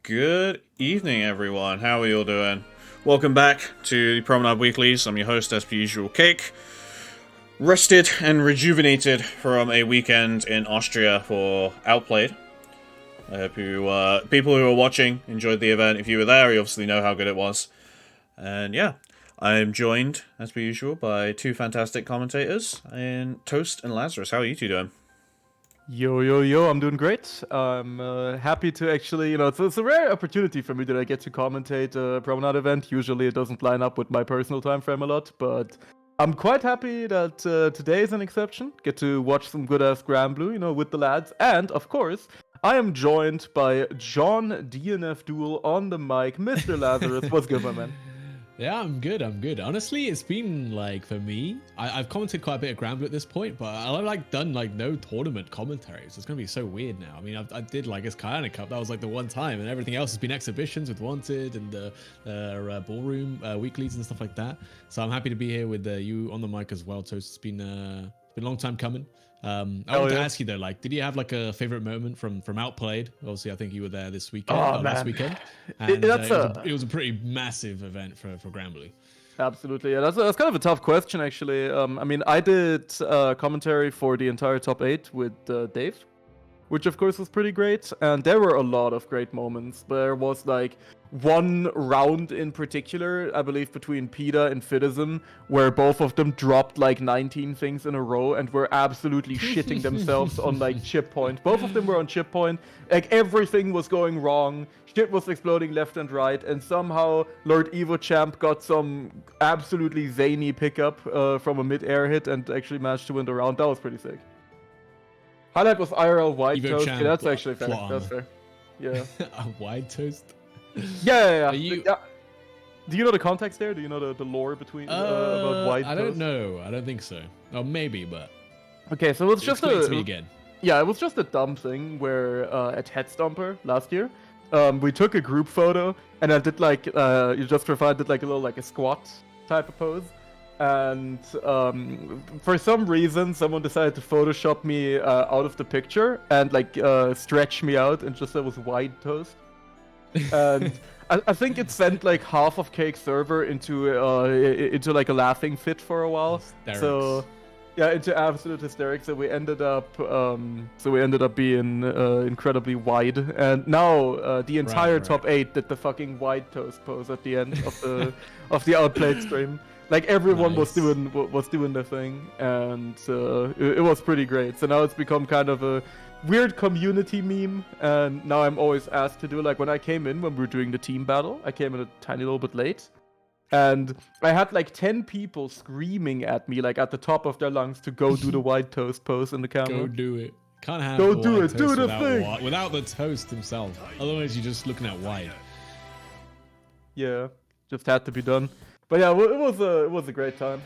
Good evening, everyone. How are you all doing? Welcome back to the Promenade Weeklies. I'm your host, as per usual, Cake. Rested and rejuvenated from a weekend in Austria for Outplayed. I hope people who are watching enjoyed the event. If you were there, you obviously know how good it was. And yeah, I am joined, as per usual, by two fantastic commentators, in Toast and Lazarus. How are you two doing? Yo, I'm doing great. I'm happy to actually, it's a rare opportunity for me that I get to commentate a Promenade event. Usually it doesn't line up with my personal time frame a lot, but I'm quite happy that today is an exception. Get to watch some good-ass Grand Blue, with the lads. And, of course, I am joined by John DNF Duel on the mic. Mr. Lazarus, what's good, my man? Yeah, I'm good. Honestly, it's been like, for me, I've commented quite a bit of Grand Blue at this point, but I've done no tournament commentaries. It's gonna be so weird now. I mean, I did it's Kiana Cup. That was the one time, and everything else has been exhibitions with Wanted and the ballroom weeklies and stuff like that. So I'm happy to be here with you on the mic as well, Toast. It's been a long time coming. I wanted to ask you though, did you have a favorite moment from Outplayed? Obviously, I think you were there this weekend, last weekend, and it was a pretty massive event for Grand Blue. Absolutely, yeah. That's kind of a tough question, actually. I mean, I did commentary for the entire top 8 with Dave, which of course was pretty great, and there were a lot of great moments. There was one round in particular, I believe, between PETA and Fitism, where both of them dropped 19 things in a row and were absolutely shitting themselves on chip point. Both of them were on chip point. Everything was going wrong. Shit was exploding left and right, and somehow Lord Evo Champ got some absolutely zany pickup from a mid-air hit and actually managed to win the round. That was pretty sick. Highlight was IRL White Toast. Yeah, that's actually fair. That's fair. Yeah. A White Toast? Yeah. Do you know the context there? Do you know the lore between about White Toast? I don't know. I don't think so. Oh, maybe, but... Okay, so it was just Explain to me again. Yeah, it was just a dumb thing where at Headstomper last year, we took a group photo, and I did you just provided a little a squat type of pose. And for some reason, someone decided to Photoshop me out of the picture and stretch me out and just said it was White Toast. And I think it sent half of Cake's server into a laughing fit for a while. Hysterics. So yeah, into absolute hysterics. So we ended up being incredibly wide. And now the entire top 8 did the fucking White Toast pose at the end of the Outplayed stream. Everyone was doing their thing, and it was pretty great. So now it's become kind of a weird community meme, and now I'm always asked to do when I came in when we were doing the team battle, I came in a tiny little bit late, and I had 10 people screaming at me at the top of their lungs to go do the White Toast pose in the camera. Go do it. Can't have go do it. Do the thing without the toast himself. Otherwise, you're just looking at White. Yeah, just had to be done. But yeah, it was a great time,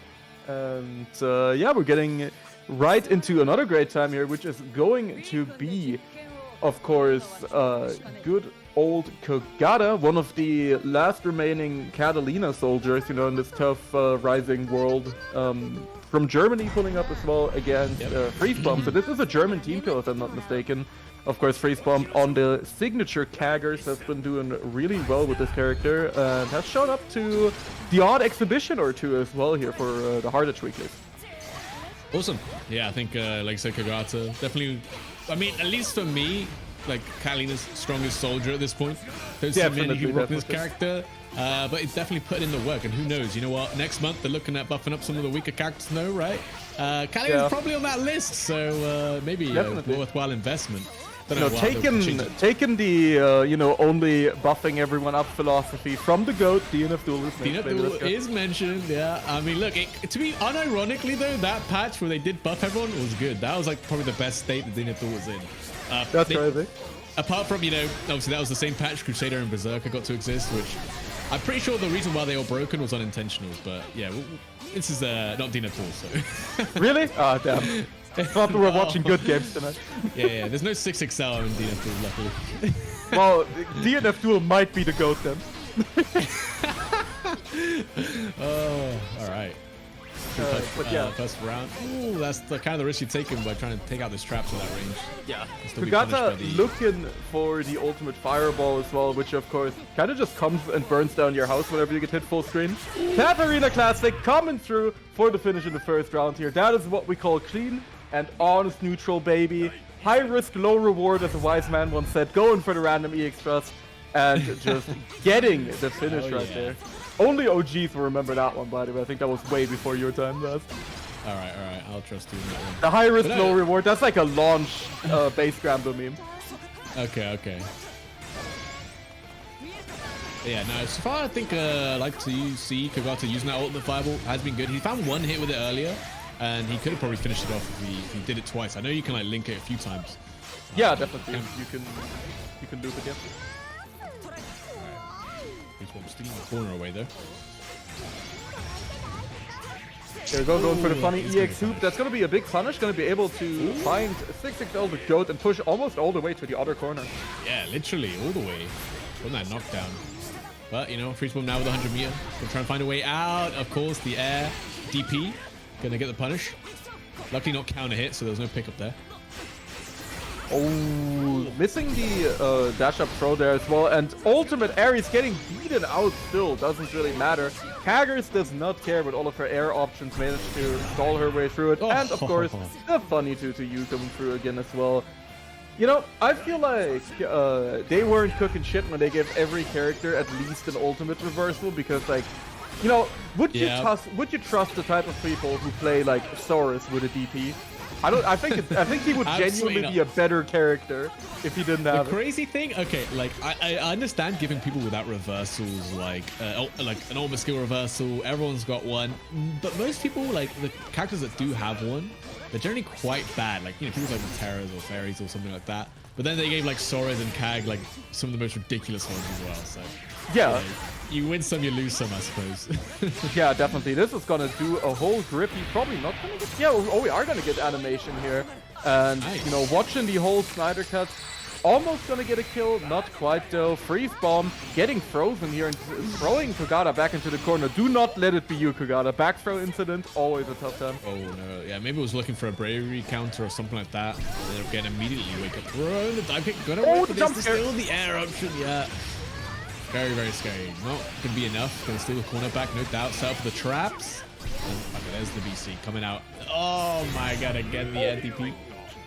and yeah, we're getting right into another great time here, which is going to be, of course, good old Kogata, one of the last remaining Catalina soldiers, in this tough rising world, from Germany, pulling up as well against Freeze Bomb. So this is a German team kill, if I'm not mistaken. Of course, Freeze Bomb on the signature Kaggers has been doing really well with this character and has shown up to the odd exhibition or two as well here for the Hardage Weeklies. Awesome. Yeah, I think, like I said, Kogata, definitely, I mean, at least for me, Catalina's strongest soldier at this point. Don't see many who rock this character, but it's definitely put in the work, and who knows, you know what, next month they're looking at buffing up some of the weaker characters now, right? Catalina's probably on that list, so maybe a worthwhile investment. Taking the only buffing everyone up philosophy from the GOAT, DNF Duel is mentioned. Yeah, I mean, look, to be unironically though, that patch where they did buff everyone was good. That was probably the best state that DNF Duel was in. That's crazy. Apart from obviously that was the same patch Crusader and Berserker got to exist, which I'm pretty sure the reason why they were broken was unintentional. But yeah, this is not DNF Duel, so. Really? Ah, damn. I thought we were watching good games tonight. Yeah. There's no 6XL in DNF Duel, luckily. Well, DNF Duel might be the GOAT then. Oh, all right. But yeah. First round. Ooh, that's the kind of the risk you're taking by trying to take out this trap to that range. Yeah. Still be punished by Kogata looking for the ultimate fireball as well, which of course kind of just comes and burns down your house whenever you get hit full screen. Katarina Classic coming through for the finish in the first round here. That is what we call clean and honest neutral, baby. High risk, low reward, as a wise man once said. Going for the random EX trust and just getting the finish right there. Only OGs will remember that one, by the way. I think that was way before your time, Baz. Alright, I'll trust you in that one. The high risk, low reward, that's like a launch base scramble meme. Okay. Yeah, no, so far I think I like to see Kogata using that ultimate fireball. Has been good. He found one hit with it earlier, and he could have probably finished it off if he did it twice. I know you can like link it a few times. Yeah, definitely. You can loop it, yeah. He's stealing the corner away though. There we go, going for the funny EX hoop. That's going to be a big punish. Going to be able to find 6XL the goat and push almost all the way to the other corner. Yeah, literally all the way. From that knockdown. But, you know, Freezebomb now with 100 meter. Gonna try and find a way out. Of course, the air DP. Gonna get the punish. Luckily not counter hit, so there's no pickup there. Oh, missing the dash up throw there as well. And ultimate Aries getting beaten out still. Doesn't really matter. Kaggers does not care with all of her air options. Managed to stall her way through it. Oh. And of course, the funny 2-2-U coming through again as well. You know, I feel like they weren't cooking shit when they gave every character at least an ultimate reversal, because, like, you know, would you trust the type of people who play like Saurus with a DP? I think he would genuinely be a better character if he didn't have the crazy thing. Okay, like I understand giving people without reversals like an ultimate skill reversal. Everyone's got one, but most people, like the characters that do have one, they're generally quite bad. Like, you know, people like the Terrors or Fairies or something like that. But then they gave like Soras and Kag like some of the most ridiculous ones as well. So yeah, you win some, you lose some, I suppose. Yeah, definitely. This is gonna do a whole grip. He's probably not gonna get. Yeah, oh, we are gonna get animation here, and nice. You know, watching the whole Snyder cut. Almost gonna get a kill, not quite though. Freeze bomb, getting frozen here and throwing Kogata back into the corner. Do not let it be you, Kogata. Back throw incident, always a tough time. Oh no, yeah, maybe it was looking for a bravery counter or something like that. Ended up getting immediately wake up throw. The dive kick, gonna the jump scare. Still the air option, yeah. Very, very scary. Not gonna be enough. Gonna steal the corner back, no doubt. Set up for the traps. And, okay, there's the BC coming out. Oh my god, again the NTP.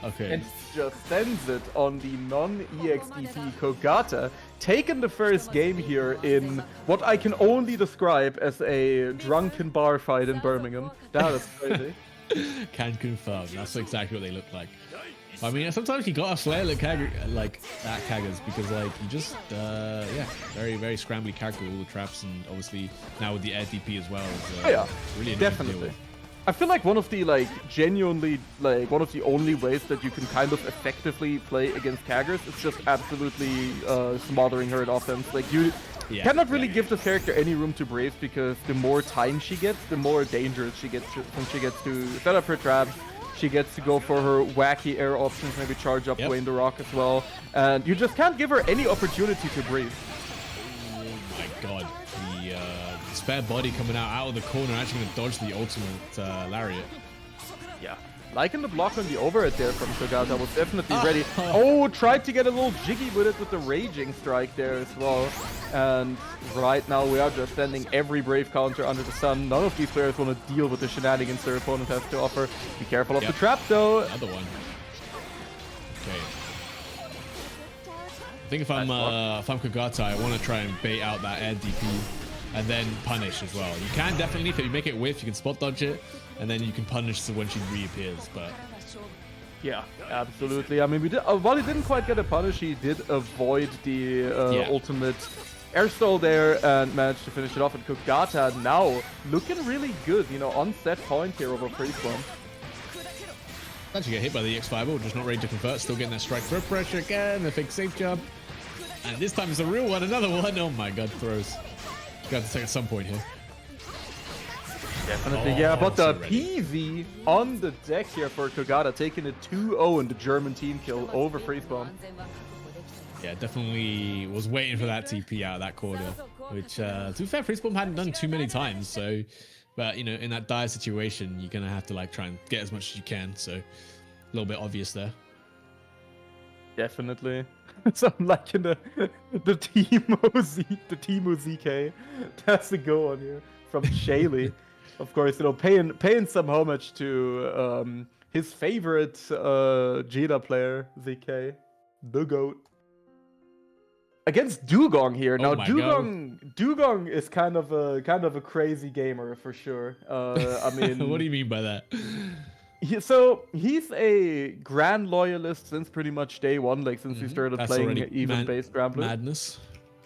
Okay. And just sends it on the non-EXDP Kogata, taking the first game here in what I can only describe as a drunken bar fight in Birmingham. That is crazy. Can confirm. That's exactly what they look like. I mean, sometimes you gotta slay like that Kaggers, because like you just yeah, very, very scrambly character with all the traps, and obviously now with the air DP as well. Yeah, really definitely. I feel like one of the genuinely one of the only ways that you can kind of effectively play against Kaggers is just absolutely smothering her in offense. Like you cannot really give the character any room to brave, because the more time she gets, the more dangerous she gets when she gets to set up her traps. She gets to go for her wacky air options, maybe charge up way in the rock as well, and you just can't give her any opportunity to breathe. Oh my god, the spare body coming out of the corner, actually going to dodge the ultimate lariat. Yeah, liking the block on the overhead there from Kogata was definitely ready. Oh, tried to get a little jiggy with it with the raging strike there as well. And right now we are just sending every brave counter under the sun. None of these players want to deal with the shenanigans their opponent has to offer. Be careful of the trap though. Another one. Okay. I think if I'm Kogata, I want to try and bait out that air DP and then punish as well. You can definitely, if you make it whiff, you can spot dodge it, and then you can punish when she reappears. But yeah, absolutely. I mean, we did. While he didn't quite get a punish, he did avoid the ultimate air stall there and managed to finish it off. And Kogata now looking really good, you know, on set point here over Freezebomb. Actually get hit by the EX5, just not ready to convert. Still getting that strike throw pressure again. The fake safe jump. And this time it's a real one. Another one. Oh my god, throws. Got to take at some point here. Definitely, yeah, but the PV on the deck here for Kogata, taking a 2-0 in the German team kill over Freezebomb. Yeah, definitely was waiting for that TP out of that corner, which, to be fair, Freezebomb hadn't done too many times, so But you know, in that dire situation, you're gonna have to like try and get as much as you can. So a little bit obvious there. Definitely. So I'm liking the Timo ZK. That's the go on here from Shaylee. Of course, you know, paying some homage to his favorite Jada player, ZK, the GOAT. Against Dugong here. Now Dugong is kind of a crazy gamer for sure. I mean, what do you mean by that? So he's a Grand loyalist since pretty much day one, like since he started playing even base Grand madness.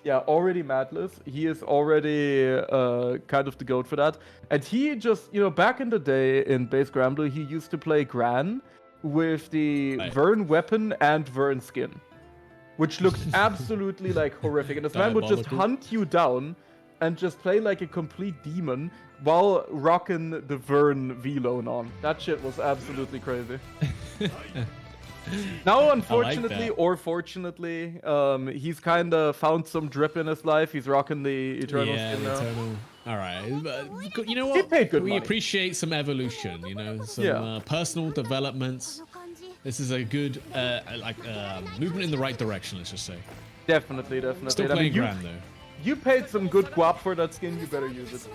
Yeah, already madness. He is already kind of the GOAT for that. And he just, you know, back in the day in base Grand Blue, he used to play Gran with the Vern weapon and Vern skin, which looked absolutely like horrific. And this man would just hunt you down and just play like a complete demon while rocking the Vern V-Lone on. That shit was absolutely crazy. Now, unfortunately or fortunately, he's kind of found some drip in his life. He's rocking the Eternal skin now. Eternal. All right, you know what? We appreciate some evolution. You know, some personal developments. This is a good movement in the right direction. Let's just say. Definitely. Still playing Grand though. You paid some good guap for that skin. You better use it.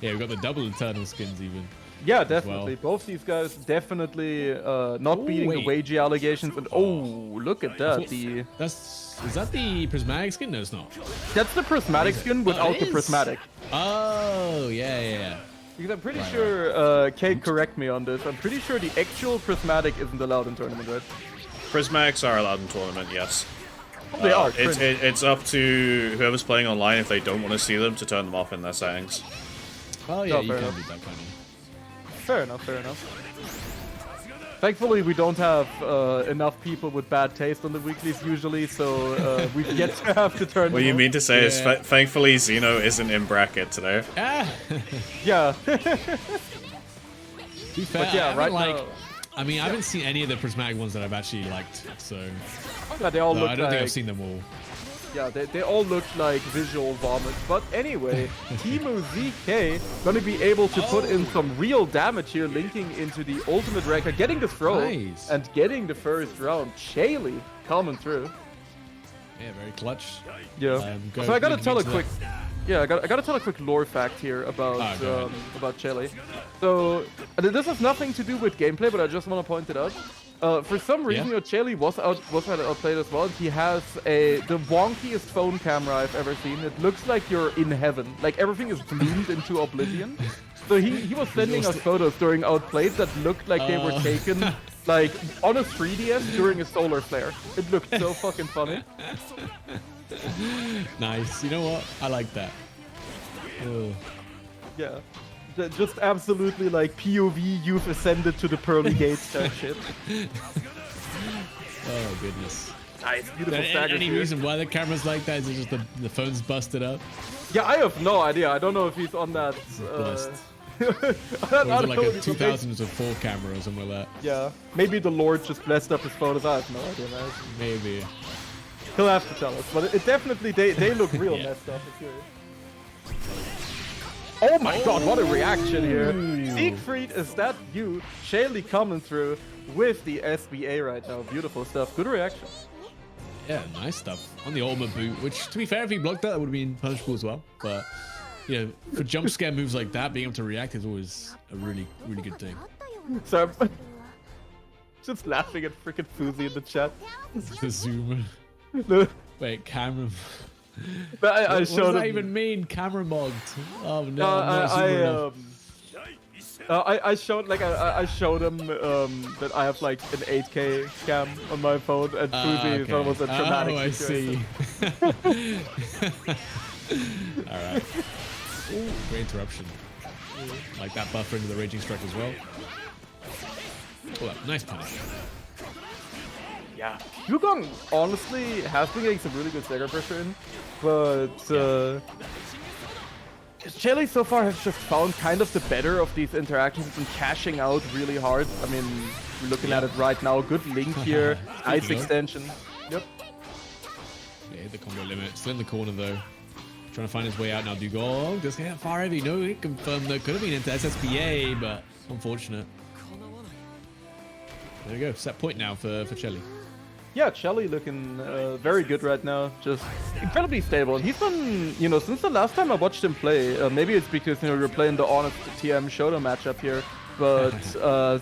Yeah, we got the double Eternal skins even. Yeah, definitely. Well. Both these guys definitely not beating the wagey allegations. And look at that. Is that the prismatic skin? No, it's not. That's the prismatic skin without the prismatic. Oh, yeah. Because I'm pretty sure, Kate, correct me on this. I'm pretty sure the actual prismatic isn't allowed in tournament, right? Prismatics are allowed in tournament, yes. Oh, they are. It's up to whoever's playing online if they don't want to see them to turn them off in their settings. Oh yeah, you can do that kind of. Fair enough. Thankfully, we don't have enough people with bad taste on the weeklies usually, so we get to have to turn. What you mean to say is, thankfully, Xeno isn't in bracket today. Yeah. To be fair, but yeah, right now. I mean, I haven't seen any of the prismatic ones that I've actually liked, so. Yeah, they all look I don't think I've seen them all. Yeah, they all look like visual vomit. But anyway, Timo ZK gonna be able to put in some real damage here, linking into the ultimate record, getting the throw and getting the first round. Shaylee coming through. Yeah, very clutch. Yeah. So I gotta tell a quick. Yeah, I gotta tell a quick lore fact here about Shaylee. So this has nothing to do with gameplay, but I just want to point it out. For some reason, you know, Shaylee was outplayed as well. He has the wonkiest phone camera I've ever seen. It looks like you're in heaven. Like everything is bloomed into oblivion. So he was sending us photos during outplays that looked like they were taken like on a 3DS during a solar flare. It looked so fucking funny. Nice. You know what? I like that. Ugh. Yeah. Just absolutely like POV, you've ascended to the pearly gates type shit. Oh goodness. Nice, beautiful stagger. Any reason why the camera's like that? Is it just the phone's busted up? Yeah, I have no idea. I don't know if he's on that. I don't like a 2004 camera or something like that. Yeah, maybe the Lord just blessed up his photos. I have no idea, man. Maybe. He'll have to tell us, but it definitely they look real messed up. Oh my god, what a reaction here. Siegfried, is that you? Shaylee coming through with the SBA right now. Beautiful stuff. Good reaction. Yeah, nice stuff. On the ultimate boot, which, to be fair, if he blocked that would have been punishable as well. But, you know, for jump scare moves like that, being able to react is always a really, really good thing. So, I'm just laughing at freaking Fuzi in the chat. The zoom. Wait, camera. But I showed what does that even mean? Camera mogged. Oh no! I showed I showed him that I have like an 8K cam on my phone, and Fuzi thought it was a traumatic situation. I see. All right. Ooh, great interruption. Like that buffer into the raging strike as well. Oh, nice punish. Yeah, Dugong honestly has been getting some really good stagger pressure in, but Shaylee so far has just found kind of the better of these interactions and cashing out really hard. I mean, we're looking at it right now. Good link here, nice extension. Yep. Yeah, hit the combo limit. Still in the corner though. Trying to find his way out now. Dugong just getting far heavy. No hit confirmed though. Could have been into SSBA, but unfortunate. There we go. Set point now for Chelly. Yeah, Chelly looking very good right now. Just incredibly stable. And he's been, you know, since the last time I watched him play, maybe it's because, you know, you're playing the Honest TM Showdown matchup here. But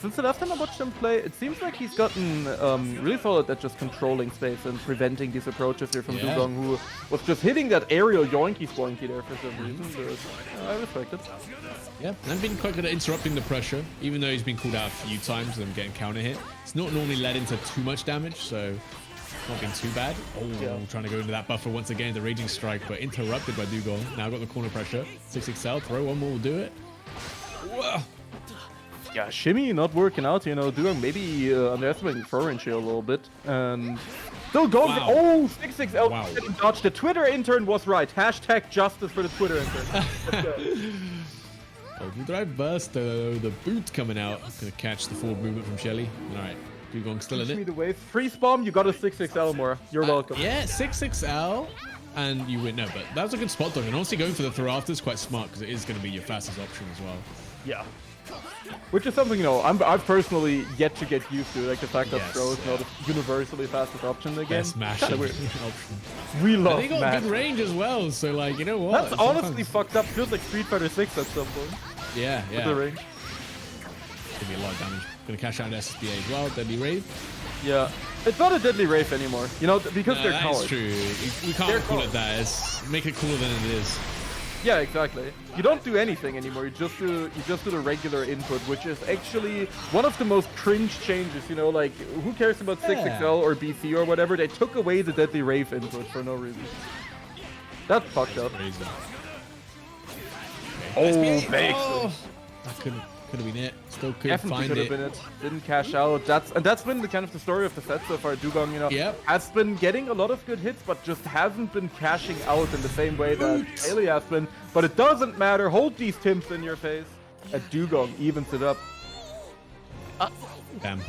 since the last time I watched him play, it seems like he's gotten really solid at just controlling space and preventing these approaches here from Dugong, who was just hitting that aerial yoinky spoinky there for some reason. But I respect it. Yeah, and been quite good at interrupting the pressure, even though he's been called out a few times and getting counter hit. It's not normally led into too much damage, so not been too bad. Oh, trying to go into that buffer once again, the Raging Strike, but interrupted by Dugong. Now got the corner pressure. 6XL, throw one more will do it. Whoa. Yeah, shimmy not working out, you know, Dugong maybe underestimating Furrin a little bit. And still going. Wow. Oh, 6XL Wow. getting dodged. The Twitter intern was right. Hashtag justice for the Twitter intern. Let's go. Oh, the drive burst, the boot coming out. Gonna catch the forward movement from Shelly. Alright, Dugong still in Push me it. the wave. Freeze bomb, you got a 6XL more. You're welcome. Yeah, 6XL. And you win. No, but that was a good spot dodge. And honestly, going for the throw after is quite smart because it is going to be your fastest option as well. Yeah. Which is something, you know, I've personally yet to get used to, like the fact that throw is not a universally fastest option again. Smash Kinda weird. option. We love They got mash. good range as well, so like, you know what? That's honestly fucked up. Feels like Street Fighter 6 at some point. Yeah, With the range. Gonna be a lot of damage. Gonna cash out SSBA as well. Deadly Rave. Yeah. It's not a Deadly Wraith anymore, you know, because they're That's cowards. true. We can't call it that. Make it cooler than it is. Yeah, exactly. You don't do anything anymore. You just do the regular input, which is actually one of the most cringe changes. You know, like who cares about 6XL or BC or whatever? They took away the Deadly Wraith input for no reason. That's fucked up. Crazy. Oh, oh, that could have been it. Still couldn't definitely find could have it. been it. Didn't cash out. That's been the kind of the story of the set so far. Dugong, you know, has been getting a lot of good hits, but just hasn't been cashing out in the same way that Haley has been. But it doesn't matter. Hold these timps in your face. And Dugong evens it up. Damn.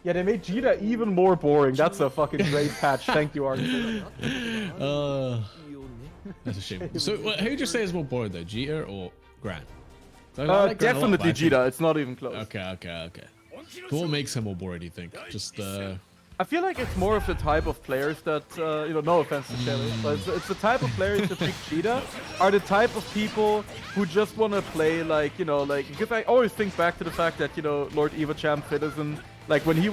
Yeah, they made Jita even more boring. That's a fucking great patch. Thank you, Arnie. That's a shame. So, who would you say is more boring though, Jita or Grant? Definitely Jita. It's not even close. Okay. What makes him more boring? Do you think? Just I feel like it's more of the type of players that, you know, no offense to Shelly, but it's the type of players that pick Cheetah are the type of people who just want to play like, you know, like, because I always think back to the fact that, you know, Lord Eva Champ Citizen, like when he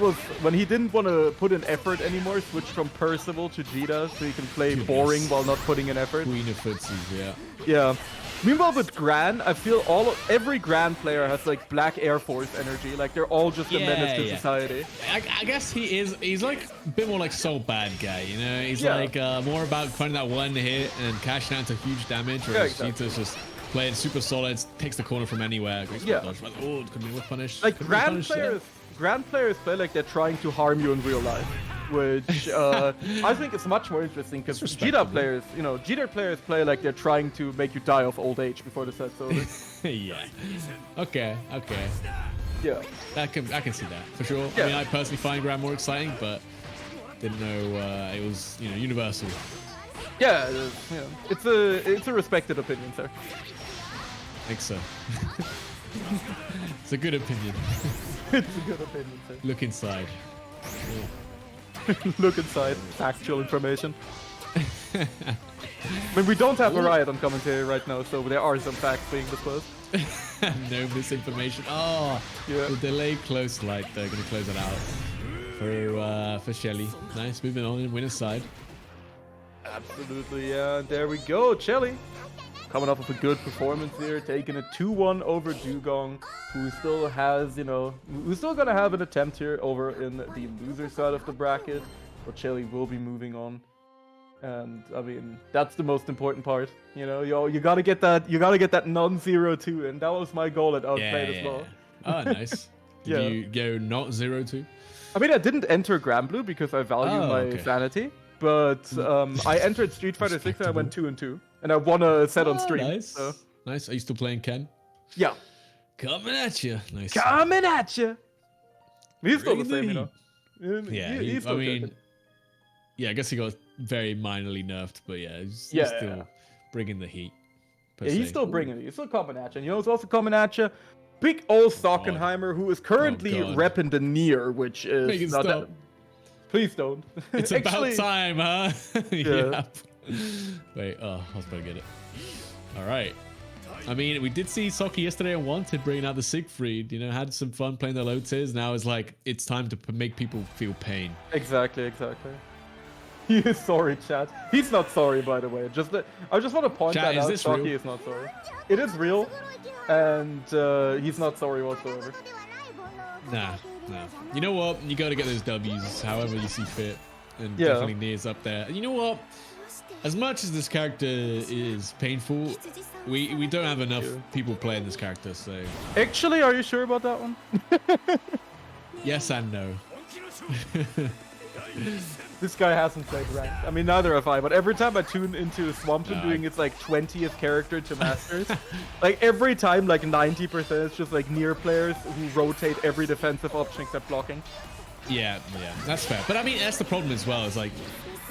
didn't want to put in effort anymore, switched from Percival to Jita so he can play boring while not putting in effort. Queen of Footsies, yeah. Yeah. Meanwhile, with Gran, I feel every Gran player has like Black Air Force energy. Like they're all just a menace to society. I guess he's like a bit more like Soul Bad Guy, you know? He's like more about finding that one hit and cashing out to huge damage, whereas Cheetah's just playing super solid, takes the corner from anywhere. Dodge, like, oh, it could be whip punish. Like Gran players play like they're trying to harm you in real life, which I think is much more interesting because Jita players, you know, Jita players play like they're trying to make you die of old age before the set's over. Yeah. Okay. Yeah. I can see that for sure. Yeah. I mean, I personally find Gran more exciting, but didn't know it was, you know, universal. Yeah, you know, it's a respected opinion, sir. I think so. It's a good opinion. It's a good opinion, sir. Look inside. Yeah. Look inside. Factual information. I mean, we don't have a riot on commentary right now, so there are some facts being disclosed. No misinformation. Oh, yeah. The delay close light. They're gonna close it out for Shelly. Nice, moving on in winner's side. Absolutely, yeah. There we go, Shelly. Coming off of a good performance here, taking a 2-1 over Dugong, who still has, you know, who's still gonna have an attempt here over in the loser side of the bracket, but Shelly will be moving on. And I mean, that's the most important part. You know, you gotta get that non-0-2, and that was my goal at Outplayed as well. Oh, nice. Did you go not 0-2? I mean, I didn't enter Grand Blue because I value my sanity, but I entered Street Fighter 6 and I went 2-2, and I won a set on stream. Nice. So. Nice. Are you still playing Ken? Yeah. Coming at you. Nice. Coming at you. He's still the same, you know. Yeah, he's I still mean, good. Yeah, I guess he got very minorly nerfed, but yeah, he's Yeah. still bringing the heat. Yeah, he's still bringing it. He's still coming at you. And you know who's also coming at you? Big old Sockenheimer, who is currently repping the Nier, which is... Make it stop. Please don't. It's about time, huh? Yeah. Wait, I was about to get it. All right. I mean, we did see Sockie yesterday on Wanted bringing out the Siegfried. You know, had some fun playing the low tiers. Now it's like, it's time to make people feel pain. Exactly. He is sorry, chat. He's not sorry, by the way. I just want to point that out. Sockie is not sorry. It is real, and he's not sorry whatsoever. Nah. You know what? You got to get those W's however you see fit. And definitely Nier's up there. And you know what? As much as this character is painful, we don't have enough people playing this character, so... Actually, are you sure about that one? Yes and no. This guy hasn't played ranked. I mean, neither have I, but every time I tune into Swampton doing its like 20th character to Masters, like every time like 90% is just like Nier players who rotate every defensive option except blocking. Yeah, that's fair. But I mean, that's the problem as well, is like,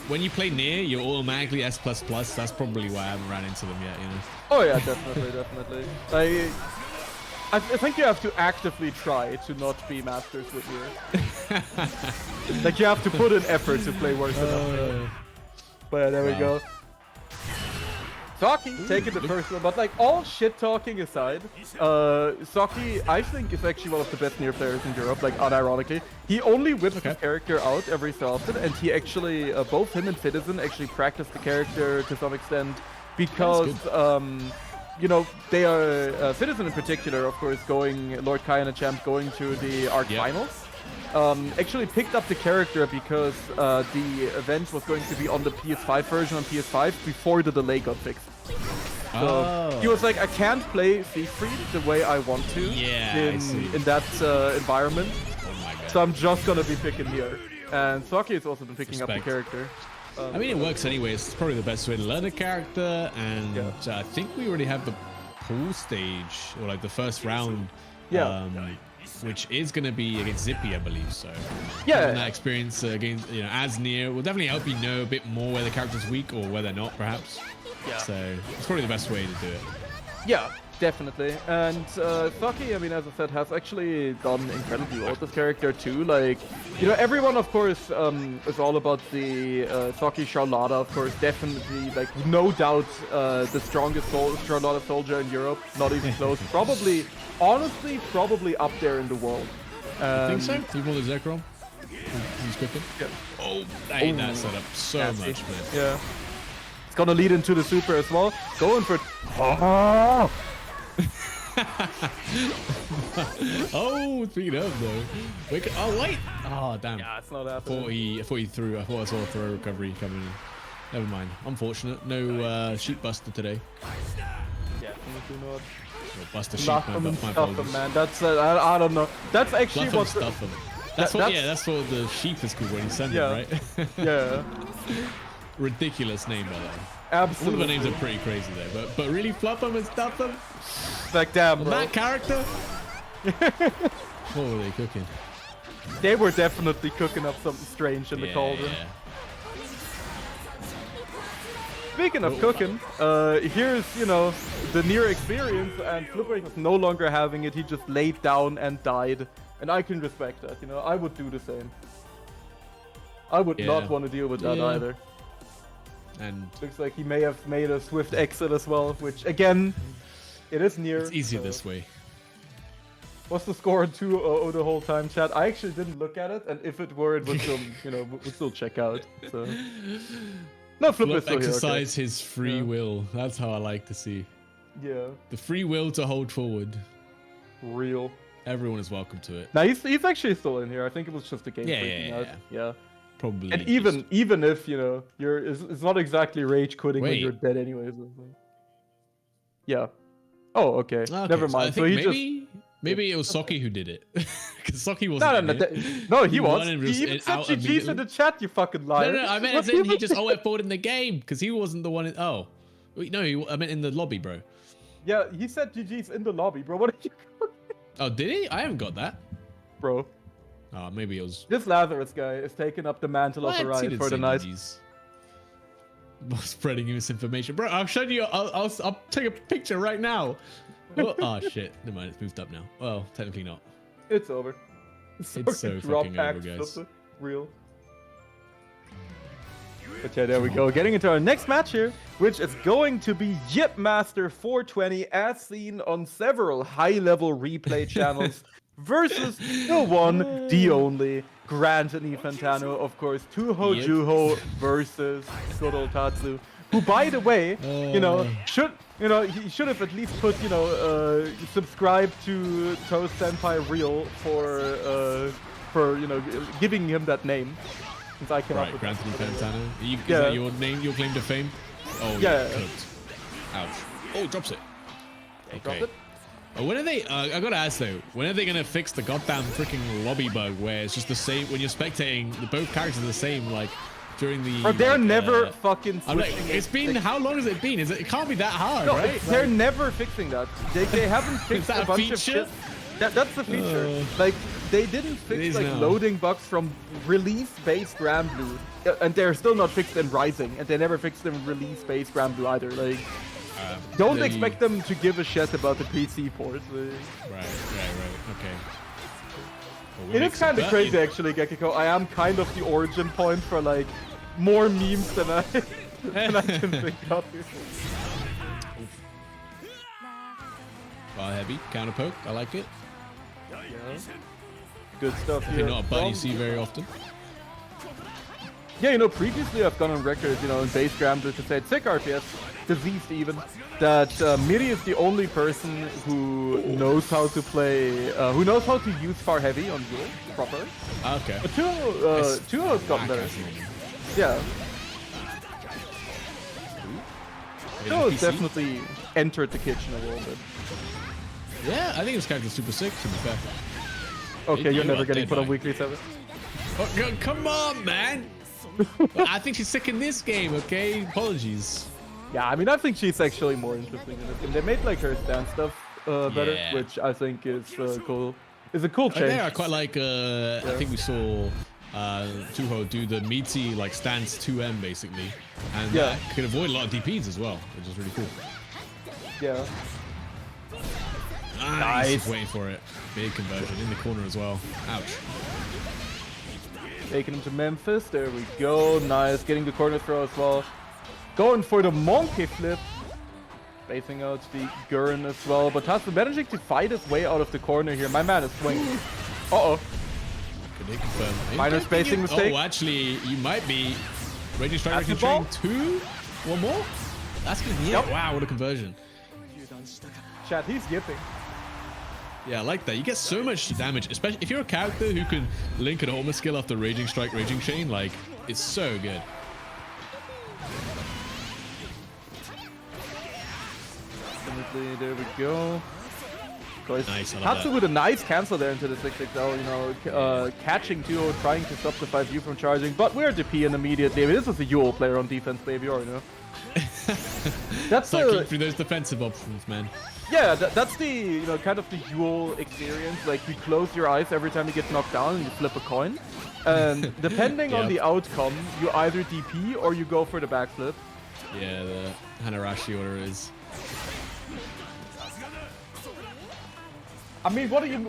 when you play Nier, you're automatically S++. That's probably why I haven't ran into them yet, you know? Oh yeah, definitely. I think you have to actively try to not be Masters with Nier. Like, you have to put in effort to play worse enough. But yeah, there we go. Sockie, take it to personal, but like all shit talking aside, Sockie, I think, is actually one of the best Nier players in Europe, like unironically. He only whips his character out every so often, and he actually, both him and Citizen actually practice the character to some extent, because, you know, they are, Citizen in particular, of course, Lord Kai and a champ going to the Arc Finals. Actually picked up the character because the event was going to be on the PS5 version on PS5 before the delay got fixed. So he was like, I can't play Siegfried the way I want to in that environment. Oh my God. So I'm just gonna be picking Nier. And Sockie has also been picking up the character. I mean, it works anyway. It's probably the best way to learn a character, and I think we already have the pool stage, or like the first round. Which is going to be against Zippy, I believe. So that experience against, you know, as Nier will definitely help you know a bit more where the character's weak or where they're not, perhaps. So it's probably the best way to do it. Yeah, definitely. And Sockie, I mean, as I said, has actually done incredibly well with this character too. Like, you know, everyone, of course, is all about the Sockie Charlotta, of course, definitely, like, no doubt, the strongest Charlotta soldier in Europe, not even close. Probably, honestly, probably up there in the world. I think so? Even with the Zekrom? He's cooking? Yeah. Oh, I hate that setup so much, man. Yeah. It's gonna lead into the super as well. Going for... Oh, speaking of though, oh wait, oh damn. Yeah, it's not happening. I thought he threw. I thought I saw a throw recovery coming in. Never mind. Unfortunate. No sheep buster today. Yeah, not. Buster sheep, man. That's I don't know. That's actually what. That's what the sheep is called when you send them, right? Yeah. Ridiculous name, by the way. Absolutely. All of the names are pretty crazy there, but really fluff them and stuff them. Like, damn, bro. That character? What were they cooking? They were definitely cooking up something strange in the cauldron. Yeah. Speaking of cooking, here's, you know, the Nier experience, and Flipper was no longer having it. He just laid down and died, and I can respect that. You know, I would do the same. I would not want to deal with that either. And looks like he may have made a swift exit as well, which again, it is Nier. It's easier this way. What's the score on 2-0 the whole time, chat? I actually didn't look at it, and if it were, it would still, you know, would still check out. So. No, Flip still exercise his free will. That's how I like to see. Yeah. The free will to hold forward. Real. Everyone is welcome to it. Now he's actually still in here. I think it was just a game freaking out. Yeah. Probably. And even if, you know, it's not exactly rage quitting when you're dead anyways. Yeah. Oh, okay. Never mind. So maybe it was Sockie who did it. Because Sockie wasn't. No, he was. He even said GG's in the chat, you fucking liar. No, I meant as in he just went forward in the game because he wasn't the one. Oh, wait, no, I meant in the lobby, bro. Yeah, he said GG's in the lobby, bro. What are you? Oh, did he? I haven't got that, bro. Maybe it was. This Lazarus guy is taking up the mantle of Orion for the night. Spreading misinformation, bro. I'll show you. I'll take a picture right now. Oh shit! Never mind. It's moved up now. Well, technically not. It's over. It's so fucking over, guys. Real. But yeah, there we go. Getting into our next match here, which is going to be Yipmaster 420, as seen on several high-level replay channels, versus the one, the only, Grant and Fantano, of course, Tuho Juho versus good old Tatsu, who, by the way, he should have at least put, subscribe to Toast Senpai Real for giving him that name. Since I came up with Grant and Fantano. Is that your name, your claim to fame? Oh, yeah. Ouch. Oh, drops it. Okay. When are they, I gotta ask though, when are they gonna fix the goddamn freaking lobby bug where it's just the same, when you're spectating, both characters are the same, like, during the... But they're never fucking switching it's been, how long has it been? It can't be that hard, no, right? They're never fixing that. They haven't fixed a bunch of shit. That's the feature. Like, they didn't fix loading bugs from release-based Grand Blue, and they're still not fixed in Rising, and they never fixed them in release-based Grand Blue either. Like, don't expect them to give a shit about the PC port. Right. Okay. Well, it is kind of crazy, actually, Gekiko. I am kind of the origin point for like more memes than I can think of. Well, heavy counter poke. I like it. Yeah. Good stuff. Definitely not a button you see very often. Yeah, previously I've gone on record, in base Scrambler to say sick RPS, diseased even, that Miri is the only person who knows how to play, who knows how to use far heavy on duel proper. Okay. But Tuo has gotten better. Yeah. Tuo has definitely entered the kitchen a little bit. Yeah, I think this character's super sick, to be fair. Okay, you're never getting put on Weeklies ever. Oh, come on, man! I think she's sick in this game, okay? Apologies. Yeah, I mean, I think she's actually more interesting in this game. They made like her stand stuff better, which I think is cool. It's a cool change. Yeah, I quite like. I think we saw Tuho do the meaty like stance 2M basically, and that could avoid a lot of DPs as well, which is really cool. Yeah. Nice. Just waiting for it. Big conversion in the corner as well. Ouch. Taking him to Memphis. There we go. Nice. Getting the corner throw as well. Going for the monkey flip. Spacing out the Gurren as well. But Tatsu managing to fight his way out of the corner here. My man is swinging. Uh-oh. Could they confirm? Minor spacing mistake. Oh, actually, you might be. Raging Strike, Raging Chain 2? One more? That's gonna be it. Wow, what a conversion. Chat, he's yipping. Yeah, I like that. You get so much damage, especially if you're a character who can link an ultimate skill after Raging Strike, Raging Chain. Like, it's so good. There we go. Nice. Tatsu with a nice cancel there into the 6XL, catching Tuo, trying to stop the 5U from charging, but we're DP in immediately. This is a Yule player on defense, baby, or That's cycling through those defensive options, man. Yeah, that's the kind of the Yule experience. Like, you close your eyes every time you get knocked down and you flip a coin, and depending on the outcome, you either DP or you go for the backflip. Yeah, the Hanarashi order is. I mean, what do you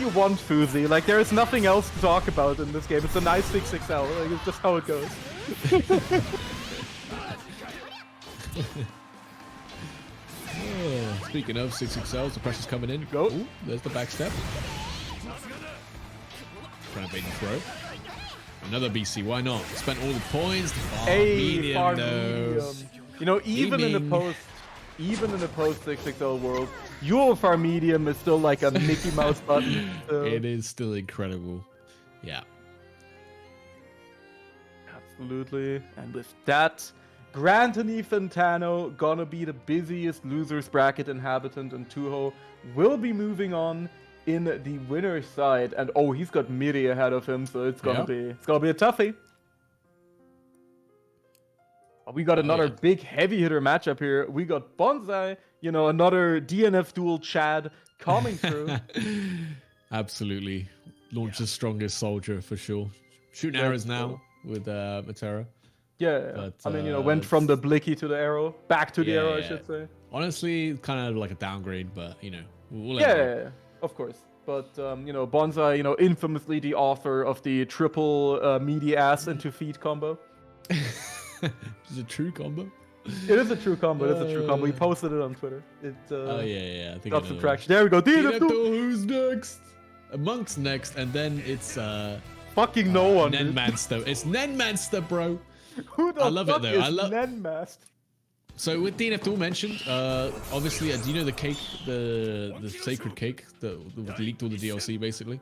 want, Fuzi? Like, there is nothing else to talk about in this game. It's a nice 6XL. Like, it's just how it goes. Speaking of 6XLs, the pressure's coming in. Go. Ooh, there's the back step. Trying to bait and throw. Another BC, why not? Spent all the points. Medium knows. Even in the post 6XL world, Yule Far Medium is still like a Mickey Mouse button. It is still incredible. Yeah. Absolutely. And with that, Grant and Fantano gonna be the busiest losers bracket inhabitant, and Tuho will be moving on in the winner's side. And oh, he's got Miri ahead of him, so it's gonna be a toughie. We got another big heavy hitter matchup here. We got Bonsai, another DNF duel Chad coming through. Absolutely. launcher's strongest soldier for sure. Shooting arrows now with Matera. Yeah, But, I mean, went from the blicky to the arrow, back to the arrow, I yeah. should say. Honestly, kind of like a downgrade, but we'll Yeah, of course. But Bonsai, infamously the author of the triple meaty ass into feet combo. It's a true combo. It is a true combo. It is a true combo. He posted it on Twitter. Oh yeah. I think got some traction. There we go. Who's next? Monk's next, and then it's fucking no one. Nenmanster. It's Nenmanster, bro. Who the I love fuck it though. is Nenmaster? So with DNF Duel mentioned, obviously, do you know the cake, the sacred cake that leaked all the DLC basically?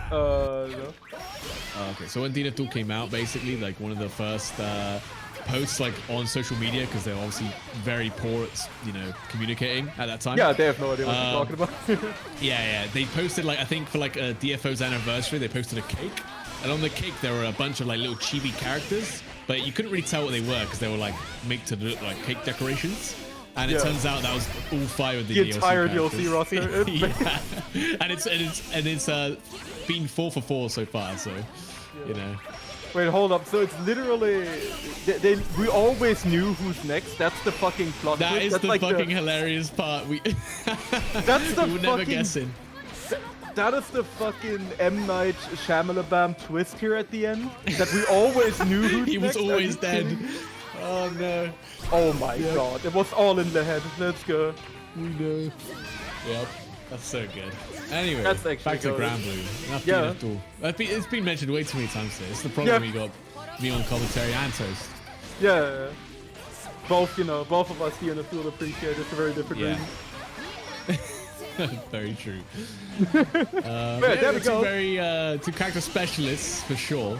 No. Okay, so when DNF Duel came out, basically, like one of the first posts like on social media, because they're obviously very poor at communicating at that time. Yeah, they have no idea what you're talking about. yeah, they posted like I think for like a DFO's anniversary, they posted a cake, and on the cake there were a bunch of like little chibi characters. But you couldn't really tell what they were because they were like made to look like cake decorations, and it turns out that was all 5 of the DLC entire characters. DLC roster. Yeah. and it's been 4 for 4 so far. So Wait, hold up. So it's literally we always knew who's next. That's the fucking plot. That is that's the like fucking hilarious part. That's the we were never guessing. That is the fucking M. Night Shyamalan twist here at the end. That we always knew who's He was next. always dead. Oh no. Oh my god. It was all in the head. Let's go. We know. Yep. That's so good. Anyway, That's back to good. Grand Blue. It's been mentioned way too many times today. It's the problem we got me on commentary and Toast. Yeah. Both of us here in the field appreciate it for very different reasons. Very true. There we go. Two character specialists for sure.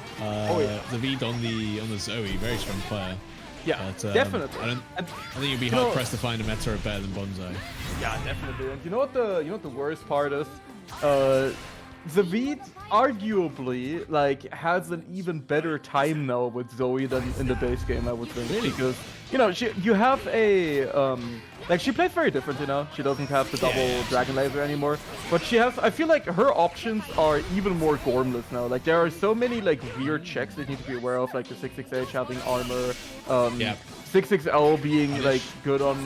David on the Zoe, very strong player. Yeah, but, definitely. I think you'd be hard pressed to find a meta better than Bonsai. Yeah, definitely. And you know what the worst part is? Zavid arguably has an even better time now with Zoe than in the base game, I would think. Really? Because you have a she plays very different, She doesn't have the double dragon laser anymore. But I feel like her options are even more gormless now. Like there are so many weird checks that you need to be aware of, like the 6xh having armor, 6xl being good on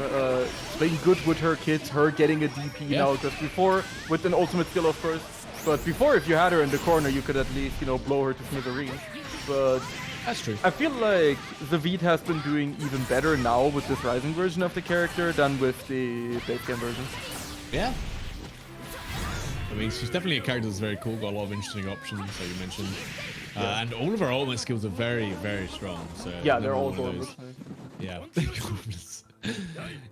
being good with her kits, her getting a DP now, because before with an ultimate skill of course. But before, if you had her in the corner, you could at least, blow her to smithereens. But that's true. I feel like Zavid has been doing even better now with this Rising version of the character than with the base game version. Yeah. I mean, she's definitely a character that's very cool, got a lot of interesting options, like you mentioned. And all of her ultimate skills are very, very strong. So yeah, they're all gormless. Yeah,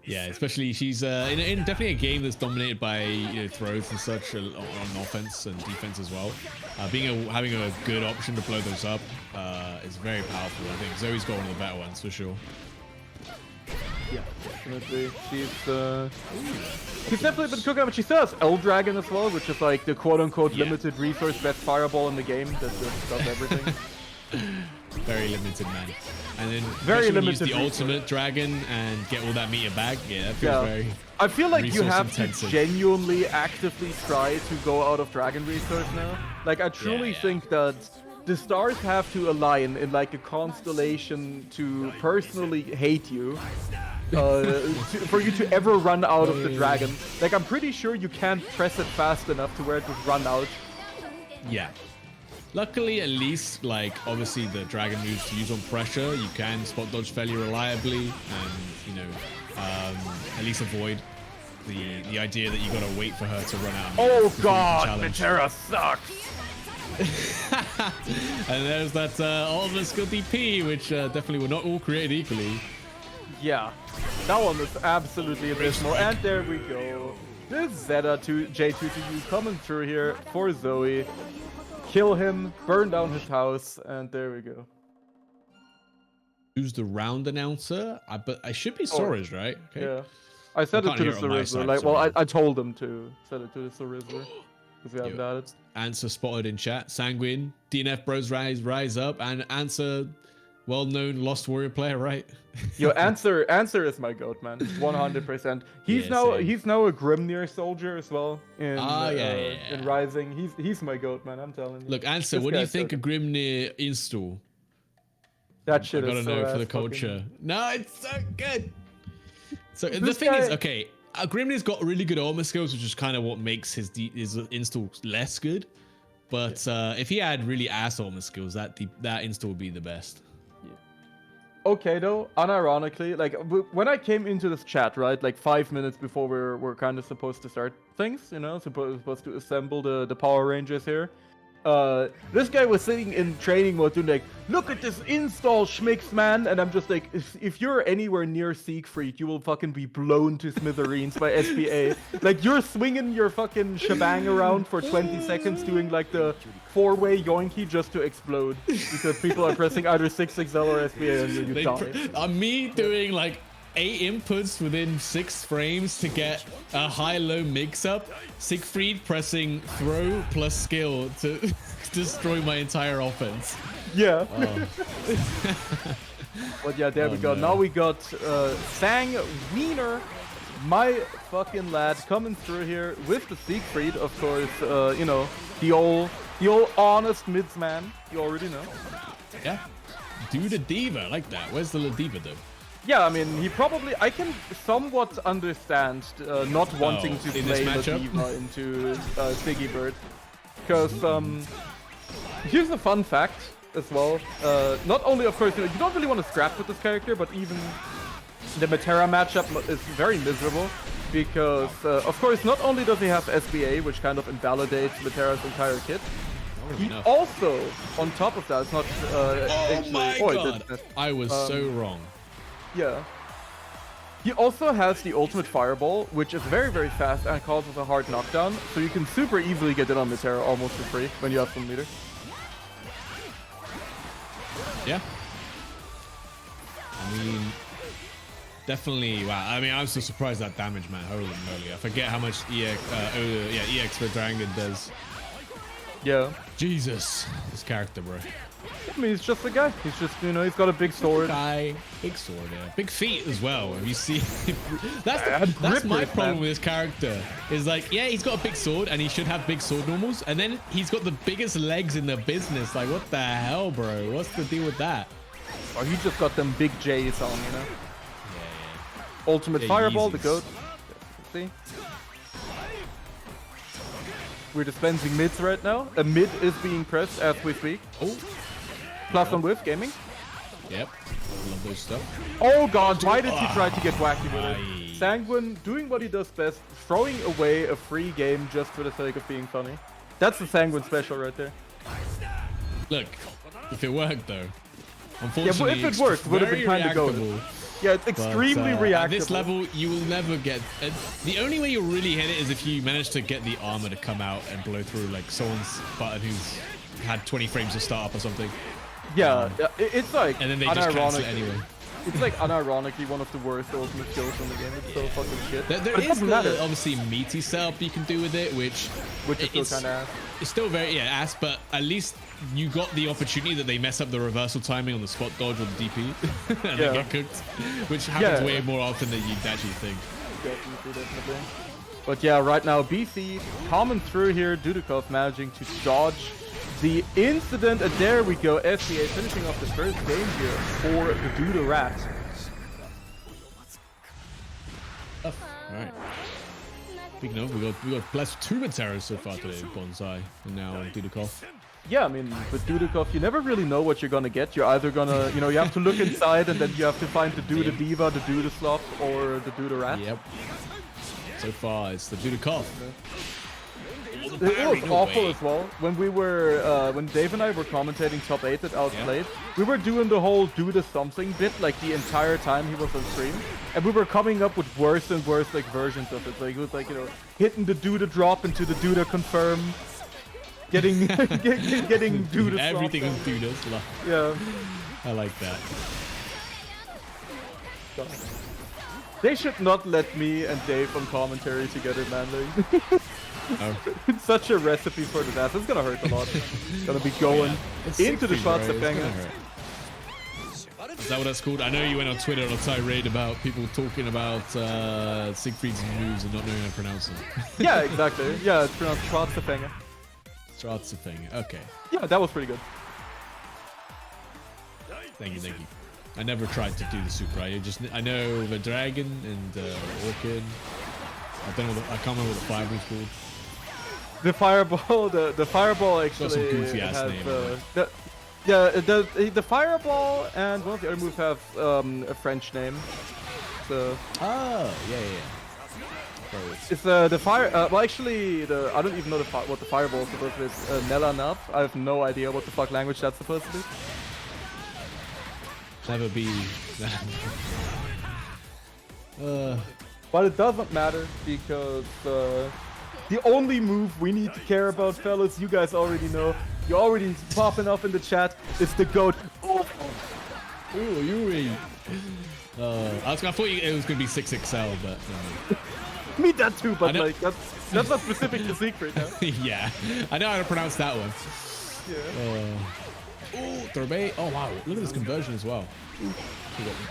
yeah, especially she's in definitely a game that's dominated by throws and such on offense and defense as well. Having a good option to blow those up is very powerful. I think Zoe's got one of the better ones for sure. Yeah, definitely. She's definitely been cooking, but she still has L-Dragon as well, which is like the quote-unquote limited resource best fireball in the game that just does everything. Very limited, man. And then very limited use the ultimate dragon and get all that meter back. Yeah, that feels very. I feel like you have intensive. to genuinely actively try to go out of dragon resource now. Like I truly think that the stars have to align in a constellation to personally hate you. For you to ever run out of the dragon. Like I'm pretty sure you can't press it fast enough to where it would run out. Yeah. Luckily, at least, obviously the dragon moves to use on pressure, you can spot dodge fairly reliably, and, at least avoid the idea that you gotta wait for her to run out. Oh god, Matera sucks! And there's that ultimate skill DP, which definitely were not all created equally. Yeah, that one was absolutely abysmal, and there we go. This Zeta J2TU coming through here for Zoe. Kill him, burn down his house, and there we go. Who's the round announcer? But I should be Sora's, right? Okay. Yeah. I said it to the Sorizzler. I told him to set it to the Sorizzler. Because we haven't had it. Answer spotted in chat. Sanguine. DNF bros rise up. And Answer well-known Lost Warrior player, right? Your answer is my goat, man. 100%. He's now a Grimnir soldier as well in Rising. He's my goat, man. I'm telling you. Look, Answer, what do you think of Grimnir install? That shit I gotta is so know for the culture. No, it's so good. So the thing is, okay, Grimnir's got really good armor skills, which is kind of what makes his install less good. But if he had really ass armor skills, that install would be the best. Okay, though, unironically, like when I came into this chat, right, like 5 minutes before we're kind of supposed to start things, you know, supposed to assemble the Power Rangers here. This guy was sitting in training mode doing like, look at this install schmicks, man, and I'm just like, if you're anywhere near Siegfried, you will fucking be blown to smithereens by SPA. Like, you're swinging your fucking shebang around for 20 seconds doing like the 4-way yoinky just to explode because people are pressing either 6XL or SPA and you die. Me doing like 8 inputs within 6 frames to get a high-low mix-up. Siegfried pressing throw plus skill to destroy my entire offense. Yeah. Oh. But yeah, there we go. No. Now we got Sang Wiener, my fucking lad, coming through here with the Siegfried, of course. You know, the old honest mids man. You already know. Yeah. Do the diva, I like that. Where's the diva though? Yeah, I mean, I can somewhat understand not wanting to play the diva into Siggy Bird. Because, here's a fun fact as well. Not only, of course, you don't really want to scrap with this character, but even the Metera matchup is very miserable. Because, of course, not only does he have SBA, which kind of invalidates Metera's entire kit, he also, on top of that, it's not oh my god! I was so wrong. Yeah. He also has the ultimate fireball, which is very, very fast and causes a hard knockdown, so you can super easily get it on Metera almost for free when you have some meter. Yeah. I mean, definitely, wow. I mean, I'm so surprised that damage, man. Holy moly. I forget how much EX for Dragon does. Yeah. Jesus. This character, bro. I mean, he's just a guy. He's just, you know, he's got a big sword. Big sword, yeah. Big feet as well. If you see, that's my problem with this character. Is like, yeah, he's got a big sword and he should have big sword normals, and then he's got the biggest legs in the business. Like, what the hell, bro? What's the deal with that? Oh, he just got them big J's on, you know. Yeah. Ultimate fireball, Yeezys. The goat. See. We're dispensing mids right now. A mid is being pressed as we speak. Oh. Plus on whiff gaming. Yep. Love those stuff. Oh god, why did he try to get wacky with it? Sanguine doing what he does best, throwing away a free game just for the sake of being funny. That's the Sanguine special right there. Look, if it worked though. Unfortunately, yeah, if it worked, would have been kind of goated. Yeah, it's extremely reactable. At this level, you will never get... the only way you'll really hit it is if you manage to get the armor to come out and blow through like someone's button who's had 20 frames to start up or something. Yeah, it's like... And then they just cancel it anyway. It's like unironically one of the worst ultimate skills in the game. It's so fucking shit. There is the obviously meaty setup you can do with it, which is still kind of ass. It's still very ass, but at least you got the opportunity that they mess up the reversal timing on the spot dodge or the DP and they get cooked, which happens way more often than you'd actually think. Definitely. But yeah, right now BC coming through here, Dudikov managing to dodge the incident, and there we go, SCA finishing off the first game here for the Duda Rat. Alright. Speaking of, we got plus 2 Meteras so far today, Bonsai, and now Dudikov. Yeah, I mean, with Dudikov, you never really know what you're gonna get. You're either gonna, you know, you have to look inside and then you have to find the Duda Diva, the Duda Slop, or the Duda Rat. Yep. So far, it's the Dudikov. It was awful as well. When we were, when Dave and I were commentating top 8 at Outplayed, we were doing the whole do the something bit like the entire time he was on stream, and we were coming up with worse and worse like versions of it. Like it was like, you know, hitting the Duda drop into the Duda confirm, getting getting Duda. Everything is Duda. Yeah, I like that. They should not let me and Dave on commentary together, man. It's such a recipe for disaster. It's gonna hurt a lot. It's gonna be going into the shots of banger. Is that what that's called? I know you went on Twitter on a tirade about people talking about Siegfried's moves and not knowing how to pronounce them. Yeah, exactly. Yeah, it's pronounced Schwarzefänger. Schwarzefänger. Okay. Yeah, that was pretty good. Thank you. I never tried to do the super. I know the dragon and orchid. I don't know. I can't remember what the fire move's called. The fireball. The fireball actually Got some goofy ass has, name. the fireball and one of the other moves have a French name. So. Oh, yeah. It's the fire. Well, actually, I don't even know what the fireball is supposed to be. It's Nella Nub. I have no idea what the fuck language that's supposed to be. Never be. But it doesn't matter because the only move we need to care about, fellas, you guys already know. You're already popping up in the chat. It's the goat. Ooh, Yuri. I thought it was gonna be 6XL, but. Me that too, but like that's not specific to Siegfried now. Yeah, I know how to pronounce that one. Yeah. Oh, Thorbay. Oh wow, look at this conversion as well.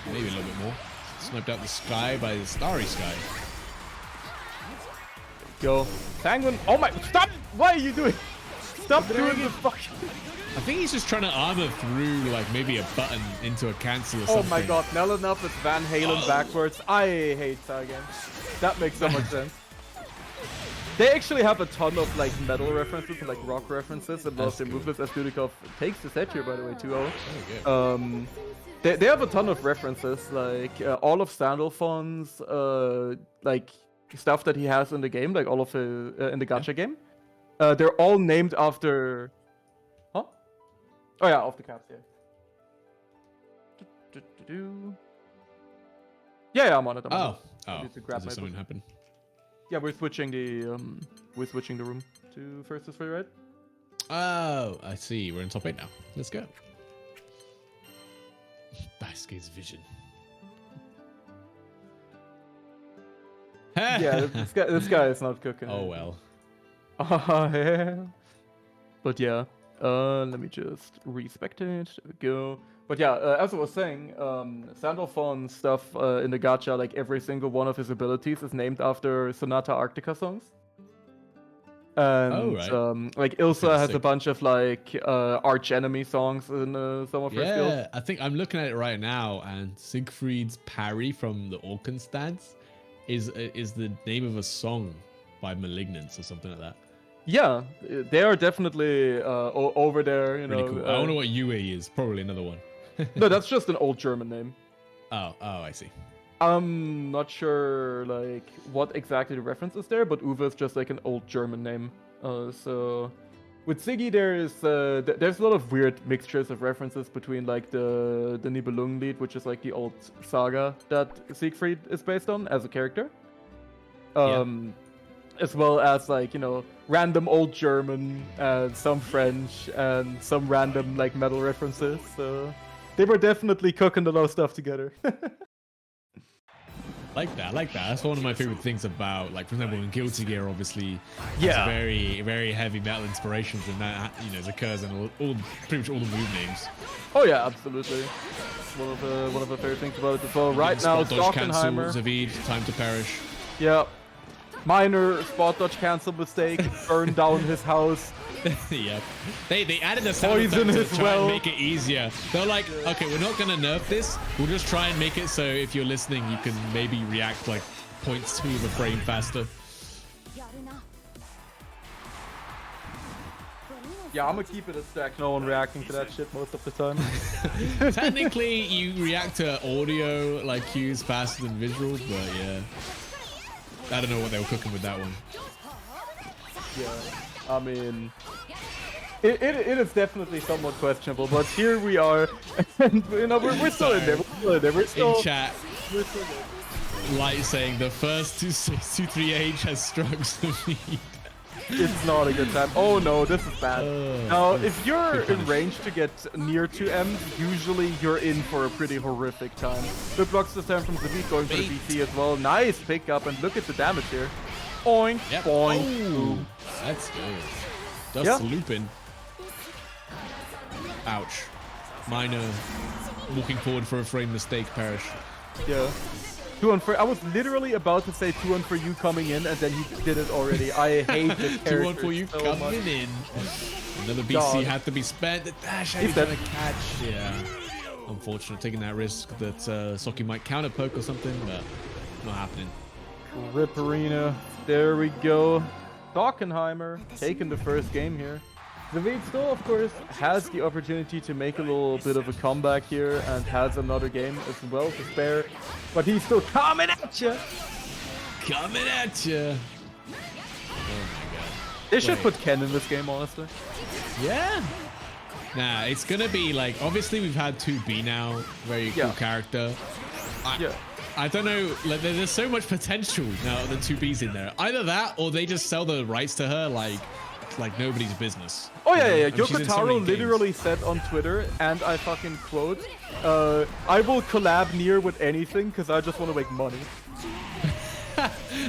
Maybe a little bit more. Sniped out the sky by the starry sky. Go. Penguin. Oh my, stop! What are you doing? Stop doing the fucking... I think he's just trying to armor through like maybe a button into a cancel or something. Oh my god, Nelenup is Van Halen backwards. I hate Sagan. That makes so much sense. They actually have a ton of like metal references and like rock references and most of their moveless as Dudikov takes the set here by the way 2-0. They have a ton of references like all of Sandalphon's like stuff that he has in the game, like all of the in the gacha game. They're all named after huh? Oh yeah, off the caps, yeah, I'm on it. I need to grab my something happen? Yeah, we're switching the room to first is free, right? Oh, I see. We're in top 8 now. Let's go. Basque's vision. Yeah, this guy is not cooking. Oh well. Yeah. But yeah, let me just respect it. There we go. But yeah, as I was saying, Sandalphon stuff in the gacha, like every single one of his abilities is named after Sonata Arctica songs. And like Ilsa has a bunch of like arch enemy songs in some of her skills. Yeah, I think I'm looking at it right now, and Siegfried's parry from the Orkan stance is the name of a song by Malignance or something like that. Yeah, they are definitely over there. You know, really cool. I don't know what Yue is. Probably another one. No, that's just an old German name. Oh, I see. I'm not sure like what exactly the reference is there, but Uwe is just like an old German name. So with Siggy, there's a lot of weird mixtures of references between like the Nibelungenlied, which is like the old saga that Siegfried is based on as a character. As well as like, you know, random old German and some French and some random like metal references. So they were definitely cooking a lot of stuff together. Like that. That's one of my favorite things about, like, for example, in Guilty Gear, obviously, yeah, very, very heavy metal inspirations, and that, you know, occurs in all pretty much all the move names. Oh yeah, absolutely. One of the favorite things about it as well. Right now, Stockenheimer. Zavid, Time to Perish. Yeah. Minor spot dodge cancel mistake, burn down his house. Yep. They added a sound effect to try and make it easier. They're like, okay, we're not gonna nerf this. We'll just try and make it so if you're listening, you can maybe react like 0.2 of a frame faster. Yeah, I'm gonna keep it a stack. No one reacting to that shit most of the time. Technically, you react to audio like cues faster than visuals, but yeah. I don't know what they were cooking with that one. Yeah, I mean, it is definitely somewhat questionable, but here we are, and you know we're still in there. We're still in chat. We're still there. Light saying the first 238 has struggles to feed. It's not a good time. Oh no, this is bad. Now, if you're in range to get near to M, usually you're in for a pretty horrific time. Good blocks this time from Zavid, going for the BT as well. Nice pickup, and look at the damage here. Oink, yep. boink. Ooh, that's good. Just looping. Ouch. Minor. walking forward for a frame mistake, Parrish. Yeah. 2-1 for. I was literally about to say 2-1 for you coming in, and then he did it already. I hate this character 2-1 for you so coming much. in. Another BC God. had to be spent. The dash He's trying to dead. catch. Yeah. Unfortunate, taking that risk that Soki might counter poke or something, but not happening. Ripperina. There we go. Dockenheimer taking the first game here. The Vade still, of course, has the opportunity to make a little bit of a comeback here and has another game as well to spare. But he's still coming at you. Coming at you. Oh my god. They should Wait. put Ken in this game, honestly. Yeah. Nah, it's gonna be like, obviously we've had 2B now, very cool Yeah. character. Yeah. I don't know, like there's so much potential now that 2B's in there. Either that or they just sell the rights to her like nobody's business. Oh yeah, You know? yeah, I mean, she's Yoko in so Taro many games. literally said on Twitter, and I fucking quote, I will collab Nier with anything because I just want to make money.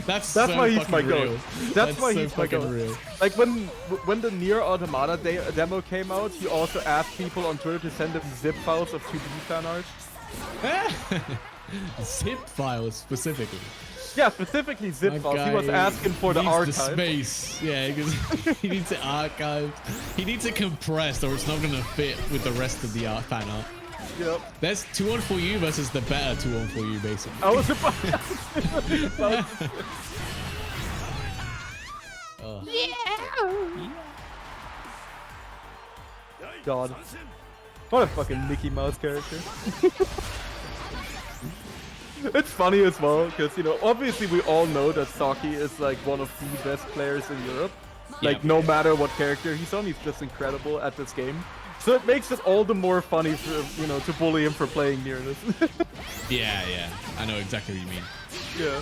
That's That's so why he's my fucking goat. real. That's why so he's my fucking goat. real. Like when the Nier Automata demo came out, he also asked people on Twitter to send him zip files of 2B fan art. Zip files specifically. Yeah, specifically zip My files. He guy was asking for the needs archive. the space. Yeah, because he needs it archived. He needs it compressed, or it's not gonna fit with the rest of the art fan art. Yep. There's 2-on-4U versus the better 2-on-4U, basically. I was about. God. What a fucking Mickey Mouse character. It's funny as well, because, you know, obviously we all know that Saki is like one of the best players in Europe. Like, Yep. no matter what character he's on, he's just incredible at this game. So it makes it all the more funny for, you know, to bully him for playing near this. Yeah. I know exactly what you mean. Yeah.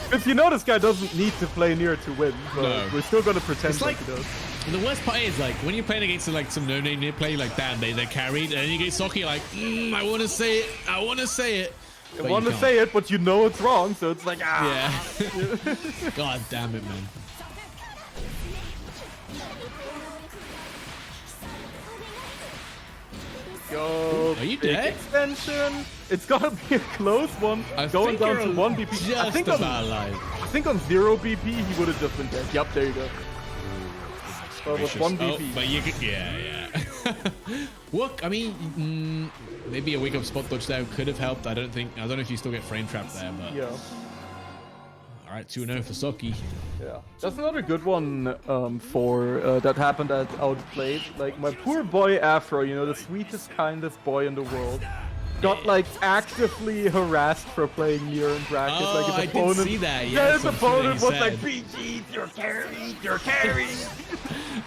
Because you know this guy doesn't need to play near to win, but No. we're still gonna pretend It's like like- he does. And the worst part is, like, when you're playing against like some no-name near play like that, they're carried, and then you get Soki like, I want to say it, I want to say it. I want to say it, but you know it's wrong, so it's like, ah. Yeah. God damn it, man. Go. Are you big dead? Extension. It's gotta be a close one. I Going think down you're to 1 BP. Just I think about alive. I think on 0 BP he would have just been dead. Yep, there you go. Well, with 1 Oh, BP. but you could, yeah. Look, I mean, maybe a wake up spot dodge there could have helped. I don't know if you still get frame trapped there, but Yeah. all right, 2-0 for Soki. Yeah. That's another good one for that happened at Outplayed. Like my poor boy Afro, you know, the sweetest, kindest boy in the world, got like actively harassed for playing near in bracket. Oh, like his I did opponent, see that, Yeah, yes, his I'm sure opponent he was like, said. "BG, you're carried, you're carried."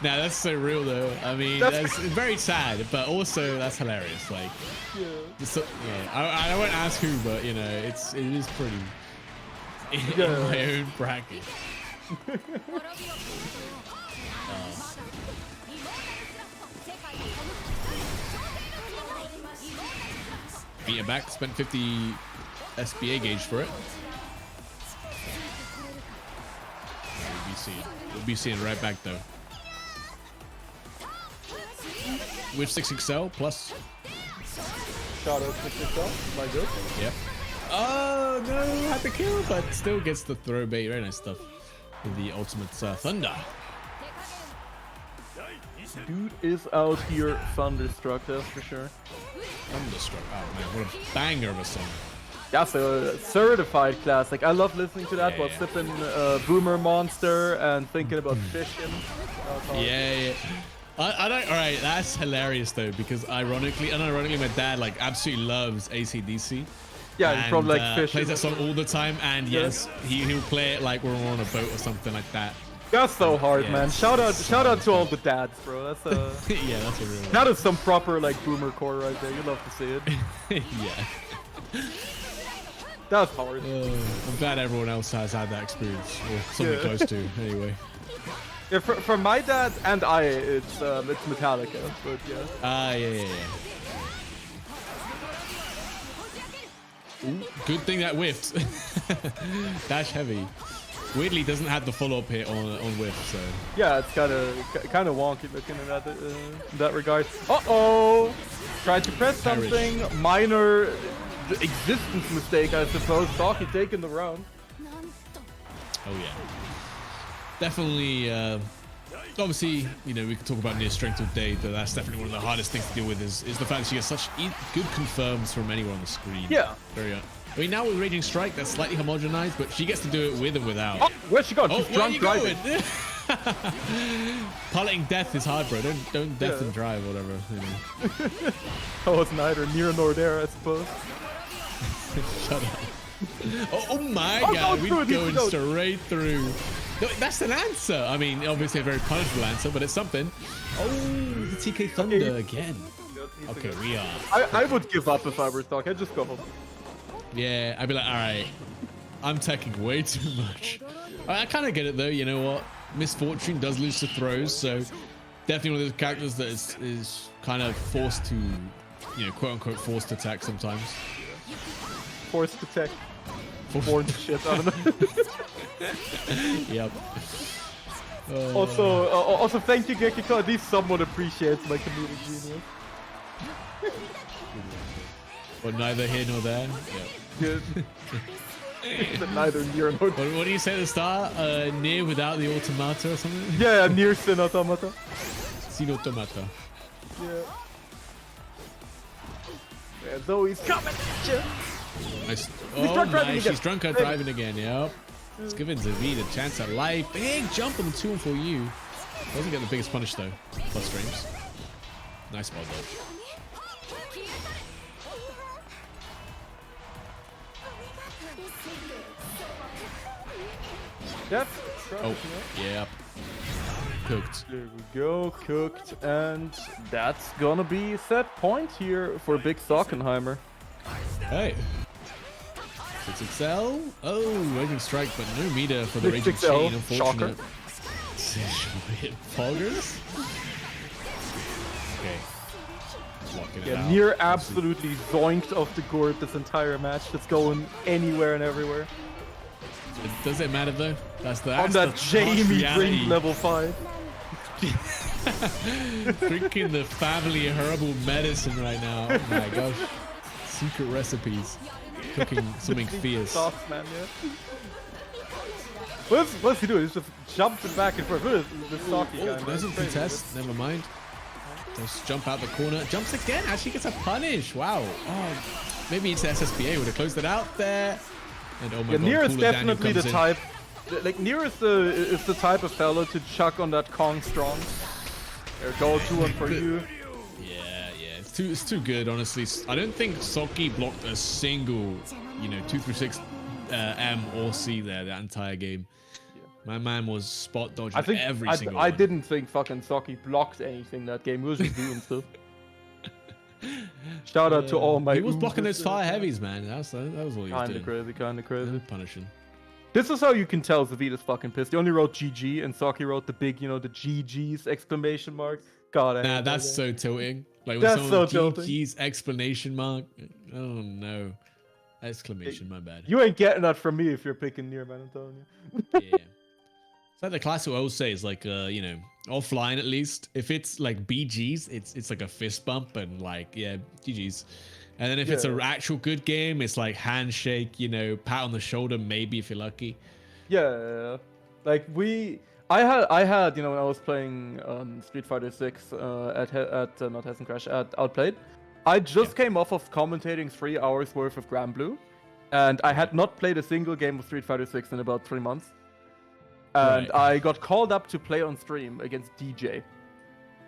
Nah, that's so real though. I mean, that's very sad, but also that's hilarious. Like, Yeah. I won't ask who, but you know, it is pretty in my own bracket. Beat it back, spent 50 SBA gauge for it. We'll be seeing right back though. With 6XL plus. Shout out to yourself, my good. Yep. Oh no, had to kill, but still gets the throw bait. Very nice stuff. With the ultimate Thunder. Dude is out here thunderstruck, that's for sure. Thunderstruck. Oh man, what a banger of a song. That's a certified classic. I love listening to that while Yeah. sipping Boomer Monster and thinking about fishing. Yeah. I don't. All right, that's hilarious though, because unironically, my dad like absolutely loves AC/DC. Yeah, he's probably like fishing. Plays that song all the time, and yes, he'll play it like we're on a boat or something like that. That's so hard, Yeah, man. it's Shout out so to all the dads, bro. That's Yeah, that's a real one. that is some proper like boomer core right there. You love to see it. Yeah. That's hard. I'm glad everyone else has had that experience, or something Yeah. close to, anyway. Yeah, for my dad and I, it's Metallica, but yeah. Yeah. Ooh, good thing that whiffed. Dash heavy. Weirdly, doesn't have the follow-up hit on whiff, so... Yeah, it's kind of wonky looking in that regard. Uh-oh! Tried to press something. Minor existence mistake, I suppose. Saki taking the round. Oh, yeah. Definitely, obviously, you know, we can talk about near strength all day, but that's definitely one of the hardest things to deal with is the fact that she gets such good confirms from anywhere on the screen. Yeah. Very I mean, now with Raging Strike, that's slightly homogenized, but she gets to do it with and without. Oh, where's she gone? Oh, She's drunk driving. Piloting death is hard, bro. Don't death and drive, whatever. You know. That was neither near nor there, I suppose. Shut up. Oh my god, we're going straight through. No, that's an answer. I mean, obviously a very punishable answer, but it's something. Oh, the TK Thunder again. Okay, we are. I would give up if I were stuck. I'd just go home. Yeah, I'd be like, all right, I'm teching way too much. I kind of get it though. You know what? Misfortune does lose to throws, so definitely one of those characters that is kind of forced to, you know, quote unquote forced to attack sometimes. Forced to tech. Born shit, I don't know. Yep. Also, thank you, Gekiko. At least someone appreciates my comedic genius. But neither here nor there. Good. Neither near nor. What do you say at the start? Near without the automata or something? Yeah, near sin automata. Sin automata. Yeah. Yeah, Zoe's coming at you. Nice. He's drunk driving again. She's drunk at driving again, yep. It's giving Zavid a chance at life. Big jump on the 2 and 4 U. Doesn't get the biggest punish though. Plus frames. Nice ball dodge. Yep. Oh, yep. Cooked. There we go, cooked, and that's gonna be set point here for Big Sockenheimer. Hey. 6XL. Oh, Raging Strike, but no meter for the Raging Chain, unfortunate. Poggers? Okay. Blocking it out. Near absolutely zoinked off the gourd this entire match. It's going anywhere and everywhere. Does it matter though? That's on that Jamie drink level 5. Drinking the family herbal medicine right now. Oh my gosh. Secret recipes. Cooking something fierce. Sauce, man, yeah. What's he doing? He's just jumping back and forth. Look at this Saki guy. There's a contest. Never mind. Just jump out the corner. Jumps again. Actually gets a punish. Wow. Oh, maybe it's SSBA. Would have closed it out there. And oh my god. Nier is definitely the type. Like Nier is the type of fellow to chuck on that Kong strong. There, go 2-1 for you. It's too good, honestly. I don't think Soki blocked a single, you know, 236 M or C there that entire game. Yeah. My man was spot dodging every single one. I didn't think fucking Soki blocked anything that game. He was just doing stuff. Shout out to all my. He was blocking those fire heavies, man. That was all he was doing. Kinda crazy. No punishing. This is how you can tell Zavita's fucking pissed. He only wrote GG, and Saki wrote the big, you know, the GG's exclamation mark. God, nah, that's so tilting. Like when that's someone so GG's exclamation mark. Oh no. Exclamation, my bad. You ain't getting that from me if you're picking Nier, man, I'm telling you. Yeah. It's like the classic I always say is like, you know, offline at least. If it's like BG's, it's like a fist bump and like, yeah, GG's. And then if it's an actual good game, it's like handshake, you know, pat on the shoulder, maybe if you're lucky. Yeah, like I had, you know, when I was playing Street Fighter 6 at not Hessen Crash, at Outplayed, I just came off of commentating 3 hours worth of Grand Blue, and I had not played a single game of Street Fighter 6 in about 3 months. And I got called up to play on stream against DJ.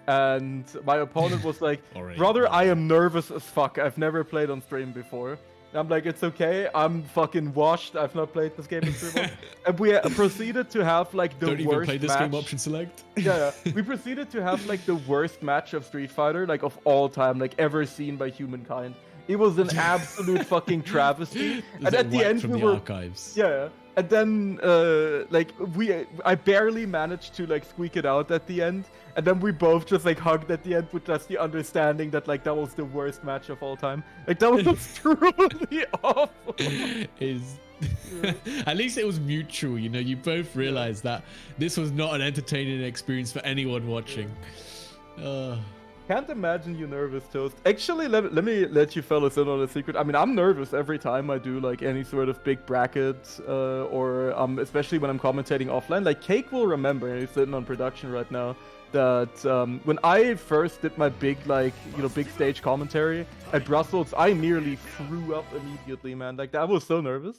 And my opponent was like, brother, I am nervous as fuck. I've never played on stream before. And I'm like, it's okay. I'm fucking washed. I've not played this game in 3 months. And we proceeded to have like the worst match. Don't even play this game option select? Yeah. We proceeded to have like the worst match of Street Fighter, like of all time, like ever seen by humankind. It was an absolute fucking travesty. And at the end, we were archives. Yeah. And then, like, I barely managed to, like, squeak it out at the end. And then we both just, like, hugged at the end with just the understanding that, like, that was the worst match of all time. Like, that was truly awful. Is At least it was mutual, you know. You both realized that this was not an entertaining experience for anyone watching. Can't imagine you nervous, Toast. Actually, let me let you fellas in on a secret. I mean, I'm nervous every time I do like any sort of big bracket, or especially when I'm commentating offline. Like Cake will remember, and he's sitting on production right now, that when I first did my big big stage commentary at Brussels, I nearly threw up immediately, man. Like I was so nervous.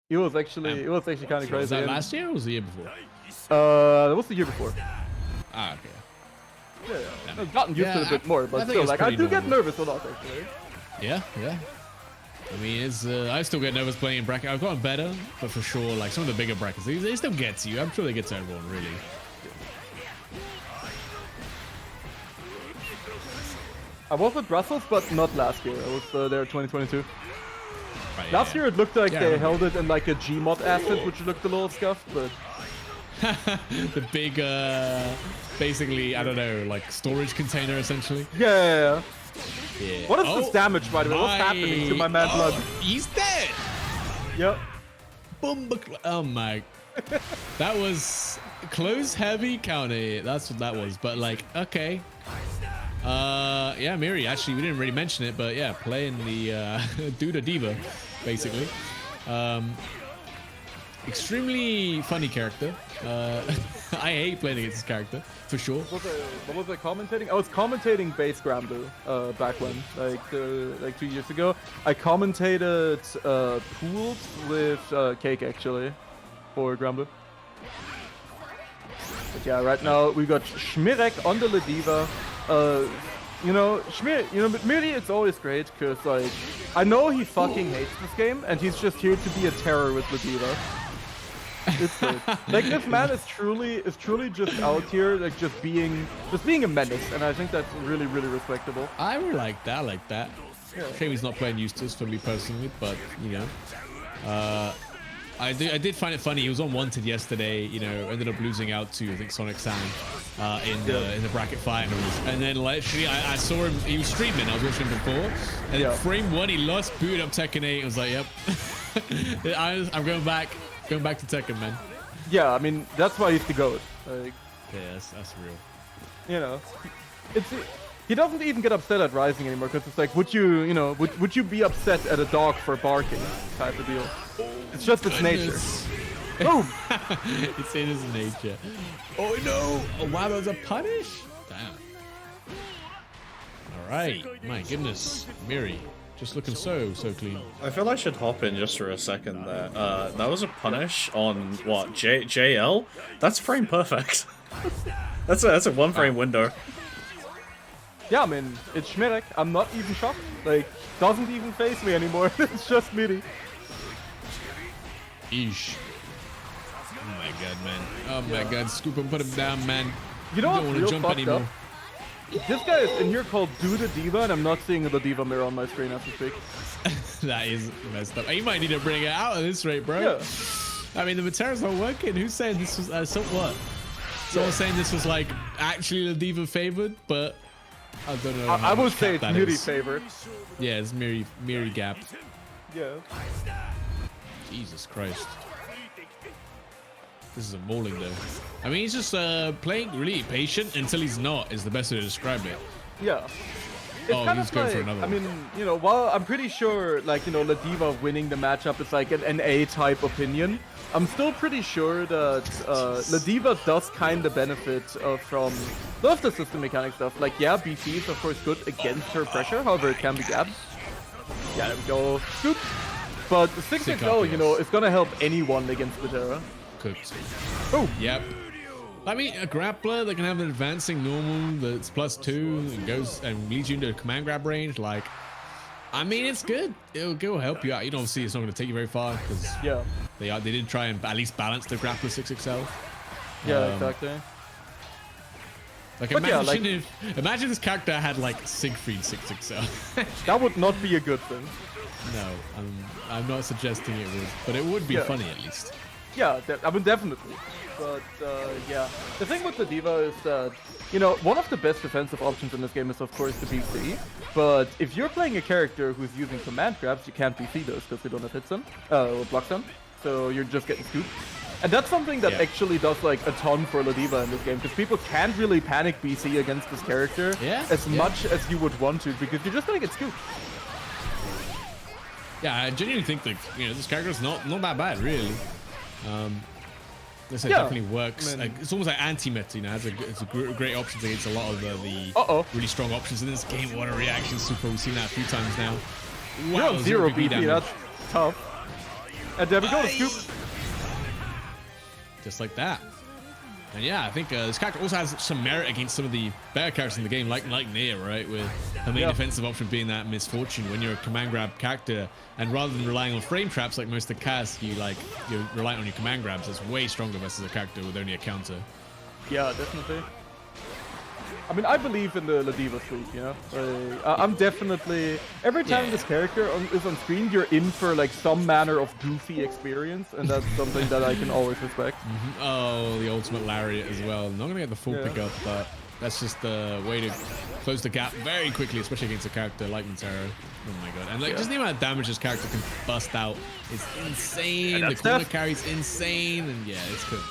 It was actually kind of crazy. Was that last year or was the year before? That was the year before. Ah, okay. Yeah. I've gotten used to it a bit more, but still, like I do get nervous a lot actually. Yeah. I mean, it's I still get nervous playing in bracket. I've gotten better, but for sure, like some of the bigger brackets, they still get to you. I'm sure they get to everyone, really. I was at Brussels, but not last year. I was there 2022. Right, Last year it looked like they remember. held it in like a Gmod asset, which looked a little scuffed, but The big, basically, I don't know, like storage container, essentially. yeah. Yeah. What is this damage, by the way? What's happening to my man Blood? He's dead. Yep. Boom. Oh my. That was close heavy counter. That's what that was. But like, okay. Yeah, Miri, actually, we didn't really mention it, but yeah, playing the Duda Diva, basically. Extremely funny character. I hate playing against this character, for sure. What was I commentating? I was commentating base Granblue back when, like 2 years ago. I commentated pools with Cake, actually, for Granblue. But yeah, right now we got Schmirek on the Lediva. With Miri, it's always great because, like, I know he fucking hates this game and he's just here to be a terror with Lediva. It's great. Like, this man is truly just out here, like, just being a menace, and I think that's really, really respectable. I really like that. Yeah. Shame he's not playing Eustace for me personally, but you know, I did find it funny. He was on Wanted yesterday. You know, ended up losing out to I think Sonic Sam in the bracket finals, and then literally I saw him. He was streaming. I was watching him before, and Yeah. frame one he lost, booted up Tekken 8. I was like, yep, I'm going back to Tekken, man. Yeah, I mean, that's why he's the GOAT. Like, Yeah, that's real. you know, he doesn't even get upset at Rising anymore because it's like, would you be upset at a dog for barking type of deal? It's just its nature. Boom! It's in his nature. Oh no! Oh wow, that was a punish? Damn. Alright, my goodness. Miri, just looking so clean. I feel I should hop in just for a second there. That was a punish on, what, JL? That's frame perfect. That's a one frame window. Yeah, I mean, it's Schmirek. I'm not even shocked. Like, doesn't even face me anymore. It's just Miri. Eesh. Oh my god, man. Oh my god, scoop him, put him down, man. You know don't what's want to real jump fucked anymore. up? This guy is in here called Duda Diva, and I'm not seeing the Diva mirror on my screen as we speak. That is messed up. You might need to bring it out at this rate, bro. Yeah. I mean, the material's not working. Who's saying this was so what? Someone saying this was like actually the Diva favored, but I don't know. I would say it's Miri is. favorite. Yeah, it's Miri gap. Yeah. Jesus Christ. This is a mauling though. I mean, he's just playing really patient until he's not, is the best way to describe it. Yeah. It's Oh, kind he's of going like, for another I mean, while I'm pretty sure, like, Lediva winning the matchup is like an A-type opinion, I'm still pretty sure that Lediva does kind of benefit from a lot of the system mechanic stuff. Like, yeah, BC is of course good against her pressure, however, it can be gapped. Yeah, there we go. Scoop. But the 6XL, is gonna help anyone against Viterra. Cooked. Oh, Yep. I mean, a grappler that can have an advancing normal that's +2 and goes and leads you into command grab range. Like, I mean, it's good. It'll help you out. You know, obviously, it's not going to take you very far because yeah. they did try and at least balance the grappler 6XL. Yeah, exactly. Like, But yeah, imagine this character had like Siegfried 6XL. That would not be a good thing. No, I'm not suggesting it would, but it would be funny at least. Yeah, I mean, definitely. But, yeah. The thing with the D.Va is that, you know, one of the best defensive options in this game is, of course, the BC. But if you're playing a character who's using command grabs, you can't BC those because they don't have hit stun, or block stun. So you're just getting scooped. And that's something that actually does, like, a ton for La D.Va in this game, because people can't really panic BC against this character as much as you would want to, because you're just gonna get scooped. Yeah, I genuinely think that, you know, this character's not that bad, really. This definitely works. Like, it's almost like anti-meta, you know. It's a great option against a lot of the really strong options in this game. What a reaction super! We've seen that a few times now. Wow, zero BP, that's tough. And there we go, the scoop. Just like that. And yeah, I think this character also has some merit against some of the better characters in the game, like Nia, right? With her main defensive option being that misfortune when you're a command grab character, and rather than relying on frame traps like most of the cast, you're relying on your command grabs. It's way stronger versus a character with only a counter. Yeah, definitely. I mean, I believe in the La D.Va streak, you know? I'm definitely... Every time this character is on screen, you're in for, like, some manner of goofy experience, and that's something that I can always respect. Oh, the ultimate lariat as well. Not gonna get the full pickup, but that's just the way to close the gap very quickly, especially against a character like Montero. Oh my god. And, like, just the amount of damage this character can bust out is insane. The corner carry's insane, and yeah, it's good.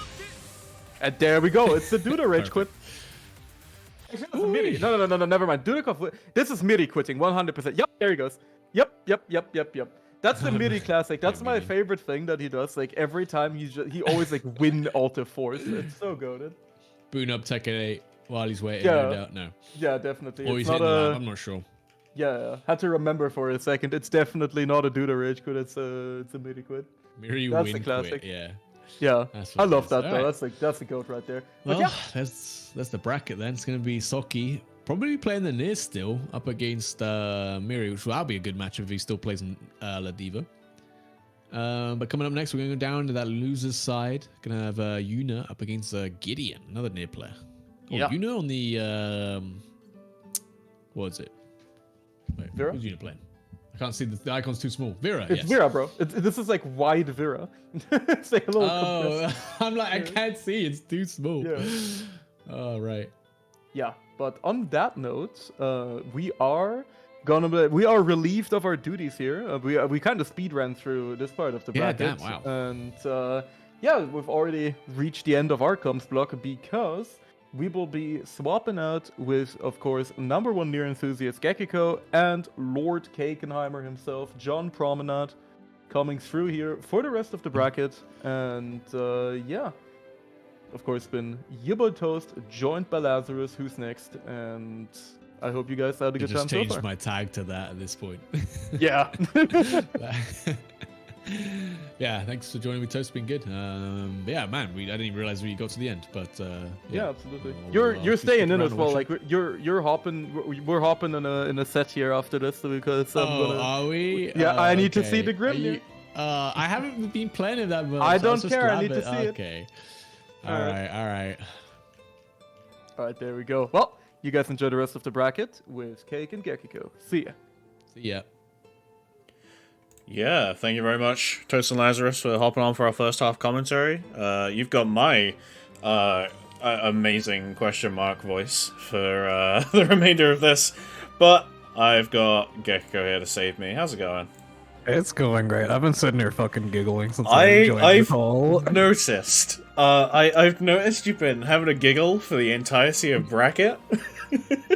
And there we go. It's the Duda Rage quit. No, never mind. Dudikov, this is Miri quitting, 100%. Yep, there he goes. Yep. That's the Miri classic. That's my favorite thing that he does. Like, every time he always, like, win Alt Force. It's so goated. Boon up Tekken 8 while he's waiting, no doubt. No. Yeah, definitely. Or he's hitting the lab, I'm not sure. Yeah, had to remember for a second. It's definitely not a Duda Rage quit. It's a Miri quit. Miri That's win the classic. Quit, yeah. Yeah, I love that though. Right. That's the goat right there. But well, that's the bracket then. It's gonna be Soki probably playing the Niz still up against Miri, which will be a good match if he still plays La D.Va. But coming up next, we're gonna go down to that loser's side. Gonna have Yuna up against Gideon, another Niz player. Oh, Yuna on the what is it? Wait, Vera? who's Yuna playing? I can't see the icon's too small. Vera, it's Vera, bro. This is like wide Vera. It's like a little I'm like, I can't see. It's too small. Yeah. Oh, right. Yeah, but on that note, we are relieved of our duties here. We kind of speed ran through this part of the bracket. Yeah, damn, wow. And yeah, we've already reached the end of our comms block because we will be swapping out with, of course, #1 Nier enthusiast Gekiko and Lord Kakenheimer himself, John Promenade, coming through here for the rest of the bracket. And yeah, of course, been Yibbo Toast, joined by Lazarus, who's next. And I hope you guys had a good time so far. Just changed my tag to that at this point. Yeah. Yeah, thanks for joining me, Toast. It's been good. Yeah, man, I didn't even realize we got to the end, but yeah, absolutely. You're staying in as well. Like you're hopping. We're hopping in a set here after this because are we? Yeah, I need to see the Grim. I haven't been playing it that much. I don't care. I need to see it. Okay. All right. All right, there we go. Well, you guys enjoy the rest of the bracket with Cake and Gekiko. See ya. See ya. Yeah, thank you very much, Toast and Lazarus, for hopping on for our first half commentary. You've got my amazing question mark voice for the remainder of this, but I've got Gekko here to save me. How's it going? It's going great. I've been sitting here fucking giggling since I've noticed. I've noticed you've been having a giggle for the entirety of bracket.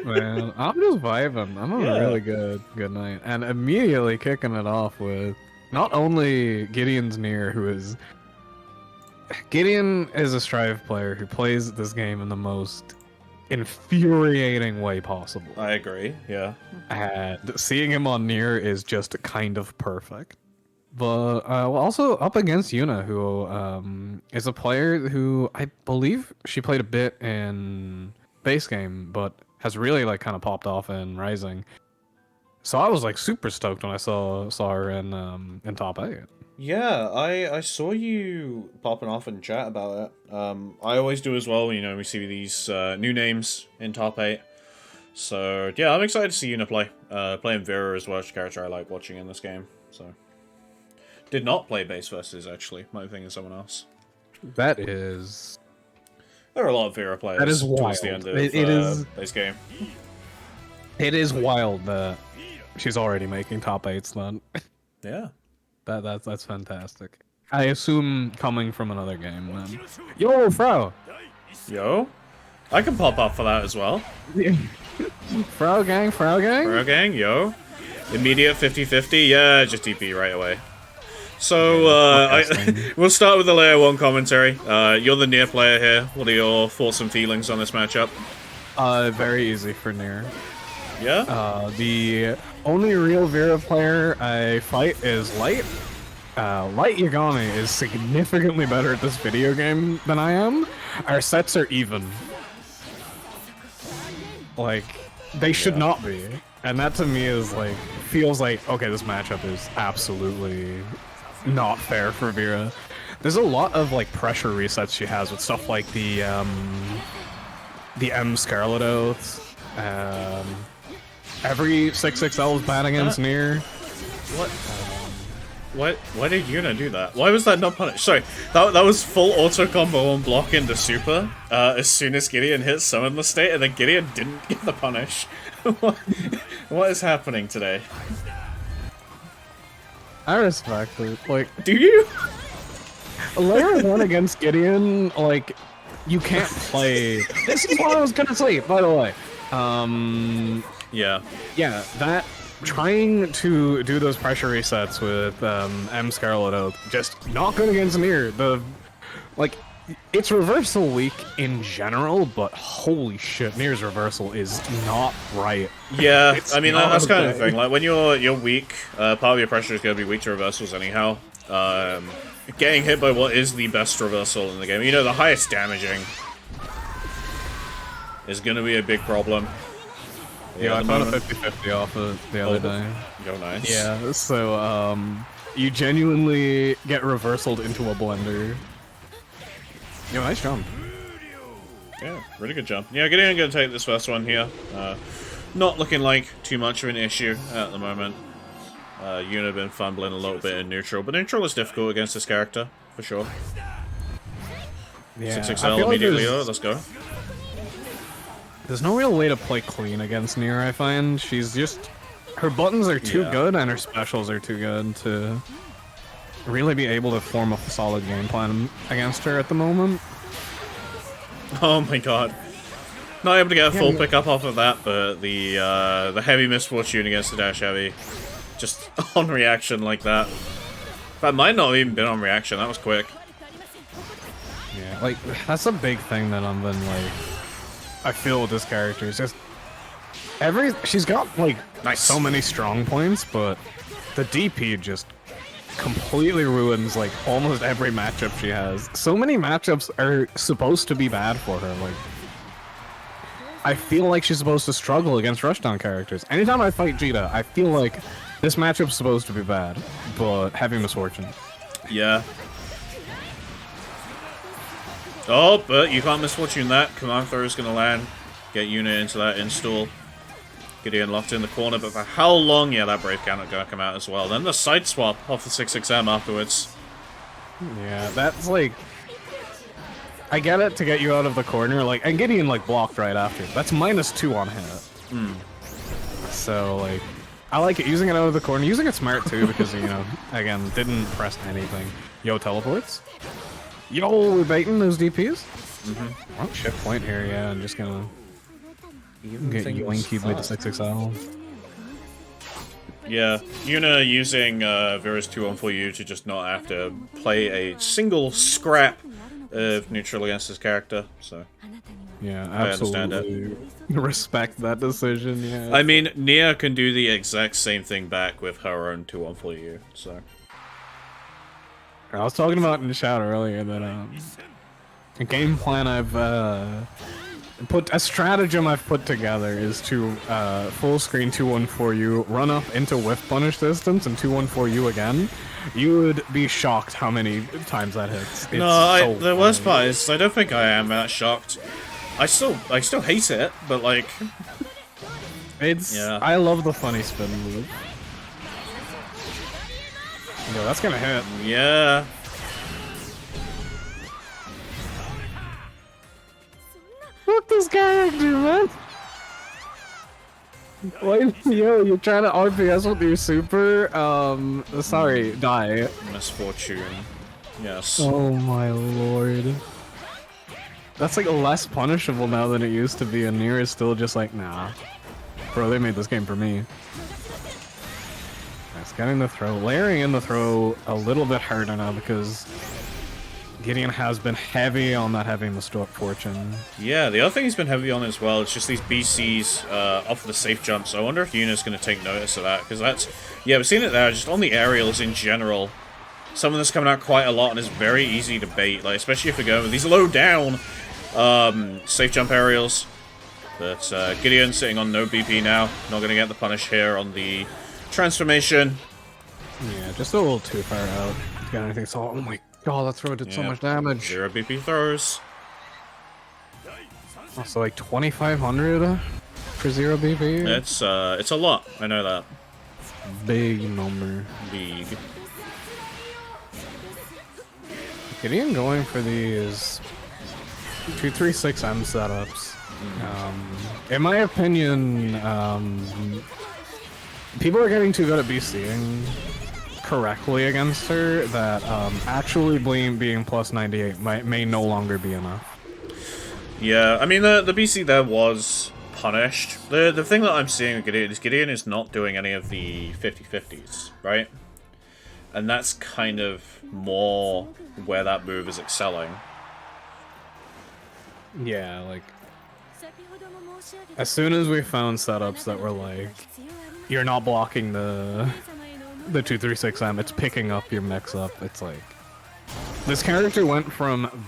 Man, I'm just vibing. I'm having a really good night. And immediately kicking it off with not only Gideon's Nier, Gideon is a Strive player who plays this game in the most infuriating way possible. I agree, yeah. And seeing him on Nier is just kind of perfect. But also up against Yuna, who is a player who I believe she played a bit in base game, but has really like kind of popped off in Rising. So I was like super stoked when I saw her in top 8. Yeah, I saw you popping off in chat about it. I always do as well, you know, we see these new names in top 8. So yeah, I'm excited to see Yuna play. Playing Vera as well, which character I like watching in this game. So did not play base versus actually, might think of someone else. That is... There are a lot of Vera players That is towards the wild. end of It is- this game. It is wild that she's already making top 8s then. Yeah. That's fantastic. I assume coming from another game then. Yo, Frau! Yo. I can pop up for that as well. Frau gang, Frau gang? Bro gang, yo. Immediate 50-50, yeah, just TP right away. So, we'll start with the Layer 1 commentary. You're the Nier player here. What are your thoughts and feelings on this matchup? Very easy for Nier. Yeah? The only real Vera player I fight is Light. Light Yagami is significantly better at this video game than I am. Our sets are even. Like, they should not be. And that to me is like, feels like, okay, this matchup is absolutely not fair for Vera. There's a lot of like pressure resets she has with stuff like the M Scarlet Oaths. Every 6XL is bad against Nier. Why did Yuna do that? Why was that not punished? Sorry, that was full auto combo on block into super as soon as Gideon hit summon the state, and then Gideon didn't get the punish. What is happening today? I respect it. Like, Do you? Layer 1 against Gideon, like, you can't play... This is what I was gonna say, by the way. Yeah. Yeah, that... Trying to do those pressure resets with M Scarlet Oath, just not good against Nier. Like, it's reversal weak in general, but holy shit, Nier's reversal is not right. Yeah, It's I mean, not that's kind of the okay. thing. Like, when you're weak, part of your pressure is going to be weak to reversals anyhow. Getting hit by what is the best reversal in the game, you know, the highest damaging, is going to be a big problem. Yeah, I at the found a moment. 50-50 off it the other day. Yo, nice. Yeah, so, you genuinely get reversaled into a blender. Yo, nice jump. Yeah, really good jump. Yeah, Gideon going to take this first one here. Not looking like too much of an issue at the moment. Yuna been fumbling a little bit in neutral, but neutral is difficult against this character, for sure. Yeah, 6XL I feel like immediately, there's- let's go. There's no real way to play clean against Nier, I find. She's just... Her buttons are too Yeah. good and her specials are too good to really be able to form a solid game plan against her at the moment. Oh my god. Not able to get a full pickup off of that, but the heavy misfortune against the dash heavy. Just on reaction like that. That might not have even been on reaction, that was quick. Yeah, like, that's a big thing that I'm been, like... I feel with this character. It's just... She's got, like, Nice. so many strong points, but the DP just completely ruins, like, almost every matchup she has. So many matchups are supposed to be bad for her, like... I feel like she's supposed to struggle against rushdown characters. Anytime I fight Jita, I feel like this matchup's supposed to be bad, but heavy misfortune. Yeah. Oh, but you can't misfortune that. Command throw is going to land. Get Yuna into that install. Gideon locked in the corner, but for how long? Yeah, that Brave Counter going to come out as well. Then the side swap off the 6XM afterwards. Yeah, that's like... I get it to get you out of the corner, like, and Gideon, like, blocked right after. That's -2 on hit. So, like, I like it. Using it out of the corner. Using it smart, too, because, you know, again, didn't press anything. Yo, teleports. Yo, we're baiting those DPs? Oh, shift point here, yeah, I'm just gonna get yoinky by the 6XL. Yeah, Yuna using Vera's 2-on-4U to just not have to play a single scrap of neutral against his character, so... Yeah, I understand absolutely respect that decision, yeah. I mean, Nia can do the exact same thing back with her own 2-on-4U, so... I was talking about in the chat earlier that a game plan a stratagem I've put together is to full screen 2-1-4U, run up into whiff punish distance, and 2-1-4U again. You would be shocked how many times that hits. It's so the worst funny. part is I don't think I am that shocked. I still hate it, but like, It's Yeah. I love the funny spin move. Yo, that's gonna hit. yeah. character, man? Wait, yo, you're trying to RPS with your super? Sorry, die. Misfortune. Yes. Oh my lord. That's like less punishable now than it used to be, and Nier is still just like, nah. Bro, they made this game for me. Nice, getting the throw. Layering in the throw a little bit harder now because Gideon has been heavy on that heavy misfortune. Yeah, the other thing he's been heavy on as well is just these BCs off the safe jump, so I wonder if Yuna's going to take notice of that, because that's... Yeah, we've seen it there, just on the aerials in general. Some of this coming out quite a lot, and it's very easy to bait, like, especially if we go with these low down safe jump aerials. But Gideon sitting on no BP now, not going to get the punish here on the transformation. Yeah, just a little too far out. Got anything so... Oh my god, that throw did so much damage. 0 BP throws. Also, like 2,500 for 0 BP. It's a lot. I know that. Big number. Big. Gideon going for these 236M setups. In my opinion, people are getting too good at BCing correctly against her that actually being plus 98 may no longer be enough. Yeah, I mean, the BC there was punished. The thing that I'm seeing with Gideon is not doing any of the 50-50s, right? And that's kind of more where that move is excelling. Yeah, like, as soon as we found setups that were like, you're not blocking the 236M, it's picking up your mix-up, it's like... This character went from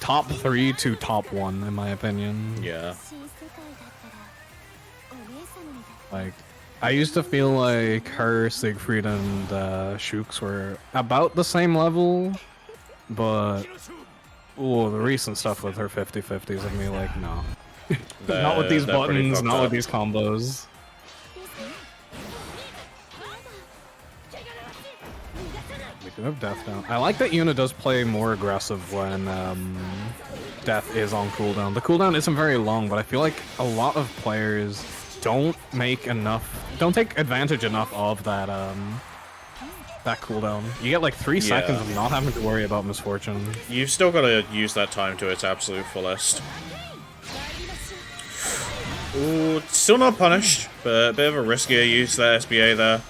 top 3 to top 1, in my opinion. Yeah. Like, I used to feel like her, Siegfried, and Shooks were about the same level, but... Ooh, the recent stuff with her 50-50s of me, like, no. Not with these buttons, not with these combos. We do have Death down. I like that Yuna does play more aggressive when Death is on cooldown. The cooldown isn't very long, but I feel like a lot of players don't take advantage enough of that that cooldown. You get like 3 seconds of not having to worry about misfortune. You've still got to use that time to its absolute fullest. Ooh, still not punished, but a bit of a riskier use that SBA there.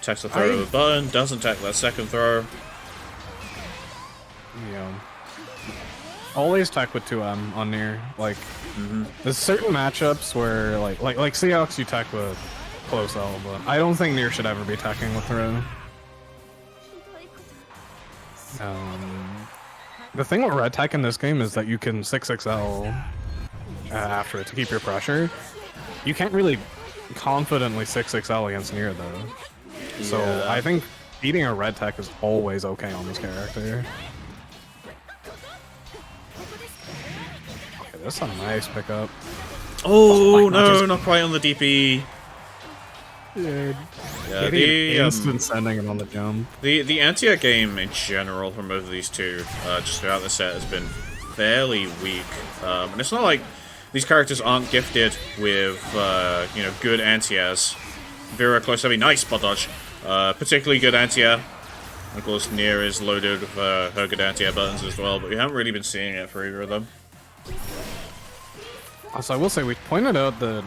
Attacks the throw of the button, doesn't attack that second throw. Yeah. Always tech with 2M on Nier. Like, there's certain matchups where, like Seahawks you tech with close L, but I don't think Nier should ever be teching with throw. The thing with red tech in this game is that you can 6XL after it to keep your pressure. You can't really confidently 6XL against Nier though. So I think beating a red tech is always okay on this character. Okay, that's a nice pickup. Oh, no, not quite on the DP. Dude. Yeah, the instant sending it on the jump. The anti-air game in general from both of these two, just throughout the set, has been fairly weak. And it's not like these characters aren't gifted with, you know, good anti-airs. Vera close heavy, nice spot dodge. Particularly good anti-air. Of course, Nier is loaded with her good anti-air buttons as well, but we haven't really been seeing it for either of them. Also, I will say, we pointed out that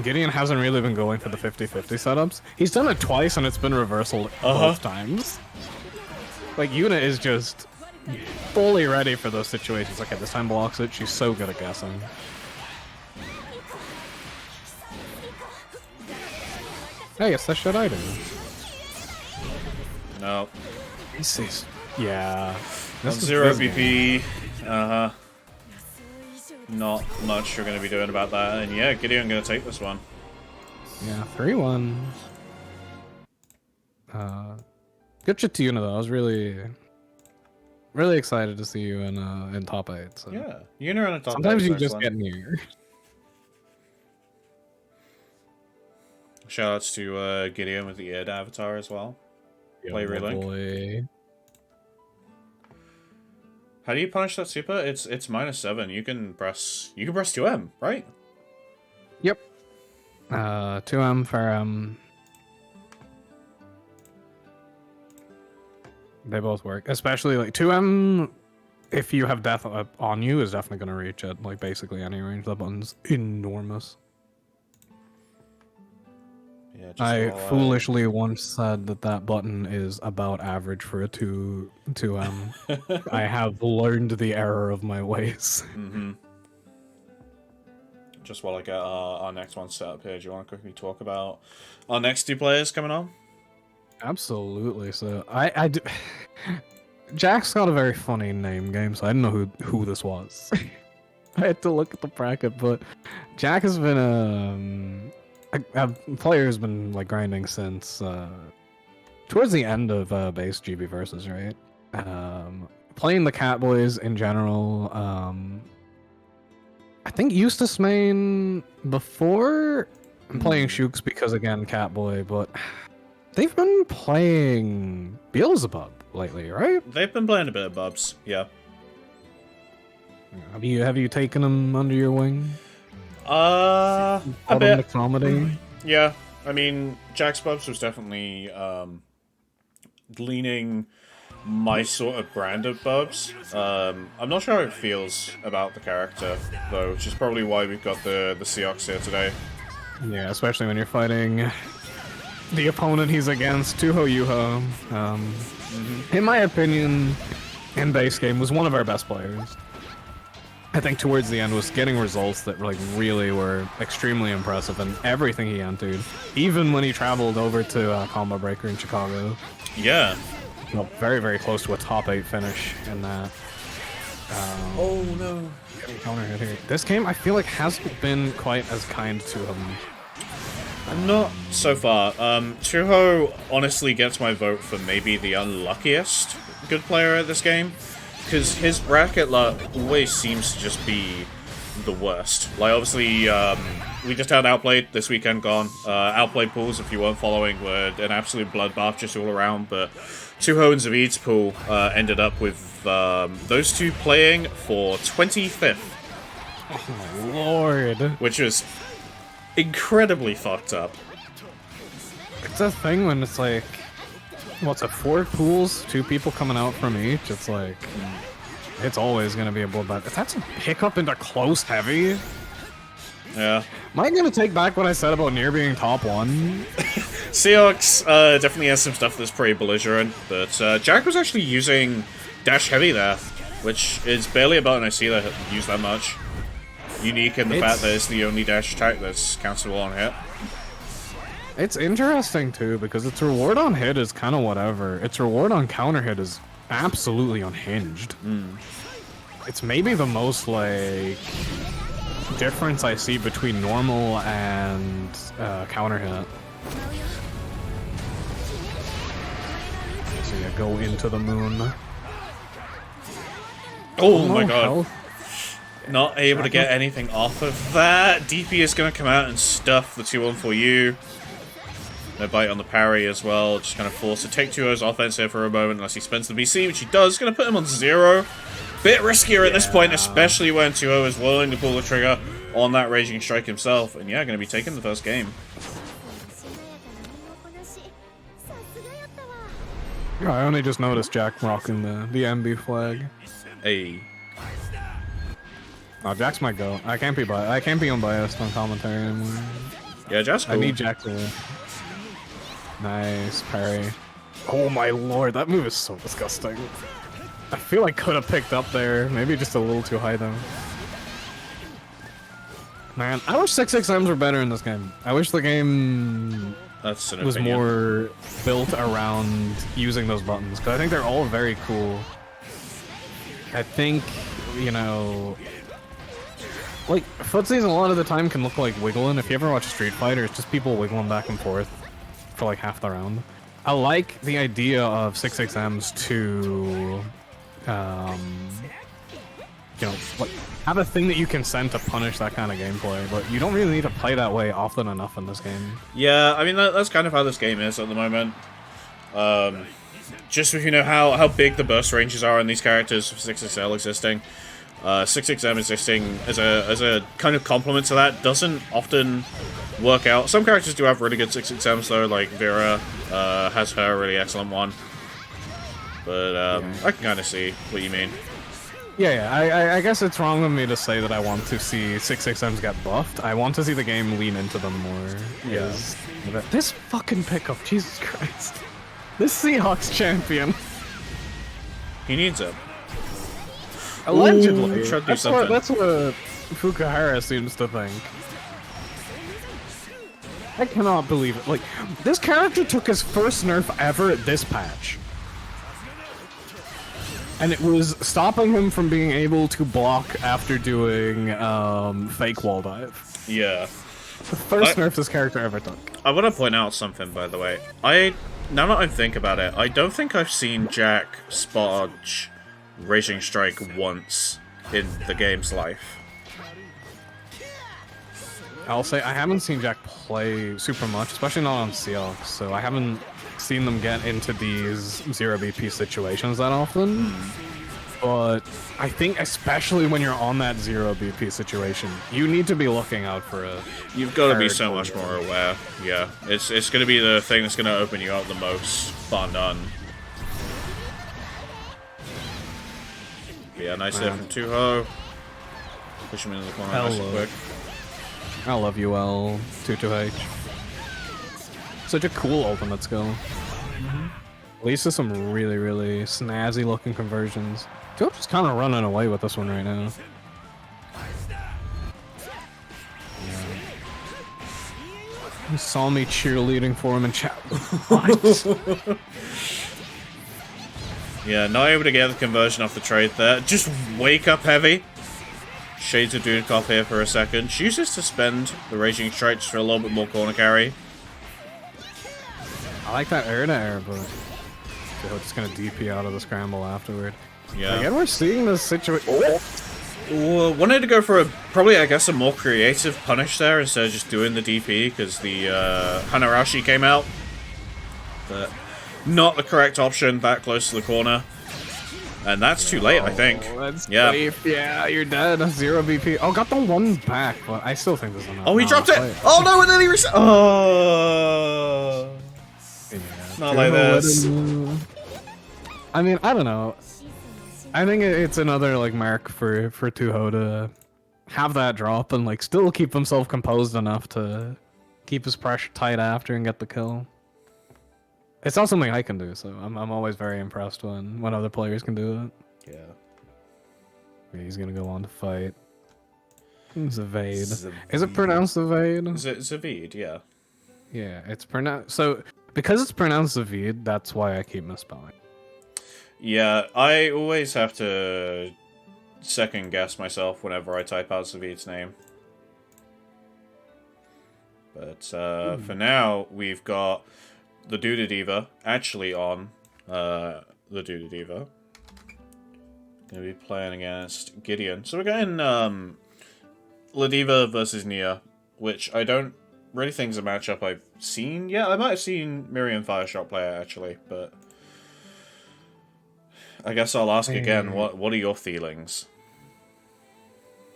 Gideon hasn't really been going for the 50-50 setups. He's done it twice and it's been reversal both times. Like, Yuna is just fully ready for those situations. Okay, this time blocks it. She's so good at guessing. Hey, it's that shit I do. No. This is... Yeah. This is 0 BP. Not much you're going to be doing about that. And yeah, Gideon going to take this one. Yeah, 3-1. Good shit to Yuna though. I was really excited to see you in top 8. So. Yeah, Yuna in a top 8. Sometimes you just get near. Shoutouts to Gideon with the Id avatar as well. Play Relink. How do you punish that super? It's -7. You can press 2M, right? Yep. 2M for they both work. Especially like 2M if you have death on you is definitely gonna reach at like basically any range. That button's enormous. Yeah, just I while foolishly once said that button is about average for a 2M. I have learned the error of my ways. Mm-hmm. Just while I get our next one set up here, do you want to quickly talk about our next 2 players coming on? Absolutely. So I do... Jack's got a very funny name game, so I didn't know who this was. I had to look at the bracket, but Jack has been a player who's been like grinding since towards the end of base GBVSR, right? Playing the Catboys in general. I think Eustace main before. I'm playing Shooks because again Catboy, but they've been playing Beelzebub lately, right? They've been playing a bit of Bubs, yeah. Have you taken them under your wing? A Taught bit. them the comedy? Yeah, I mean, Jack's Bubs was definitely leaning my sort of brand of Bubs. I'm not sure how it feels about the character, though, which is probably why we've got the Seahawks here today. Yeah, especially when you're fighting the opponent he's against, Tuho Yuho. In my opinion, in base game, was one of our best players. I think towards the end was getting results that like really were extremely impressive in everything he entered. Even when he traveled over to Combo Breaker in Chicago. Yeah. Well, very, very close to a top 8 finish in that. Oh no. Counter hit here. This game, I feel like, hasn't been quite as kind to him. Not so far. Tuho honestly gets my vote for maybe the unluckiest good player at this game. Because his bracket luck always seems to just be the worst. Like, obviously, we just had Outplayed this weekend gone. Outplayed pools, if you weren't following, were an absolute bloodbath just all around. But Tuho and Zavid's pool ended up with those two playing for 25th. Oh, Lord. Which was incredibly fucked up. It's a thing when it's like, what's it, 4 pools, 2 people coming out from each? It's like, it's always going to be a bloodbath. If that's a pickup into close heavy... Yeah. Am I going to take back what I said about Nier being top 1? Seahawks definitely has some stuff that's pretty belligerent, but Jack was actually using dash heavy there, which is barely a button I see that use that much. Unique in the fact that it's the only dash attack that's countable on hit. It's interesting too, because its reward on hit is kind of whatever. Its reward on counter hit is absolutely unhinged. It's maybe the most, like, difference I see between normal and counter hit. So yeah, go into the moon. Oh my god. Health. Not able to get anything off of that. DP is going to come out and stuff the 2-1-4U. No bite on the parry as well. Just kind of forced to take 2-0's offense here for a moment unless he spends the BC, which he does. Going to put him on 0. Bit riskier at this point, especially when 2-0 is willing to pull the trigger on that Raging Strike himself. And yeah, going to be taking the first game. Yeah, I only just noticed Jack rocking the MB flag. Hey. Oh, Jack's my go. I can't be unbiased on commentary anymore. Yeah, Jack's cool. I need Jack to win. Nice parry. Oh my lord, that move is so disgusting. I feel like could have picked up there. Maybe just a little too high though. Man, I wish 6XMs were better in this game. I wish the game That's an was opinion. more built around using those buttons, because I think they're all very cool. I think, you know, like, footsies a lot of the time can look like wiggling. If you ever watch Street Fighter, it's just people wiggling back and forth for like half the round. I like the idea of 6XMs to, you know, like, have a thing that you can send to punish that kind of gameplay, but you don't really need to play that way often enough in this game. Yeah, I mean, that's kind of how this game is at the moment. just with, you know, how big the burst ranges are in these characters for 6XL existing, 6XM existing as a kind of complement to that doesn't often work out. Some characters do have really good 6XMs though, like Vera has her really excellent one. But I can kind of see what you mean. Yeah, I guess it's wrong of me to say that I want to see 6XMs get buffed. I want to see the game lean into them more. Yeah. This fucking pickup, Jesus Christ. This Seahawks champion. He needs it. Allegedly. Ooh, that's what Fukuhara seems to think. I cannot believe it. Like, this character took his first nerf ever at this patch. And it was stopping him from being able to block after doing fake wall dive. Yeah. The first nerf this character ever took. I want to point out something, by the way. Now that I think about it, I don't think I've seen Jack spodge Raging Strike once in the game's life. I'll say I haven't seen Jack play super much, especially not on Seahawks, so I haven't seen them get into these 0 BP situations that often. But I think especially when you're on that 0 BP situation, you need to be looking out for it. You've got to be so much more aware. Yeah, it's going to be the thing that's going to open you up the most. Fun done. Yeah, nice hit from Tuho. Push him into the corner nice and quick. I love you, L. 22H. Such a cool ultimate skill. At least there's some really, really snazzy looking conversions. Joe's just kind of running away with this one right now. He saw me cheerleading for him in chat. What? Yeah, not able to get the conversion off the trade there. Just wake up heavy. Shades of Dudikoff here for a second. Chooses to spend the Raging Strikes for a little bit more corner carry. I like that air to air, but Joe's just gonna DP out of the scramble afterward. Yeah. Again, we're seeing this situation. Wanted to go for probably, I guess, a more creative punish there instead of just doing the DP because the Hanarashi came out. But not the correct option that close to the corner. And that's too late, I think. That's yeah. safe. Yeah, you're dead. 0 BP. Oh, got the one back, but I still think there's enough. Oh, he dropped it! Oh no, and then he reset. Oh. Yeah. Not like this. I mean, I don't know. I think it's another like mark for Tuho to have that drop and like still keep himself composed enough to keep his pressure tight after and get the kill. It's not something I can do, so I'm always very impressed when other players can do it. Yeah. He's gonna go on to fight. Zavade. Is it pronounced Zavade? Zavid, yeah. Yeah, it's pronounced. So because it's pronounced Zavid, that's why I keep misspelling. Yeah, I always have to second guess myself whenever I type out Zavid's name. But for now, we've got the Duda Diva actually on the Duda Diva. Gonna be playing against Gideon. So we're getting Ladiva versus Nia, which I don't really think is a matchup I've seen yet. I might have seen Miriam Fireshot play it actually, but I guess I'll ask again, what are your feelings?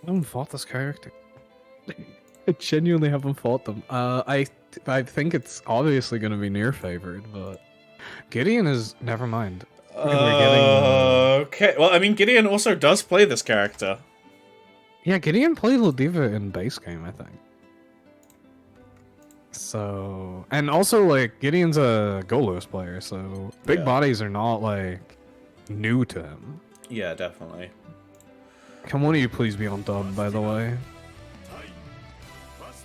I haven't fought this character. I genuinely haven't fought them. I think it's obviously going to be near favored, but Gideon is never mind. Okay, well, I mean, Gideon also does play this character. Yeah, Gideon played Ladiva in base game, I think. So, and also like Gideon's a Golos player, so big bodies are not like new to him. Yeah, definitely. Can one of you please be on dub, by the way?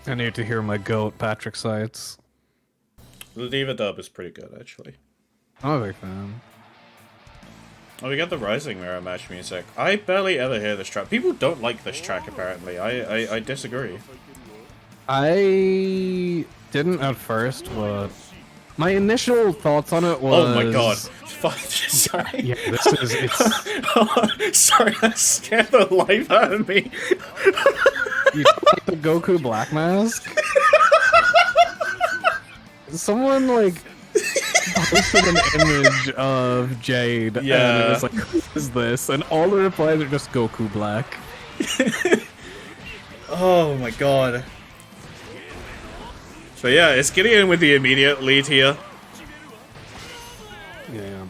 I need to hear my goat, Patrick Sites. The Diva dub is pretty good, actually. I'm a big fan. Oh, we got the Rising Mirror match music. I barely ever hear this track. People don't like this track, apparently. I disagree. I didn't at first, but my initial thoughts on it was... Oh my god. Sorry. Yeah, this is... It's... Sorry, that scared the life out of me. You like the Goku Black Mask? Someone, like, posted an image of Jade, and it was like, "Who is this?" And all the replies are just Goku Black. Oh my god. So yeah, it's Gideon with the immediate lead here. Yeah.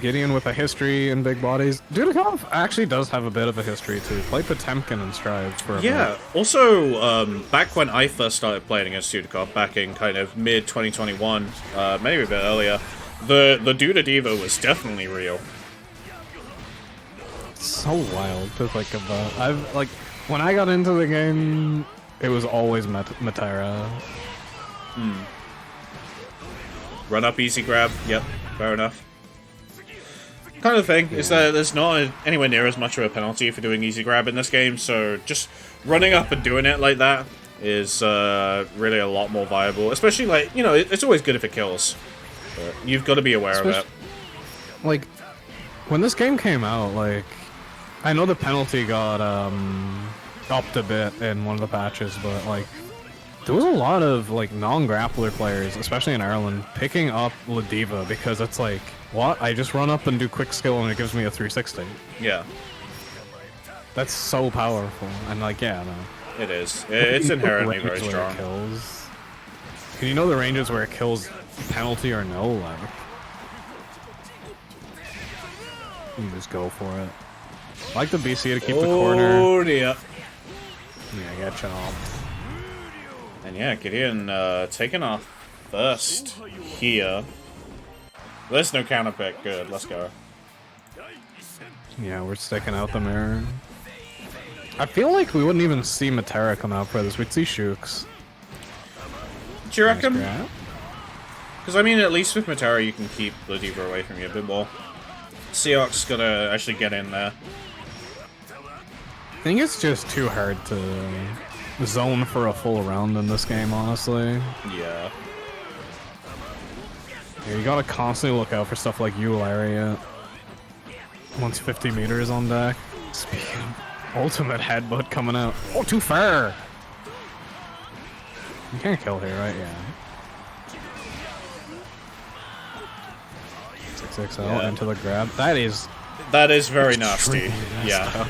Gideon with a history in big bodies. Dudikov actually does have a bit of a history too. Played Potemkin and Strive for a Yeah, bit. also, back when I first started playing against Dudikov, back in kind of mid-2021, maybe a bit earlier, the Duda Diva was definitely real. It's so wild to think about. When I got into the game, it was always Matera. Run up, easy grab, yep, fair enough. Kind of thing is that there's not anywhere near as much of a penalty for doing easy grab in this game, so just running up and doing it like that is really a lot more viable. Especially, like, you know, it's always good if it kills, but you've got to be aware of it. Like, when this game came out, like, I know the penalty got upped a bit in one of the patches, but like, there was a lot of like non-grappler players, especially in Ireland, picking up La Diva because it's like, what? I just run up and do quick skill and it gives me a 360. Yeah. That's so powerful. And like, yeah, no. It is. It's inherently very strong. Can you know the ranges where it kills penalty or no? Like, you just go for it. I like the BC to keep the corner. Oh, yeah. Yeah, get chopped. And yeah, Gideon taking off first here. There's no counter pick. Good, let's go. Yeah, we're sticking out the mirror. I feel like we wouldn't even see Matera come out for this. We'd see Shooks. Do you reckon? Nice. Because, I mean, at least with Matera, you can keep the Diva away from you a bit more. Seahawk's gotta actually get in there. I think it's just too hard to zone for a full round in this game, honestly. Yeah. Yeah, you gotta constantly look out for stuff like Eularia. Once 50 meters on deck. Speaking of ultimate headbutt coming out. Oh, too far! You can't kill here, right? Yeah. 6XL into the grab. That is very nasty. Yeah.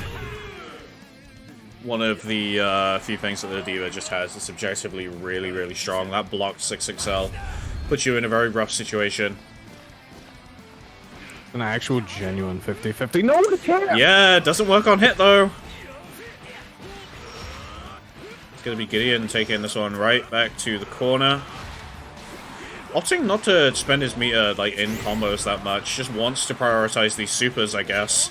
One of the few things that the Diva just has is objectively really, really strong. That blocked 6XL puts you in a very rough situation. An actual genuine 50-50. No, it can't! Yeah, it doesn't work on hit though. It's gonna be Gideon taking this one right back to the corner. Opting not to spend his meter like in combos that much, just wants to prioritize these supers, I guess.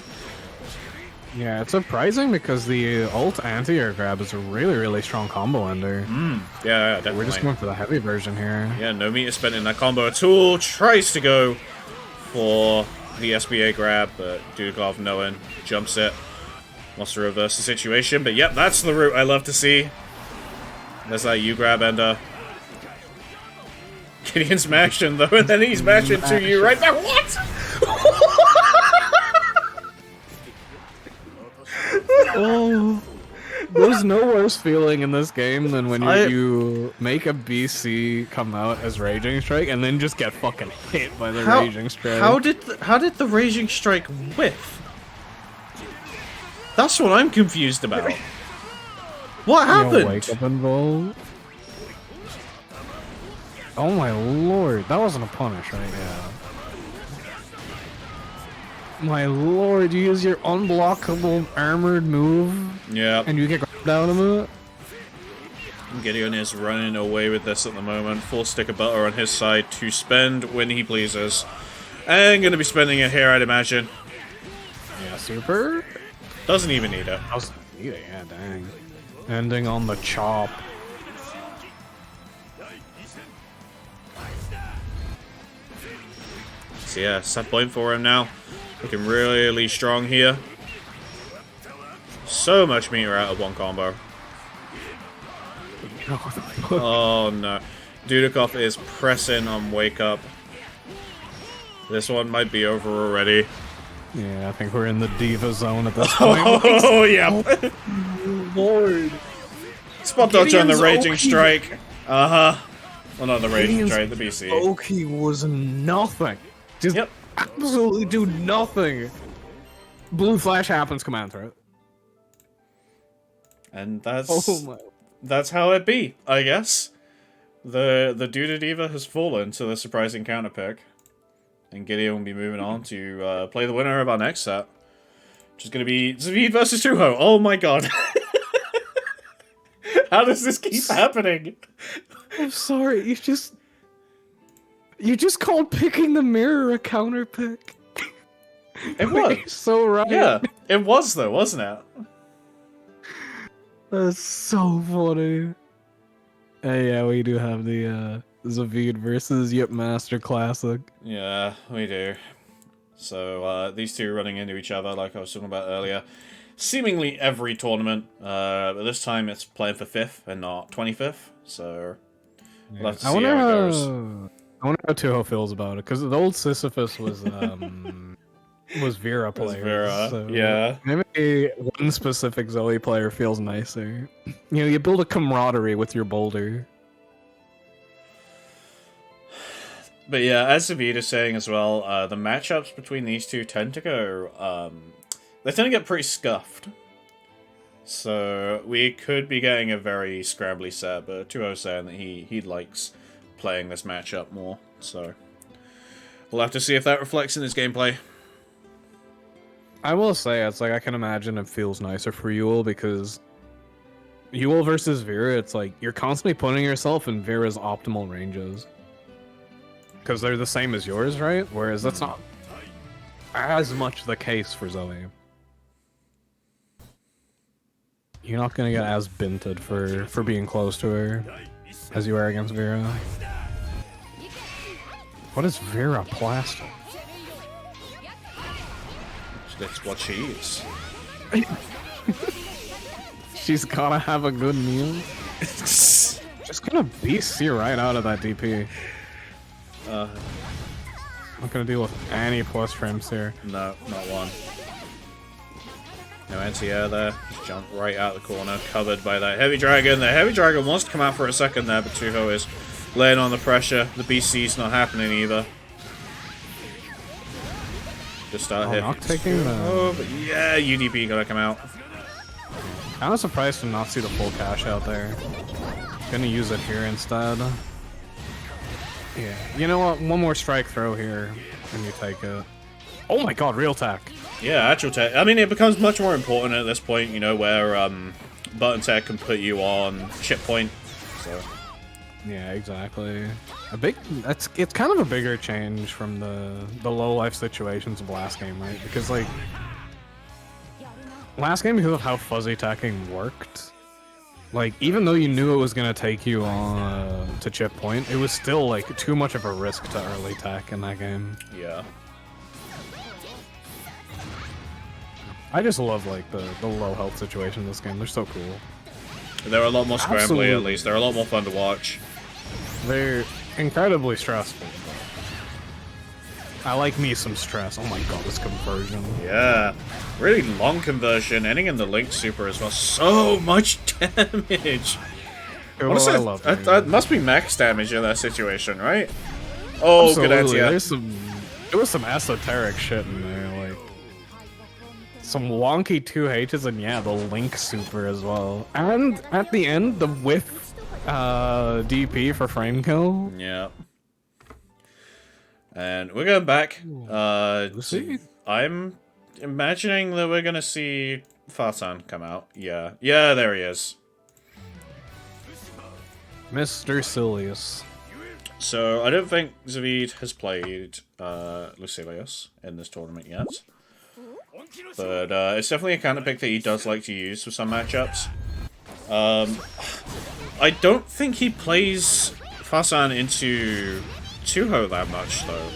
Yeah, it's surprising because the ult anti-air grab is a really, really strong combo ender. Yeah, definitely. We're just going for the heavy version here. Yeah, no meter spent in that combo at all. Tries to go for the SBA grab, but Dudikov knowing, jumps it. Wants to reverse the situation, but yep, that's the route I love to see. There's that U-grab ender. Gideon's mashing though, and then he's mashing to you right back. What? Oh, there's no worse feeling in this game than when you make a BC come out as Raging Strike and then just get fucking hit by the Raging Strike. How did the Raging Strike whiff? That's what I'm confused about. What happened? Wake up involved. Oh my lord, that wasn't a punish, right? Yeah. My lord, you use your unblockable armored move. Yeah. And you get grabbed out of it. Gideon is running away with this at the moment. Full stick of butter on his side to spend when he pleases. And gonna be spending it here, I'd imagine. Yeah, super. Doesn't even need it. Yeah, dang. Ending on the chop. So yeah, set point for him now. Looking really strong here. So much meter out of one combo. Oh no. Dudikov is pressing on Wake Up. This one might be over already. Yeah, I think we're in the Diva zone at this point. Oh yeah. Lord. Spot dodge on the Raging Strike. Uh-huh. Well, not the Radiant Gideon's Trade, the BC. Oki was nothing. Just Yep. absolutely do nothing. Blue Flash happens, command throw. And that's Oh my. that's how it be, I guess. The Duda Diva has fallen to the surprising counter pick. And Gideon will be moving on to play the winner of our next set. Which is going to be Zavid versus Tuho. Oh my god. How does this keep happening? I'm sorry, you just called picking the mirror a counter pick. It was. You're so right. Yeah, it was though, wasn't it? That's so funny. Hey, yeah, we do have the Zavid versus Yip Master Classic. Yeah, we do. So, these two running into each other, like I was talking about earlier. Seemingly every tournament, but this time it's playing for 5th and not 25th, so we'll have to see how it goes. I wonder how Tuho feels about it, because the old Sisyphus was was Vera It was player. Vera, so yeah. maybe one specific Zoe player feels nicer. You know, you build a camaraderie with your boulder. But yeah, as Zavid is saying as well, the matchups between these two tend to go, they tend to get pretty scuffed. So we could be getting a very scrambly set, but Tuho's saying that he likes playing this matchup more, so we'll have to see if that reflects in his gameplay. I will say, it's like I can imagine it feels nicer for Yule, because Yule versus Vera, it's like you're constantly putting yourself in Vera's optimal ranges. Because they're the same as yours, right? Whereas that's not as much the case for Zoe. You're not gonna get as binted for being close to her as you are against Vera. What is Vera Plastic? That's what she is. She's gotta have a good meal. Just gonna beast you right out of that DP. Not gonna deal with any plus frames here. No, not one. No anti-air there. Just jump right out the corner, covered by that Heavy Dragon. The Heavy Dragon wants to come out for a second there, but Tuho is laying on the pressure. The BC's not happening either. Just start here. Not taking the... Oh, but yeah, UDP gotta come out. I was surprised to not see the full cash out there. Gonna use it here instead. Yeah. You know what? One more strike throw here, and you take it. Oh my god, real tech. Yeah, actual tech. I mean, it becomes much more important at this point, you know, where button tech can put you on chip point. So. Yeah, exactly. It's kind of a bigger change from the low life situations of last game, right? Because like last game, because of how fuzzy tacking worked, like even though you knew it was gonna take you on to chip point, it was still like too much of a risk to early tack in that game. Yeah. I just love like the low health situation in this game. They're so cool. They're a lot more scrambly, Absolutely. at least. They're a lot more fun to watch. They're incredibly stressful. I like me some stress. Oh my god, this conversion. Yeah. Really long conversion, ending in the Link super as well. So much damage. Oh, Honestly, I love it. that must be max damage in that situation, right? Oh, good Absolutely. anti-air. There was some esoteric shit in there, like some wonky 2Hs, and yeah, the Link super as well. And at the end, the whiff DP for frame kill. Yeah. And we're going back. See? I'm imagining that we're gonna see Farsan come out. Yeah. Yeah, there he is. Mr. Silius. So, I don't think Zavid has played Lucilius in this tournament yet. But it's definitely a counter pick that he does like to use for some matchups. I don't think he plays Farsan into Tuho that much, though.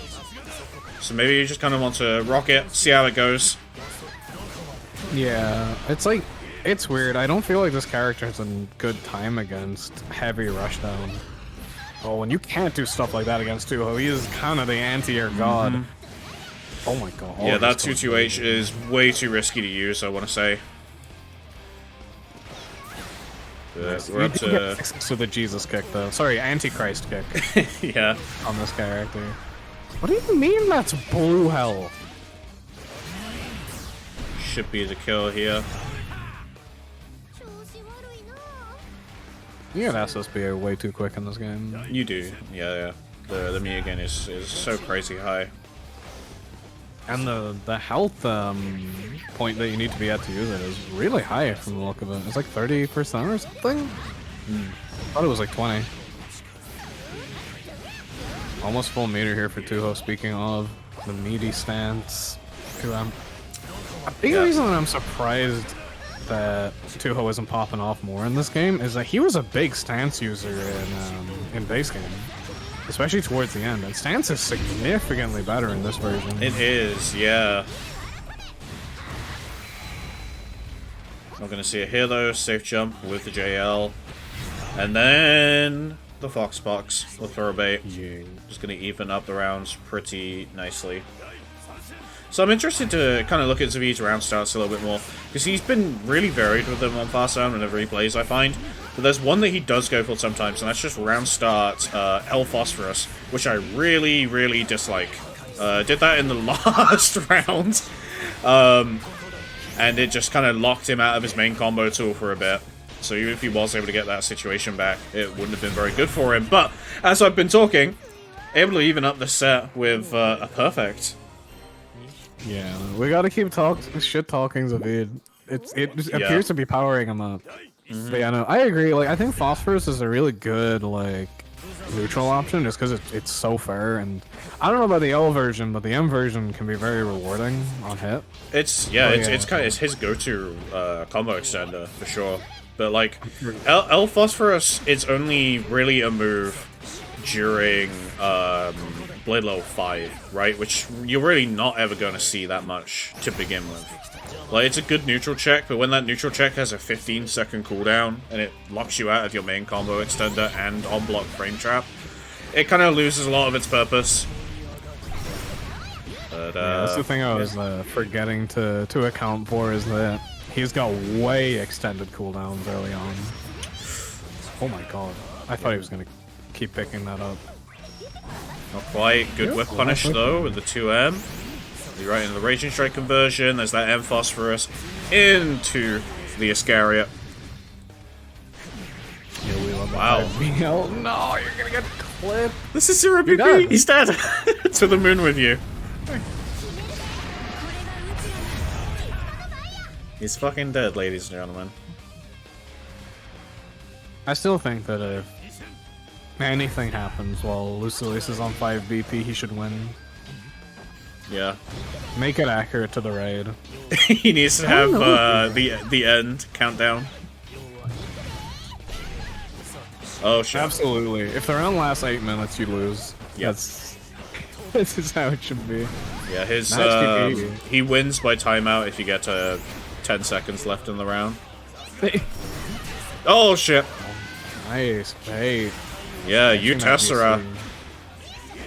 So maybe you just kind of want to rock it, see how it goes. Yeah, it's like, it's weird. I don't feel like this character has a good time against heavy rushdown. Oh, and you can't do stuff like that against Tuho. He is kind of the anti-air god. Oh my god. Yeah, that 2-2H is way too risky to use, I want to say. We're up to... So the Jesus kick, though. Sorry, Antichrist kick. Yeah. On this character. What do you mean that's blue hell? Should be the kill here. You get SSB way too quick in this game. You do, yeah. The me again is so crazy high. And the health point that you need to be at to use it is really high from the look of it. It's like 30% or something? I thought it was like 20. Almost full meter here for Tuho, speaking of the meaty stance. A big reason that I'm surprised that Tuho isn't popping off more in this game is that he was a big stance user in base game. Especially towards the end, and stance is significantly better in this version. It is, yeah. Not gonna see it here though. Safe jump with the JL, and then the Foxbox with throw bait. Yeah. Just gonna even up the rounds pretty nicely. So I'm interested to kind of look at Zavid's round starts a little bit more, because he's been really varied with them on fast round whenever he plays, I find. But there's one that he does go for sometimes, and that's just round start L Phosphorus, which I really, really dislike. Did that in the last round, and it just kind of locked him out of his main combo tool for a bit. So even if he was able to get that situation back, it wouldn't have been very good for him. But as I've been talking, able to even up the set with a perfect. Yeah, we gotta keep shit talking Zavid. It appears to be powering him up. But yeah, no, I agree. Like, I think Phosphorus is a really good like neutral option, just because it's so fair. And I don't know about the L version, but the M version can be very rewarding on hit. It's his go-to combo extender for sure. But like L Phosphorus, it's only really a move during Blade Level 5, right? Which you're really not ever going to see that much to begin with. Like, it's a good neutral check, but when that neutral check has a 15-second cooldown, and it locks you out of your main combo extender and on-block frame trap, it kind of loses a lot of its purpose. But, yeah, that's the thing I was forgetting to account for, is that he's got way extended cooldowns early on. Oh my god. I thought he was going to keep picking that up. Not quite. Good whip punish though with the 2M. Be right into the Raging Strike conversion. There's that M Phosphorus into the Iscariot. Wow. No, you're gonna get clipped. This is 0PP. He's dead. To the moon with you. He's fucking dead, ladies and gentlemen. I still think that if anything happens while Lucilius is on 5 BP, he should win. Yeah. Make it accurate to the raid. He needs to have the end countdown. Oh shit. Absolutely. If they're on the last 8 minutes, you lose. Yes. This is how it should be. Yeah, his Nice he wins by timeout if you get to 10 seconds left in the round. Oh shit. Nice. Hey. Yeah, you Tessera.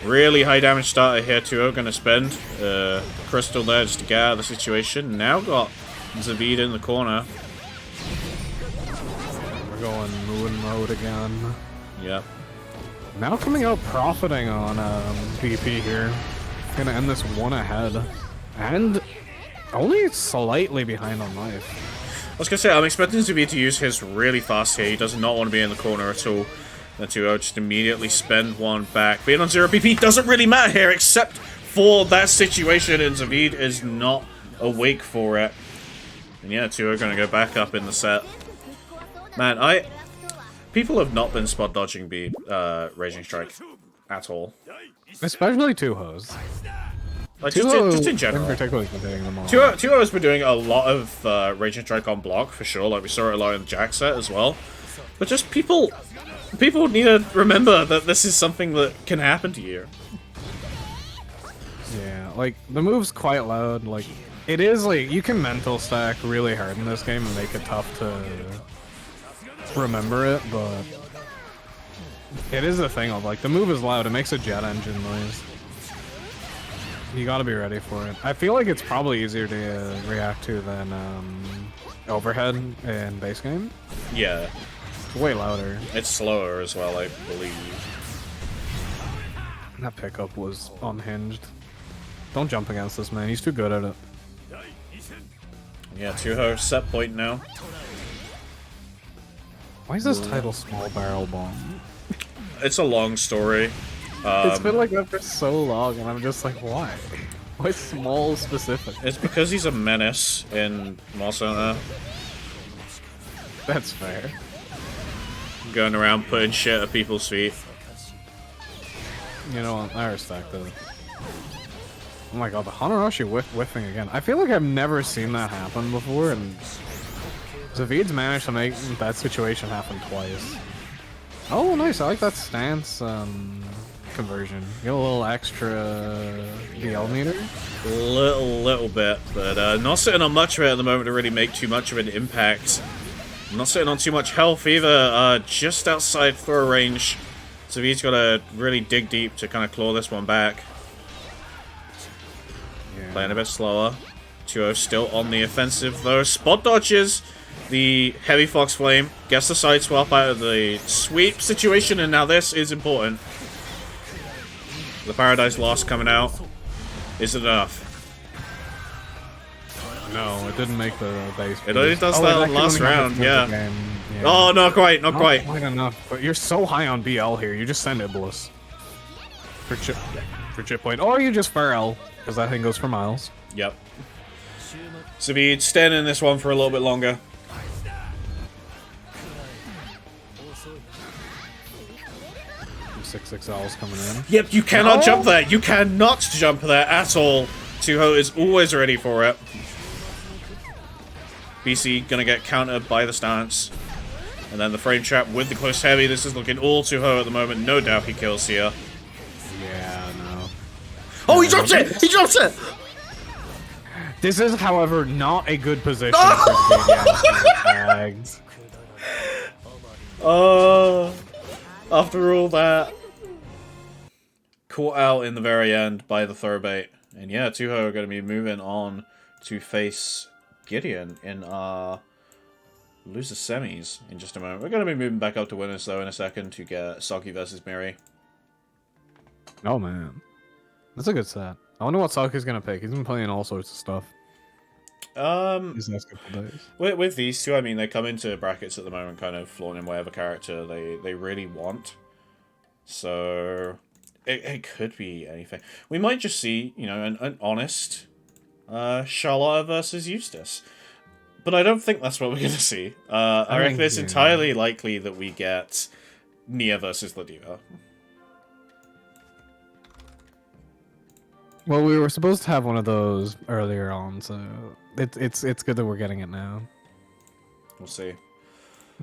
Really high damage starter here too. Gonna spend Crystal there just to get out of the situation. Now got Zavid in the corner. We're going moon mode again. Yeah. Now coming out profiting on BP here. Gonna end this one ahead. And only slightly behind on life. I was gonna say, I'm expecting Zavid to use his really fast here. He does not want to be in the corner at all. The 2-0 just immediately spend one back. Being on 0 PP doesn't really matter here, except for that situation, and Zavid is not awake for it. And yeah, 2-0 gonna go back up in the set. Man, people have not been spot dodging Raging Strike at all. Especially Tuho's. Like, just in general. In particular, has been hitting them all. 2-0 has been doing a lot of Raging Strike on block, for sure. Like, we saw it a lot in the Jack set as well. But just people need to remember that this is something that can happen to you. Yeah, like, the move's quite loud. Like, it is, like, you can mental stack really hard in this game and make it tough to remember it, but it is a thing of, like, the move is loud. It makes a jet engine noise. You gotta be ready for it. I feel like it's probably easier to react to than overhead in base game. Yeah. way louder. It's slower as well, I believe. That pickup was unhinged. Don't jump against this man, he's too good at it. Yeah, Tuho set point now. Why is this title Small Barrel Bomb? It's a long story. It's been like that for so long, and I'm just like, why? Why small specific? It's because he's a menace in Monster Hunter. That's fair. Going around putting shit at people's feet. You know what? I respect it. Oh my god, the Hanarashi whiffing again. I feel like I've never seen that happen before, and Zavid's managed to make that situation happen twice. Oh, nice. I like that stance conversion. Get a little extra DL meter. Little bit, but not sitting on much of it at the moment to really make too much of an impact. Not sitting on too much health either. Just outside throw range. Zavid's got to really dig deep to kind of claw this one back. Yeah. Playing a bit slower. 2-0 still on the offensive though. Spot dodges the heavy Fox Flame. Gets the side swap out of the sweep situation, and now this is important. The Paradise Lost coming out. Is it enough? No, it didn't make the base. It only does that last round, yeah. Oh, not quite, not quite. Not quite enough, but you're so high on BL here, you just send Iblis. For chip point. Or you just Pharrell, because that thing goes for miles. Yep. Zavid staying in this one for a little bit longer. Six XLs coming in. Yep, you cannot jump there. You cannot jump there at all. Tuho is always ready for it. BC gonna get countered by the stance. And then the frame trap with the close heavy. This is looking all Tuho at the moment. No doubt he kills here. Yeah, no. Oh, he drops it! He drops it! This is, however, not a good position for getting tagged. After all that. Caught out in the very end by the throw bait. And yeah, Tuho are going to be moving on to face Gideon in our loser semis in just a moment. We're going to be moving back up to winners though in a second to get Saki versus Miri. Oh man. That's a good set. I wonder what Saki's going to pick. He's been playing all sorts of stuff. These last couple days. With these two, I mean, they come into brackets at the moment kind of flaunting whatever character they really want. So it could be anything. We might just see, you know, an honest Charlotte versus Eustace. But I don't think that's what we're going to see. I reckon it's entirely likely that we get Nia versus Ladiva. Well, we were supposed to have one of those earlier on, so it's good that we're getting it now. We'll see.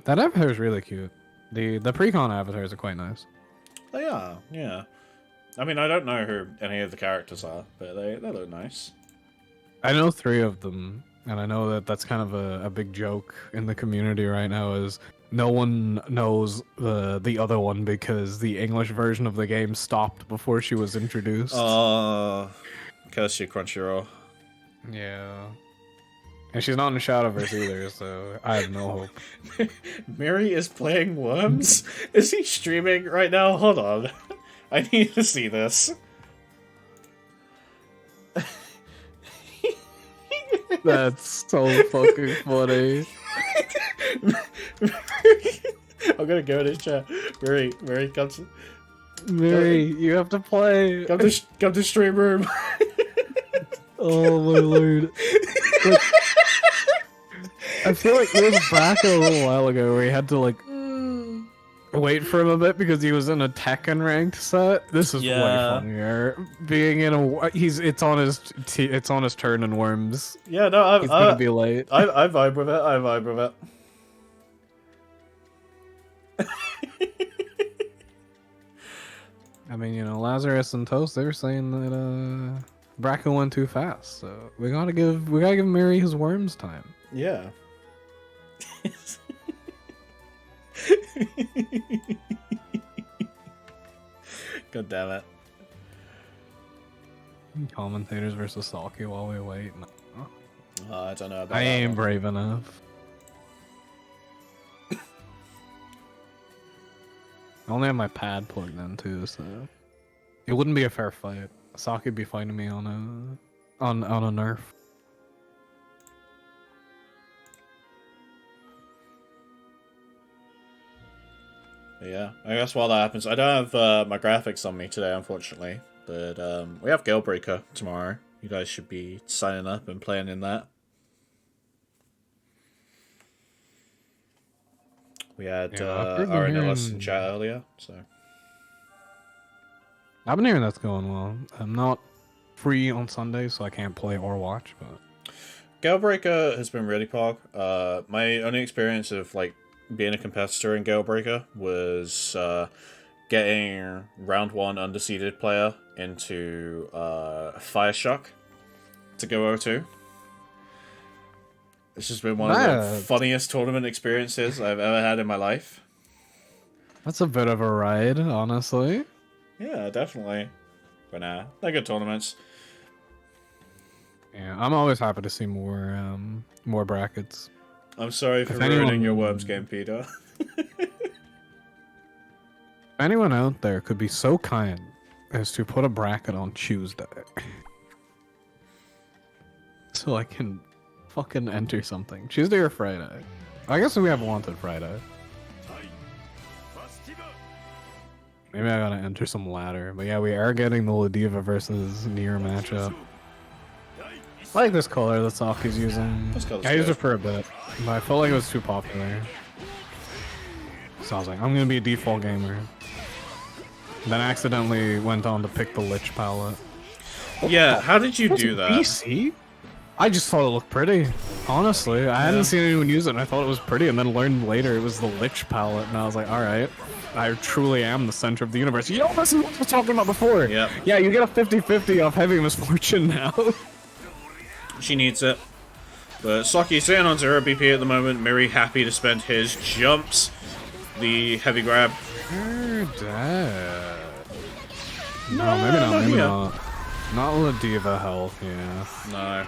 That avatar is really cute. The pre-con avatars are quite nice. They are, yeah. I mean, I don't know who any of the characters are, but they look nice. I know 3 of them, and I know that that's kind of a big joke in the community right now is no one knows the other one because the English version of the game stopped before she was introduced. Curse you, Crunchyroll. Yeah. And she's not in Shadowverse either, so I have no hope. Mary is playing Worms? Is he streaming right now? Hold on. I need to see this. That's so fucking funny. I'm gonna go to chat. Mary, come to... Mary, you have to play. Come to stream room. Oh my lord. Like, I feel like there was back a little while ago where he had to like wait for him a bit because he was in a Tekken ranked set. This is way funnier. Being in a it's on his turn in Worms. Yeah, no, he's gonna be late. I vibe with it. I vibe with it. I mean, you know, Lazarus and Toast, they were saying that Bracken went too fast, so we gotta give Mary his Worms time. Yeah. God damn it. Commentators versus Saki while we wait. No. I don't know about I that ain't one. brave enough. I only have my pad plugged in too, so it wouldn't be a fair fight. Saki would be fighting me on a nerf. Yeah, I guess while that happens, I don't have my graphics on me today, unfortunately. But we have Galebreaker tomorrow. You guys should be signing up and playing in that. We had Aranellis in chat earlier, so... I've been hearing that's going well. I'm not free on Sunday, so I can't play or watch, but... Galebreaker has been really pog. My only experience of, like, being a competitor in Galebreaker was getting round 1 underseeded player into Fire Shock to go O2. It's just been one of the funniest tournament experiences I've ever had in my life. That's a bit of a ride, honestly. Yeah, definitely. But nah, they're good tournaments. Yeah, I'm always happy to see more brackets. I'm sorry for ruining your Worms game, Peter. If anyone out there could be so kind as to put a bracket on Tuesday, so I can fucking enter something. Tuesday or Friday? I guess we have Wanted Friday. Maybe I gotta enter some ladder. But yeah, we are getting the Ladiva versus Nier matchup. I like this color that Saki's using. I used it for a bit, but I felt like it was too popular. So I was like, I'm gonna be a default gamer. Then I accidentally went on to pick the Lich palette. Yeah, how did you do that? BC? I just thought it looked pretty. Honestly, I hadn't seen anyone use it, and I thought it was pretty, and then learned later it was the Lich palette, and I was like, alright. I truly am the center of the universe. Yo, this is what I was talking about before! Yep. Yeah, you get a 50-50 off Heavy Misfortune now. She needs it. But Saki's sitting on 0 BP at the moment. Miri happy to spend his jumps. The heavy grab. Her dad. No, maybe not. Not Ladiva health, yeah. No.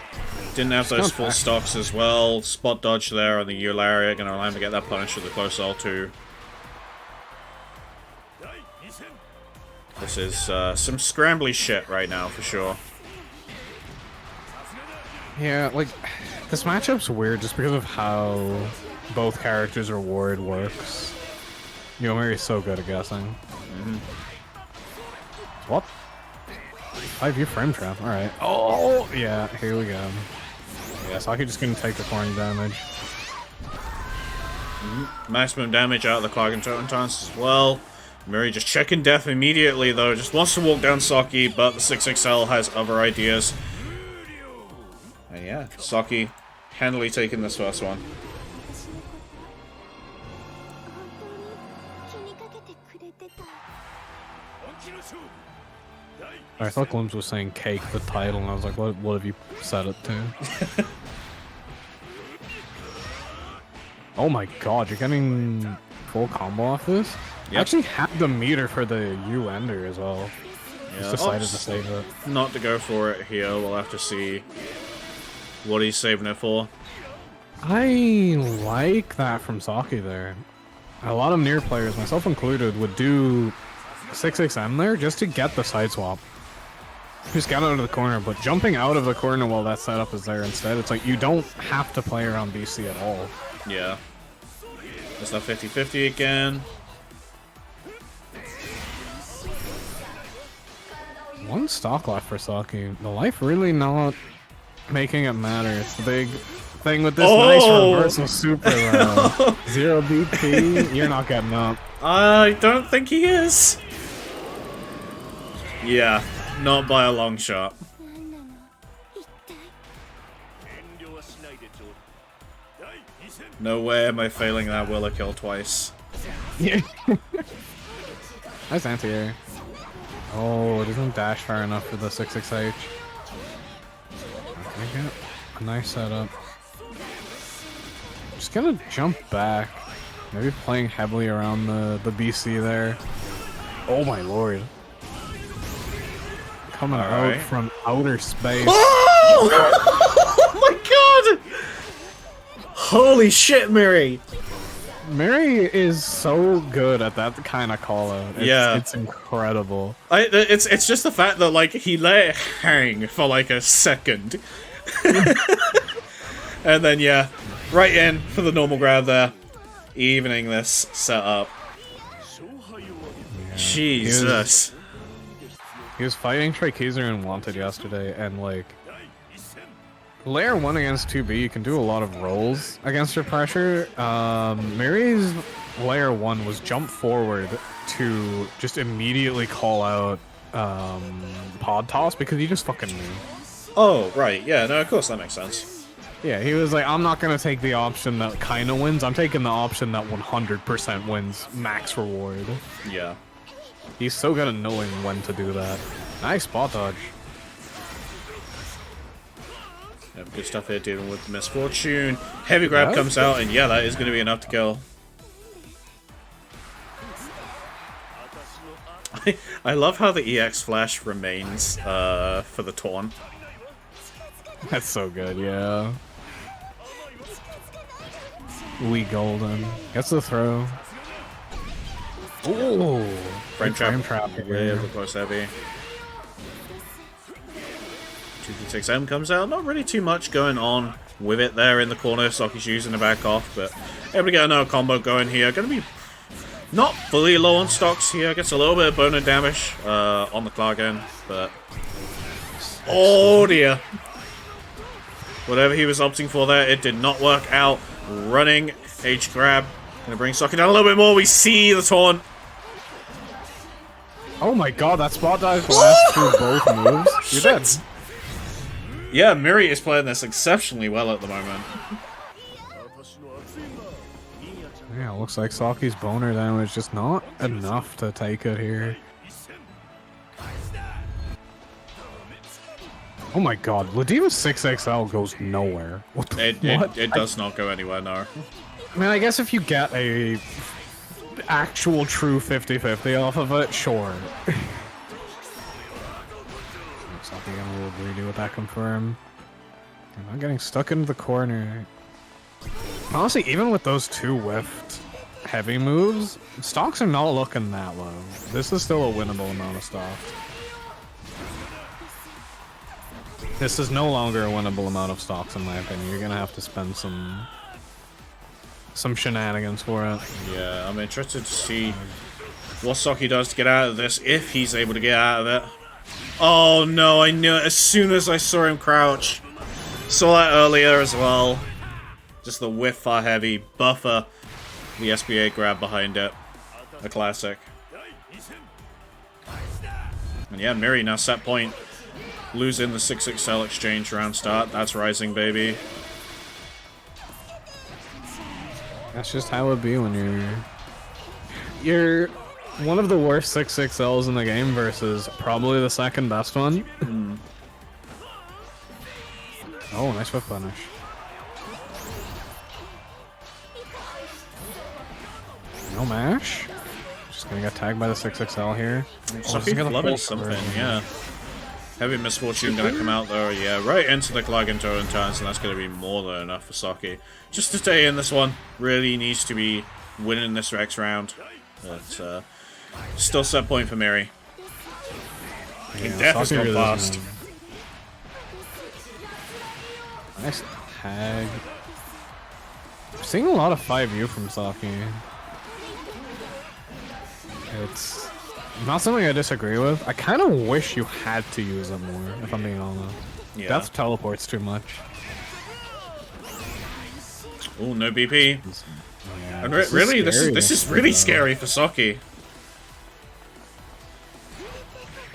Didn't have those full stocks as well. Spot dodge there on the Eularia. Gonna allow him to get that punish with the close L2. This is some scrambly shit right now, for sure. Yeah, like, this matchup's weird just because of how both characters' reward works. You know, Mary's so good at guessing. What? 5-view frame trap, alright. Oh, yeah, here we go. Yeah, Saki just gonna take the pouring damage. Maximum damage out of the Clog and Totem Tons as well. Miri just checking death immediately, though. Just wants to walk down Saki, but the 6XL has other ideas. And yeah, Saki handily taking this first one. I thought Glims was saying cake the title, and I was like, what have you set it to? Oh my god, you're getting full combo off this? Yep. I actually have the meter for the U-Ender as well. Yeah, just decided to save it. Not to go for it here, we'll have to see what he's saving it for. I like that from Saki there. A lot of Nier players, myself included, would do 6XM there just to get the side swap. Just get out of the corner, but jumping out of the corner while that setup is there instead, it's like you don't have to play around BC at all. Yeah. It's that 50-50 again. One stock left for Saki. The life really not making it matter. It's the big thing with this nice reversal super round. 0 BP, you're not getting up. I don't think he is. Yeah, not by a long shot. No way am I failing that Willa kill twice. Yeah. Nice anti-air. Oh, it doesn't dash far enough for the 6XH. I get a nice setup. Just gonna jump back. Maybe playing heavily around the BC there. Oh my lord. Coming out from outer space. Oh! Oh my god! Holy shit, Miri! Mary is so good at that kind of call out. Yeah. It's incredible. It's just the fact that, like, he let it hang for, like, a second. And then, yeah, right in for the normal grab there. Evening this setup. Yeah. Jesus. He was fighting Trikeyser and Wanted yesterday, and, like, Layer 1 against 2B, you can do a lot of rolls against her pressure. Mary's Layer 1 was jump forward to just immediately call out pod toss because he just fucking knew. Oh, right. Yeah, no, of course that makes sense. Yeah, he was like, I'm not going to take the option that kind of wins. I'm taking the option that 100% wins max reward. Yeah. He's so good at knowing when to do that. Nice spot dodge. Yeah, good stuff here dealing with the misfortune. Heavy grab comes out, and yeah, that is going to be enough to kill. I love how the EX flash remains for the taunt. That's so good, yeah. Lee Golden gets the throw. Ooh, frame trap. Yeah, of course, heavy. 2d6M comes out. Not really too much going on with it there in the corner. Soki's using the back off, but able to get another combo going here. Going to be not fully low on stocks here. Gets a little bit of bonus damage on the Klargen, but oh dear. Whatever he was opting for there, it did not work out. Running H grab. Gonna bring Soki down a little bit more. We see the taunt. Oh my god, that spot dive lasts through both moves. You're dead. Yeah, Miri is playing this exceptionally well at the moment. Yeah, looks like Saki's boner damage just not enough to take it here. Oh my god, Ladiva 6XL goes nowhere. What the it does not go anywhere, no. I mean, I guess if you get a actual true 50-50 off of it, sure. Saki getting a little greedy with that confirm. I'm not getting stuck into the corner. Honestly, even with those two whiffed heavy moves, stocks are not looking that low. This is still a winnable amount of stocks. This is no longer a winnable amount of stocks, in my opinion. You're gonna have to spend some shenanigans for it. Yeah, I'm interested to see what Saki does to get out of this, if he's able to get out of it. Oh no, I knew it as soon as I saw him crouch. Saw that earlier as well. Just the whiff far heavy buffer. The SBA grab behind it. A classic. And yeah, Miri now set point. Losing the 6XL exchange round start. That's rising, baby. That's just how it be when you're one of the worst 6XLs in the game versus probably the second best one. Oh, nice whip punish. No mash. Just gonna get tagged by the 6XL here. Sophie loving something, yeah. Heavy misfortune gonna come out though, yeah, right into the Klargen turn turns, and that's gonna be more than enough for Saki. Just to stay in this one, really needs to be winning this Rex round. But still set point for Miri. Yeah, Death has gone fast. Nice tag. I'm seeing a lot of 5U from Saki. It's not something I disagree with. I kind of wish you had to use it more, if I'm being honest. Yeah. Death teleports too much. Oh, no BP. Yeah, And really, this is really scary for Saki.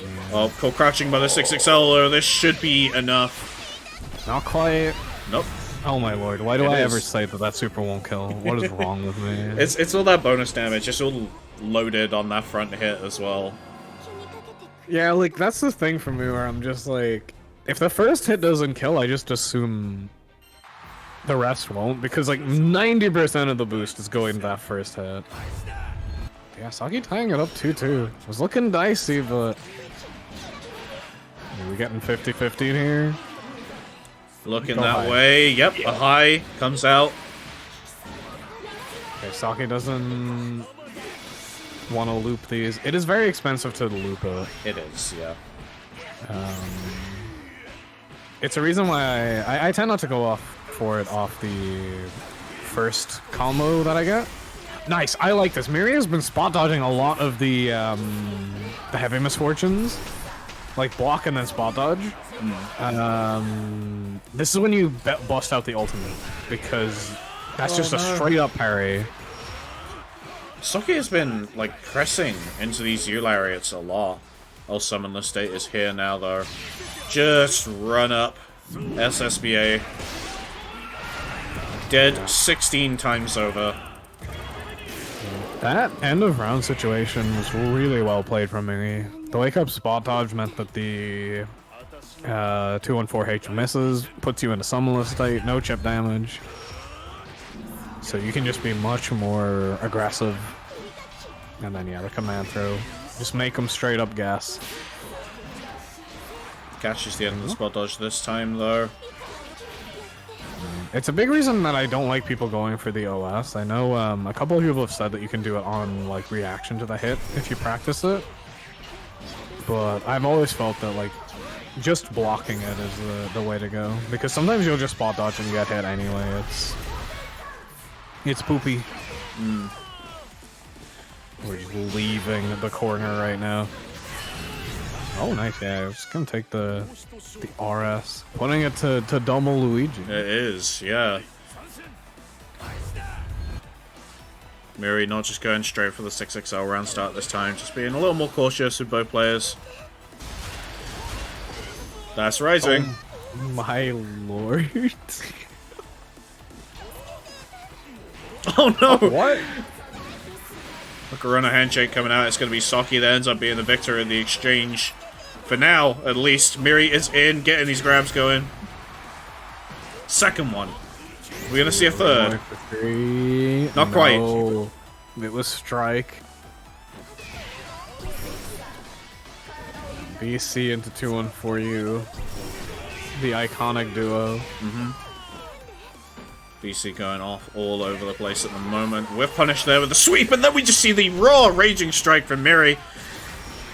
Yeah. Oh, caught crouching by the 6XL, this should be enough. Not quite. Nope. Oh my lord, why do I ever say that super won't kill? What is wrong with me? It's all that bonus damage, it's all loaded on that front hit as well. Yeah, like, that's the thing for me where I'm just like, if the first hit doesn't kill, I just assume the rest won't, because like 90% of the boost is going to that first hit. Yeah, Saki tying it up 2-2. It was looking dicey, but are we getting 50-50 here? Looking Go that high. way, yep, a high comes out. Okay, Saki doesn't want to loop these. It is very expensive to loop it. It is, yeah. It's a reason why I tend not to go off for it off the first combo that I get. Nice, I like this. Miri has been spot dodging a lot of the heavy misfortunes, like block and then spot dodge. This is when you bust out the ultimate because that's just a straight up parry. Saki has been like pressing into these U lariats a lot. Oh, Summonless State is here now though. Just run up. SSBA. Dead 16 times over. That end of round situation was really well played from Miri. The wake up spot dodge meant that the 214H misses, puts you into summonless state, no chip damage. So you can just be much more aggressive. And then yeah, the command throw. Just make them straight up gas. Catches the end of the spot dodge this time though. It's a big reason that I don't like people going for the OS. I know a couple of people have said that you can do it on like reaction to the hit if you practice it. But I've always felt that like just blocking it is the way to go. Because sometimes you'll just spot dodge and get hit anyway. It's poopy. We're just leaving the corner right now. Oh, nice. Yeah, I was gonna take the RS. Putting it to double Luigi. It is, yeah. Miri not just going straight for the 6XL round start this time, just being a little more cautious with both players. That's rising. Oh, my lord. Oh no! What? Look, a runner handshake coming out. It's going to be Saki that ends up being the victor in the exchange. For now, at least. Miri is in, getting these grabs going. Second one. We're going to see a third. Not quite. No. It was strike. BC into 2-1 for you. The iconic duo. BC going off all over the place at the moment. We're punished there with a sweep, and then we just see the raw raging strike from Miri.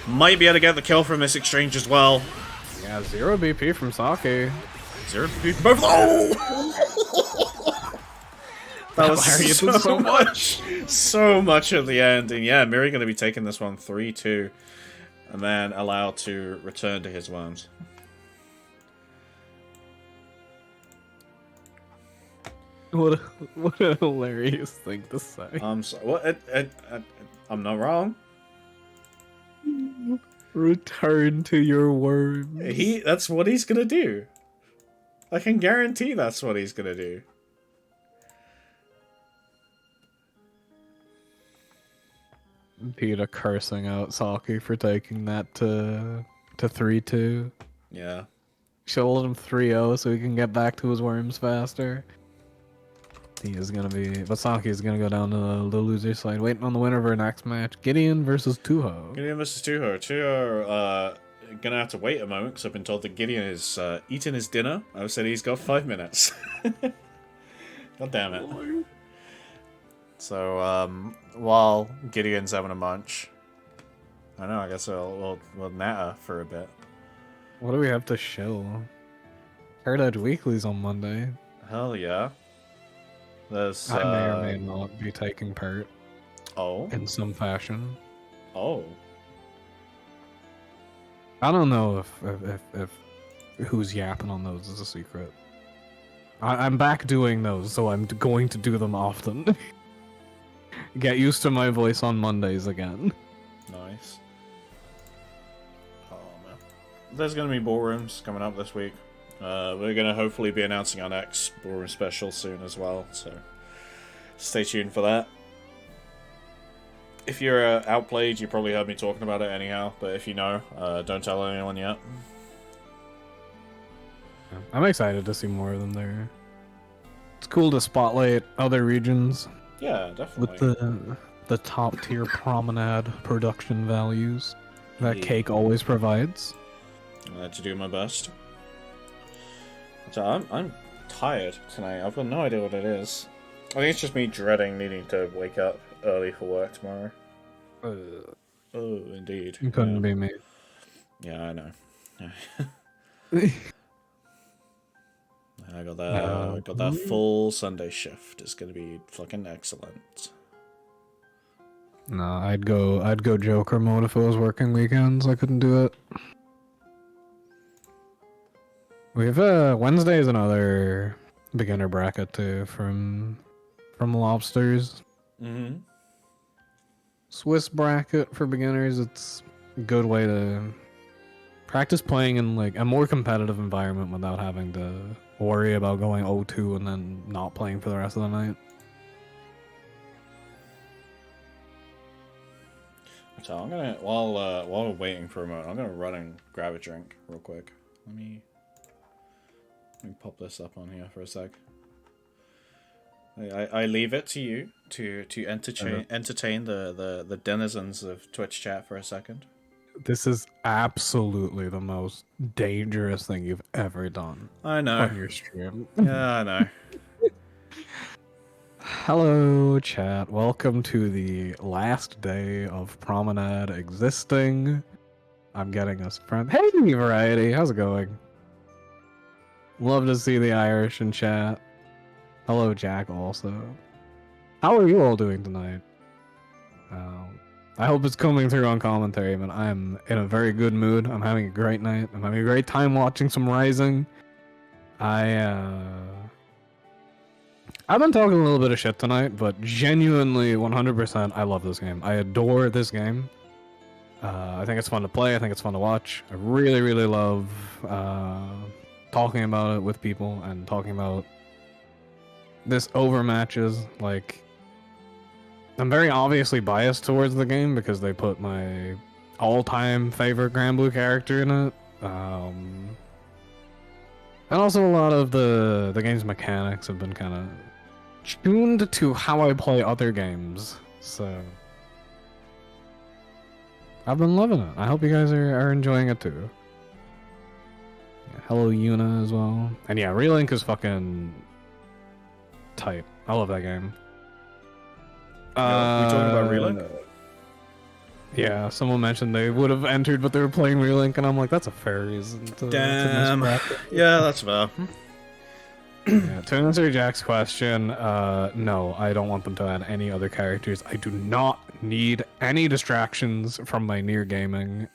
Might be able to get the kill from this exchange as well. Yeah, 0 BP from Saki. 0 BP both. Oh! That was so much. So much at the end. And yeah, Miri going to be taking this one 3-2. And then allowed to return to his wounds. What a hilarious thing to say. I'm sorry. What? I'm not wrong. Return to your worms. That's what he's gonna do. I can guarantee that's what he's gonna do. Peter cursing out Saki for taking that to 3-2. Yeah. Should let him 3-0 so he can get back to his worms faster. He is gonna be, but Saki is gonna go down to the loser side, waiting on the winner of our next match. Gideon versus Tuho. Gideon versus Tuho. Tuho, gonna have to wait a moment because I've been told that Gideon is eating his dinner. I said he's got 5 minutes. God damn it. So, while Gideon's having a munch, I know, I guess we'll natter for a bit. What do we have to show? Heard at Weeklies on Monday. Hell yeah. There's, I may or may not be taking part. Oh. In some fashion. Oh. I don't know if who's yapping on those is a secret. I'm back doing those, so I'm going to do them often. Get used to my voice on Mondays again. Nice. Oh man. There's gonna be ballrooms coming up this week. We're gonna hopefully be announcing our next ballroom special soon as well, so stay tuned for that. If you're outplayed, you probably heard me talking about it anyhow, but if you know, don't tell anyone yet. I'm excited to see more of them there. It's cool to spotlight other regions. Yeah, definitely. With the top tier promenade production values that Cake always provides. I had to do my best. So I'm tired tonight. I've got no idea what it is. I think it's just me dreading needing to wake up early for work tomorrow. Oh, indeed. It couldn't be me. Yeah, I know. I got that full Sunday shift. It's gonna be fucking excellent. No, I'd go Joker mode if it was working weekends. I couldn't do it. We have Wednesday is another beginner bracket too from Lobsters. Mm-hmm. Swiss bracket for beginners. It's a good way to practice playing in like a more competitive environment without having to worry about going 0-2 and then not playing for the rest of the night. So I'm gonna while we're waiting for a moment, I'm gonna run and grab a drink real quick. Let me pop this up on here for a sec. I leave it to you to entertain the denizens of Twitch chat for a second. This is absolutely the most dangerous thing you've ever done. I know. On your stream. Yeah, I know. Hello, chat. Welcome to the last day of Promenade existing. I'm getting us friend. Hey, Variety. How's it going? Love to see the Irish in chat. Hello, Jack, also. How are you all doing tonight? I hope it's coming through on commentary, but I'm in a very good mood. I'm having a great night. I'm having a great time watching some Rising. I've been talking a little bit of shit tonight, but genuinely 100% I love this game. I adore this game. I think it's fun to play. I think it's fun to watch. I really, really love talking about it with people and talking about this over matches. Like, I'm very obviously biased towards the game because they put my all-time favorite Grand Blue character in it. And also a lot of the game's mechanics have been kind of tuned to how I play other games. So I've been loving it. I hope you guys are enjoying it too. Yeah, hello Yuna as well. And yeah, Relink is fucking tight. I love that game. We talking about Relink? Yeah, someone mentioned they would have entered, but they were playing Relink, and I'm like, that's a fair reason to Damn. miss bracket. Yeah, that's fair. Yeah, to answer Jack's question, no, I don't want them to add any other characters. I do not need any distractions from my near gaming.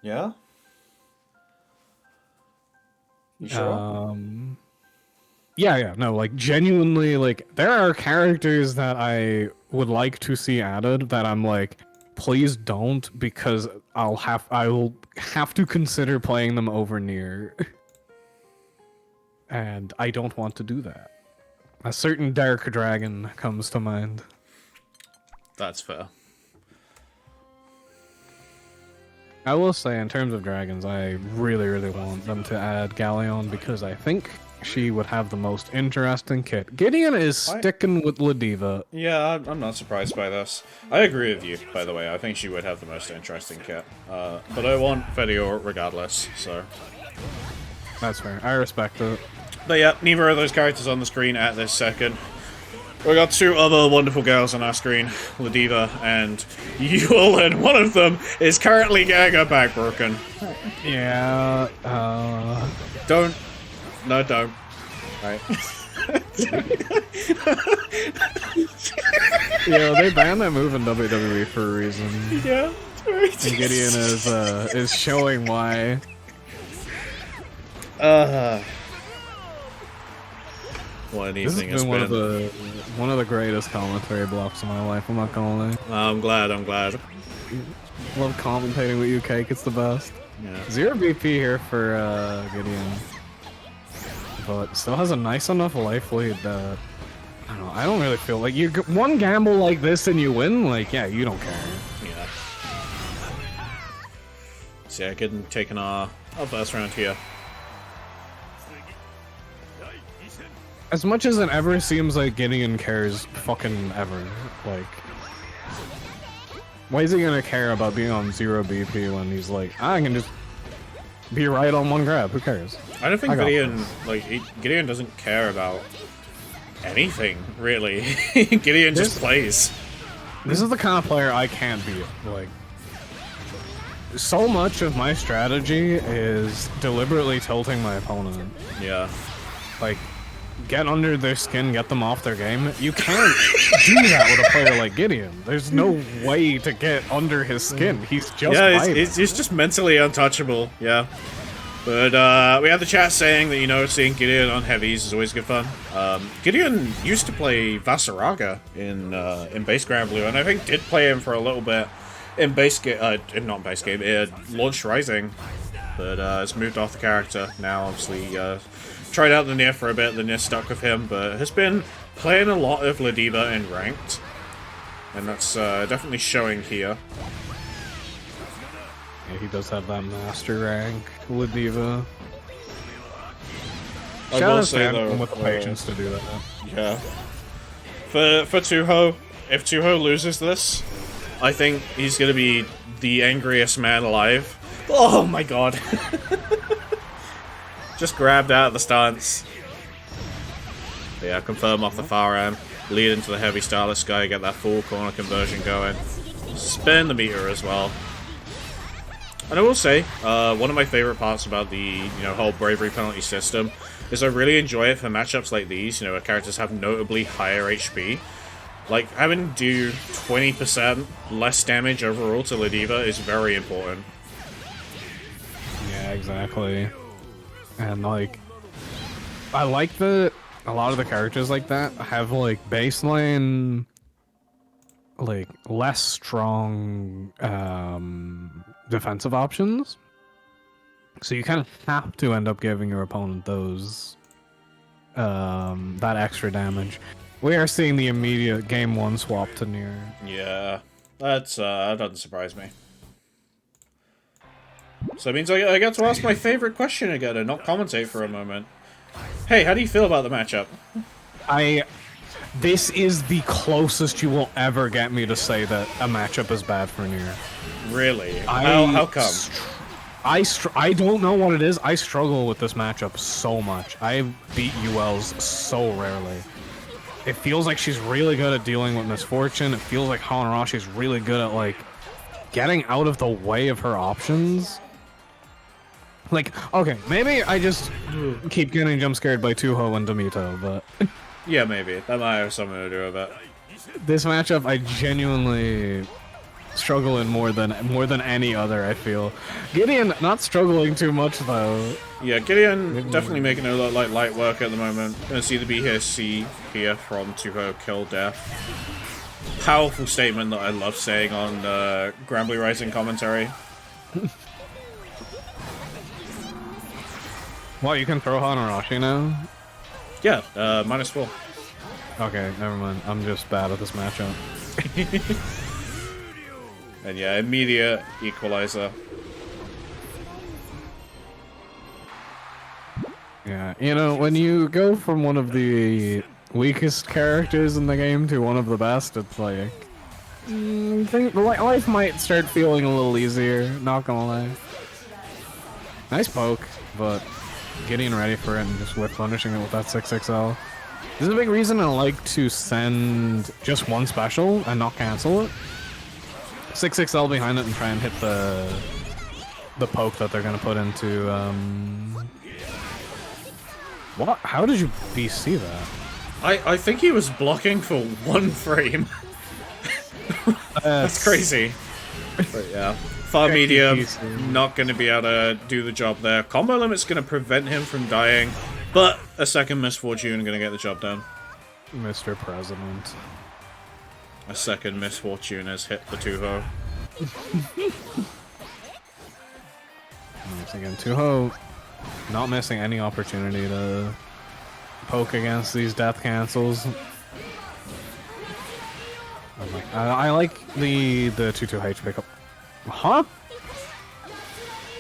Yeah? You sure? Yeah, no, like, genuinely, like, there are characters that I would like to see added that I'm like, please don't, because I will have to consider playing them over near. And I don't want to do that. A certain Dark Dragon comes to mind. That's fair. I will say, in terms of dragons, I really, really want them to add Galleon because I think she would have the most interesting kit. Gideon is sticking with Ladiva. Yeah, I'm not surprised by this. I agree with you, by the way. I think she would have the most interesting kit. But I want Fedior regardless, so... That's fair. I respect it. But yeah, neither of those characters on the screen at this second. We got two other wonderful girls on our screen, Ladiva and Yule, and one of them is currently getting her back broken. Yeah, Don't. No, don't. Right. Yeah, they banned that move in WWE for a reason. Yeah. And Gideon is showing why. What an This has evening it's been been. one of the greatest commentary blocks of my life. I'm not gonna lie. I'm glad. Love commentating with you, Cake. It's the best. Yeah. 0 BP here for Gideon, but still has a nice enough life lead that I don't know. I don't really feel like you one gamble like this and you win. Like, yeah, you don't care. Yeah. So yeah, getting taken our first round here. As much as it ever seems like Gideon cares fucking ever, like, why is he gonna care about being on 0 BP when he's like, I can just be right on one grab, who cares? I don't think Gideon doesn't care about anything, really. Gideon just plays. This is the kind of player I can't beat. Like, so much of my strategy is deliberately tilting my opponent. Yeah. Like, get under their skin, get them off their game. You can't do that with a player like Gideon. There's no way to get under his skin. He's just he's just mentally untouchable. Yeah. But we had the chat saying that, you know, seeing Gideon on heavies is always good fun. Gideon used to play Vasaraga in base Grand Blue, and I think did play him for a little bit in base game, not base game, Launched Rising, but has moved off the character now. Obviously, tried out the Nier for a bit. The Nier stuck with him, but has been playing a lot of Ladiva in ranked, and that's definitely showing here. Yeah, he does have that master rank with Diva. I Shout will out say to though, him with the patience to do that. Yeah. For Tuho, if Tuho loses this, I think he's gonna be the angriest man alive. Oh my god. Just grabbed out of the stance. But yeah, confirm off the far end. Lead into the heavy Starless Sky, get that full corner conversion going. Spin the meter as well. And I will say, one of my favorite parts about the whole bravery penalty system is I really enjoy it for matchups like these, where characters have notably higher HP. Like, having to do 20% less damage overall to Ladiva is very important. Yeah, exactly. And, like, I like that a lot of the characters like that have, like, baseline, like, less strong, defensive options. So you kind of have to end up giving your opponent those, that extra damage. We are seeing the immediate game 1 swap to Nier. Yeah, that doesn't surprise me. So it means I get to ask my favorite question again and not commentate for a moment. Hey, how do you feel about the matchup? This is the closest you will ever get me to say that a matchup is bad for Nier. Really? How come? I don't know what it is. I struggle with this matchup so much. I beat ULs so rarely. It feels like she's really good at dealing with misfortune. It feels like Hanarashi's really good at, like, getting out of the way of her options. Like, okay, maybe I just keep getting jump scared by Tuho and Demito, but... Yeah, maybe. That might have something to do with it. This matchup, I genuinely struggle in more than any other, I feel. Gideon, not struggling too much, though. Yeah, Gideon definitely making it look like light work at the moment. Gonna see the BHC here from Tuho Kill Death. Powerful statement that I love saying on Grand Blue Rising commentary. What, you can throw Hanarashi now? Yeah, -4. Okay, never mind. I'm just bad at this matchup. And yeah, immediate equalizer. Yeah, when you go from one of the weakest characters in the game to one of the best, it's like... I think life might start feeling a little easier, not gonna lie. Nice poke, but getting ready for it and just whip punishing it with that 6XL. This is a big reason I like to send just one special and not cancel it. 6XL behind it and try and hit the poke that they're gonna put into what? How did you BC that? I think he was blocking for 1 frame. That's crazy. But yeah. Far medium, not going to be able to do the job there. Combo limit's going to prevent him from dying, but a second misfortune going to get the job done. Mr. President. A second misfortune has hit the Tuho. Once again, Tuho not missing any opportunity to poke against these death cancels. I like the 2-2H pickup. Huh?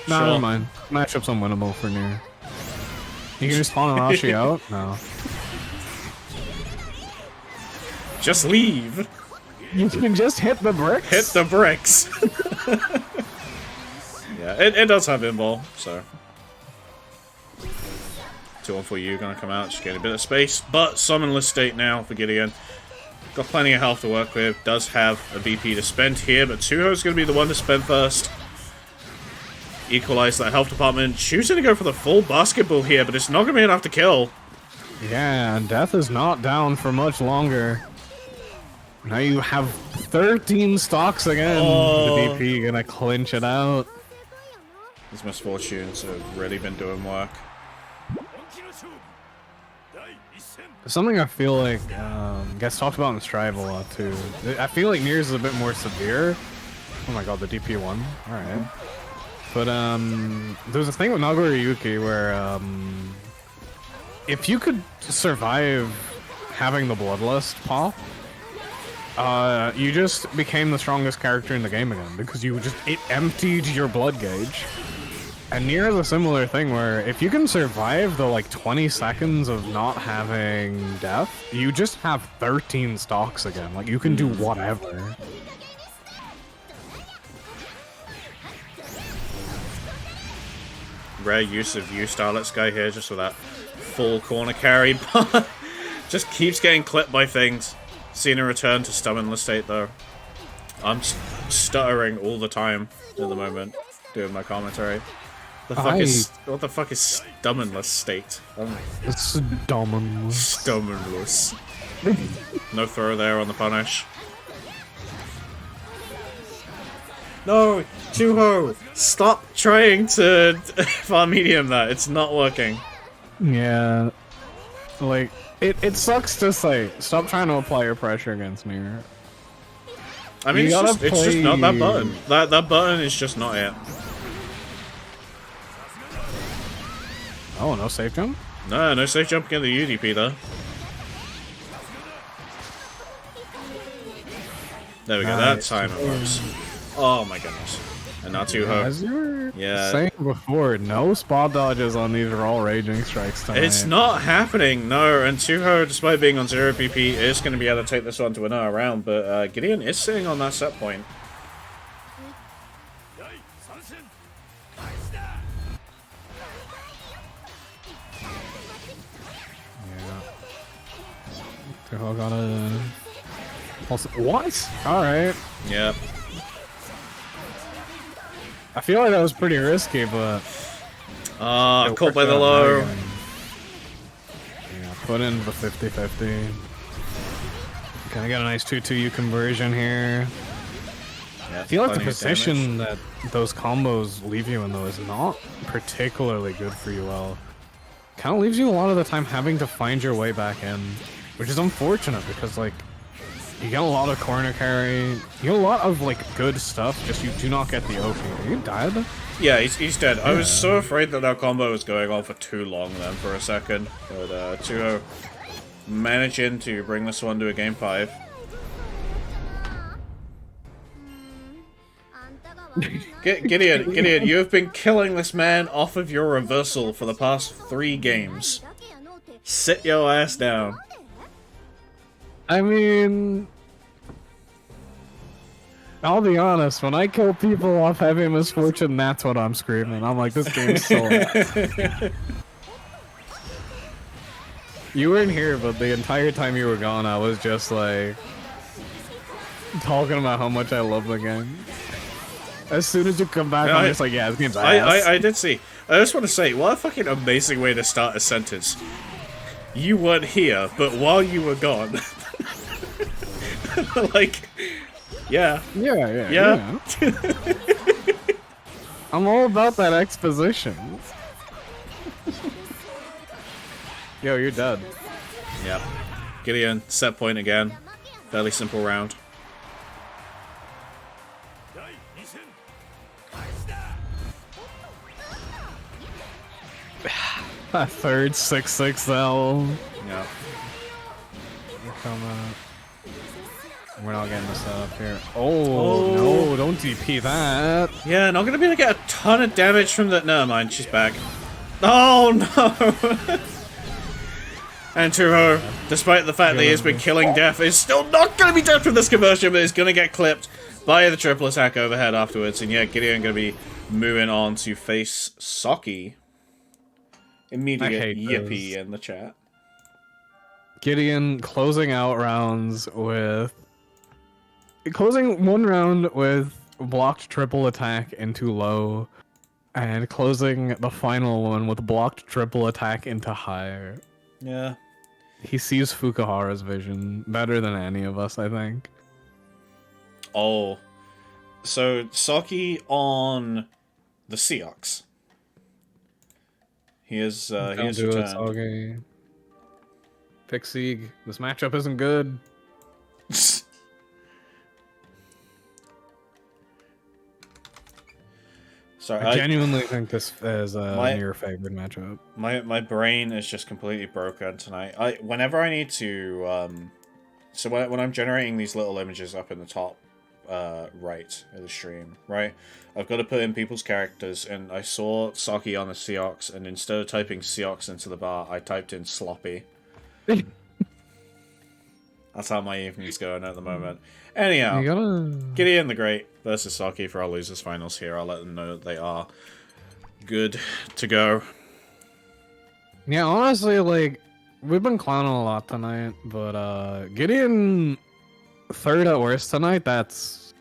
Nah, Sure. never mind. Matchup's unwinnable for Nier. You can just Hanarashi out? No. Just leave. You can just hit the bricks? Hit the bricks. Yeah, it does have invul, so. 2-on-4 you gonna come out, just get a bit of space, but summonless state now for Gideon. Got plenty of health to work with, does have a BP to spend here, but Tuho's gonna be the one to spend first. Equalize that health department, choosing to go for the full basketball here, but it's not gonna be enough to kill. Yeah, Death is not down for much longer. Now you have 13 stocks again. Oh. The DP gonna clinch it out. These misfortunes have really been doing work. Something I feel like gets talked about in Strive a lot too. I feel like Nier's is a bit more severe. Oh my god, the DP won. Alright. But there's a thing with Nagoriyuki where if you could survive having the Bloodlust pop, you just became the strongest character in the game again because it emptied your blood gauge. And Nier has a similar thing where if you can survive the like 20 seconds of not having death, you just have 13 stocks again. Like you can do whatever. Rare use of Starlet's guy here just with that full corner carry, but just keeps getting clipped by things. Seeing a return to summonless state though. I'm stuttering all the time at the moment doing my commentary. What the fuck is summonless state? It's dominless. Summonless. No throw there on the punish. No, Chuho, stop trying to farm medium that. It's not working. Yeah. Like, it sucks to say, stop trying to apply your pressure against Nier. I mean, it's just not that button. That button is just not it. Oh, no safe jump? No safe jump against the UDP though. There we go, that time it works. Oh my goodness. And now Tuho. As you were saying before, no spot dodges on these raw raging strikes tonight. It's not happening, no. And Tuho, despite being on 0 PP, is going to be able to take this one to another round. But Gideon is sitting on that set point. Tuho got a... What? Alright. Yep. I feel like that was pretty risky, but... caught by the low. Yeah, put in the 50-50. Gonna get a nice 2-2U conversion here. Yeah, I feel like the position that those combos leave you in, though, is not particularly good for you all. Kind of leaves you a lot of the time having to find your way back in, which is unfortunate because, like, you get a lot of corner carry, you get a lot of, like, good stuff, just you do not get the OP. Are you dead? Yeah, he's dead. Yeah. I was so afraid that combo was going on for too long then for a second. But Tuho managing to bring this one to a game 5. Gideon, you have been killing this man off of your reversal for the past 3 games. Sit your ass down. I mean, I'll be honest, when I kill people off Heavy Misfortune, that's what I'm screaming. I'm like, this game's so bad. You weren't here, but the entire time you were gone, I was just like, talking about how much I love the game. As soon as you come back, I'm just like, yeah, this game's ass. I did see. I just want to say, what a fucking amazing way to start a sentence. You weren't here, but while you were gone... like, yeah. Yeah. I'm all about that exposition. Yo, you're dead. Yep. Gideon, set point again. Fairly simple round. That third 6-6 L. Yeah. We're not getting this up here. Oh, no, don't DP that. Yeah, not gonna be able to get a ton of damage from that. Never mind, she's back. Oh no! And Tuho, despite the fact that he has been killing Death, is still not gonna be dead from this conversion, but is gonna get clipped by the triple attack overhead afterwards. And yeah, Gideon gonna be moving on to face Saki. Immediate hate yippee those. in the chat. Gideon closing out rounds with closing one round with blocked triple attack into low, and closing the final one with blocked triple attack into higher. Yeah. He sees Fukuhara's vision better than any of us, I think. Oh. So, Saki on the Seahawks. He is returned. Sage. Pick Sieg. This matchup isn't good. Sorry, I genuinely think this is your favorite matchup. My brain is just completely broken tonight. Whenever I need to so when I'm generating these little images up in the top right of the stream, right? I've got to put in people's characters, and I saw Saki on the Seahawks, and instead of typing Seahawks into the bar, I typed in sloppy. That's how my evening's going at the moment. Anyhow, Gideon the Great versus Saki for our losers finals here. I'll let them know that they are good to go. Yeah, honestly, like, we've been clowning a lot tonight, but Gideon third at worst tonight, that's...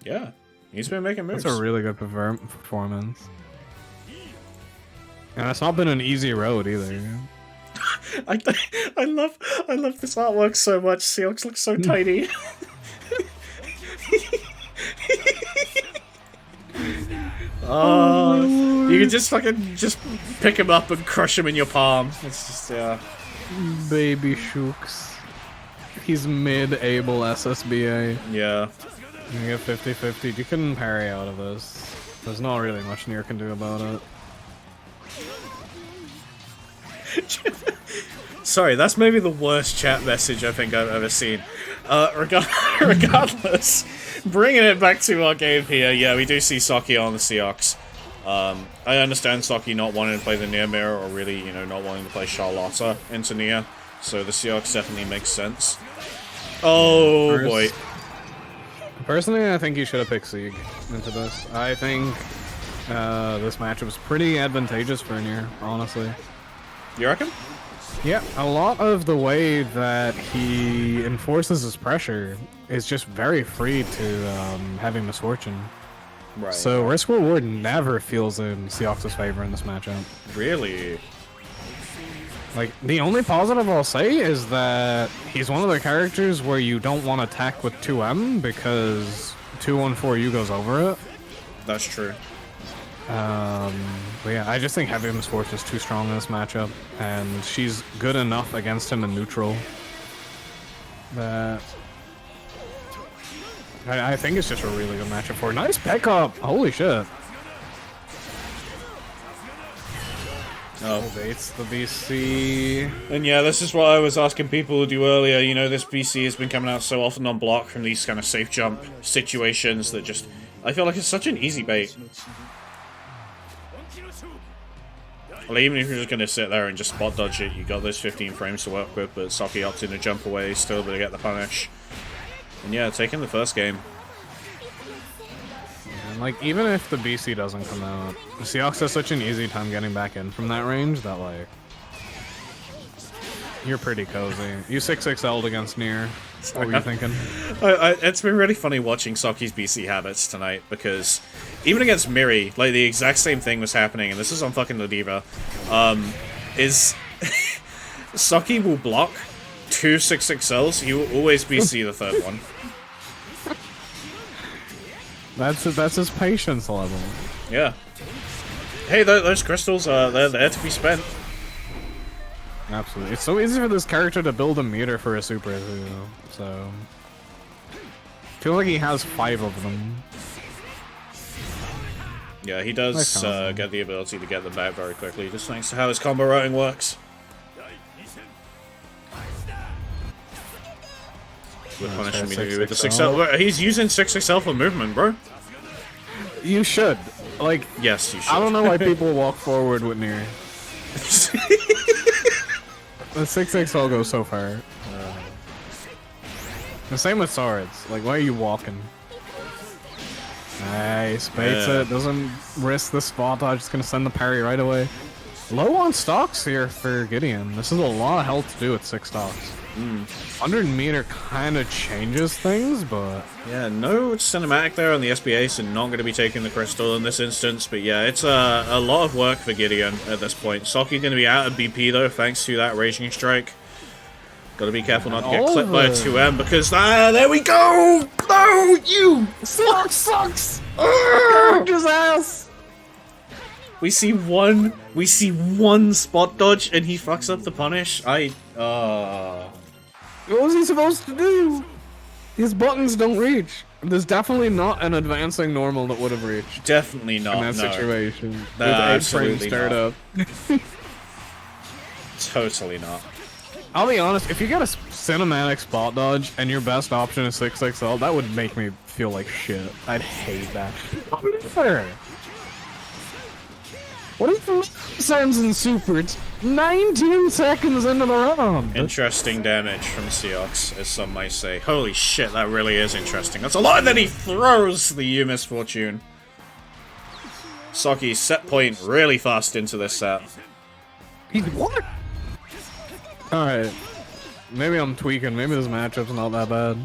Yeah, he's been making moves. That's a really good performance. And it's not been an easy road either. I love this artwork so much. Seahawks look so tiny. Oh, you can just fucking pick him up and crush him in your palm. It's just baby Shooks. He's mid-able SSBA. Yeah. You get 50-50. You can parry out of this. There's not really much Nier can do about it. Sorry, that's maybe the worst chat message I think I've ever seen. Regardless, bringing it back to our game here, yeah, we do see Saki on the Seahawks. I understand Saki not wanting to play the Nier mirror, or really, you know, not wanting to play Charlotta into Nier, so the Seahawks definitely makes sense. Oh, boy. Personally, I think you should have picked Sieg into this. I think this matchup is pretty advantageous for Nier, honestly. You reckon? Yeah, a lot of the way that he enforces his pressure is just very free to having misfortune. Right. So risk reward never feels in Seahawks' favor in this matchup. Really? Like, the only positive I'll say is that he's one of the characters where you don't want to attack with 2M because 214U goes over it. That's true. But yeah, I just think Heavy Misfortune is too strong in this matchup, and she's good enough against him in neutral that I think it's just a really good matchup for her. Nice pickup! Holy shit. Oh, baits the BC. And yeah, this is what I was asking people to do earlier. You know, this BC has been coming out so often on block from these kind of safe jump situations that just... I feel like it's such an easy bait. Well, even if you're just going to sit there and just spot dodge it, you got those 15 frames to work with, but Saki opted to jump away, still able to get the punish. And yeah, taking the first game. And like, even if the BC doesn't come out, Seahawks has such an easy time getting back in from that range that, like, you're pretty cozy. You 6XL'd against Nier. What were you thinking? It's been really funny watching Saki's BC habits tonight, because even against Miri, like, the exact same thing was happening, and this is on fucking the Diva, is Saki will block 2 6XLs, he will always BC the third one. That's his patience level. Yeah. Hey, those crystals, they're there to be spent. Absolutely. It's so easy for this character to build a meter for a super, so... I feel like he has 5 of them. Yeah, he does get the ability to get them back very quickly, just thanks to how his combo routing works. With punishing me with the 6XL. He's using 6XL for movement, bro. You should. Like, yes, you should. I don't know why people walk forward with Nier. The 6XL goes so far. The same with swords. Like, why are you walking? Nice. Baits it. Doesn't risk the spot dodge. Just gonna send the parry right away. Low on stocks here for Gideon. This is a lot of health to do with 6 stocks. 100 meter kind of changes things, but... Yeah, no cinematic there on the SBA, so not going to be taking the crystal in this instance. But yeah, it's a lot of work for Gideon at this point. Saki going to be out of BP though, thanks to that Raging Strike. Got to be careful not to get clipped by a 2M because... there we go! No, you! Sucks! His ass! We see one spot dodge and he fucks up the punish. What was he supposed to do? His buttons don't reach. There's definitely not an advancing normal that would have reached. Definitely not, in that no. situation. No, with absolutely start not. up. Totally not. I'll be honest, if you get a cinematic spot dodge and your best option is 6XL, that would make me feel like shit. I'd hate that. What if the sends in super? It's 19 seconds into the round. Interesting damage from Seox, as some might say. Holy shit, that really is interesting. That's a lot, and then he throws the U Misfortune. Saki set point really fast into this set. He's what? Alright. Maybe I'm tweaking. Maybe this matchup's not that bad.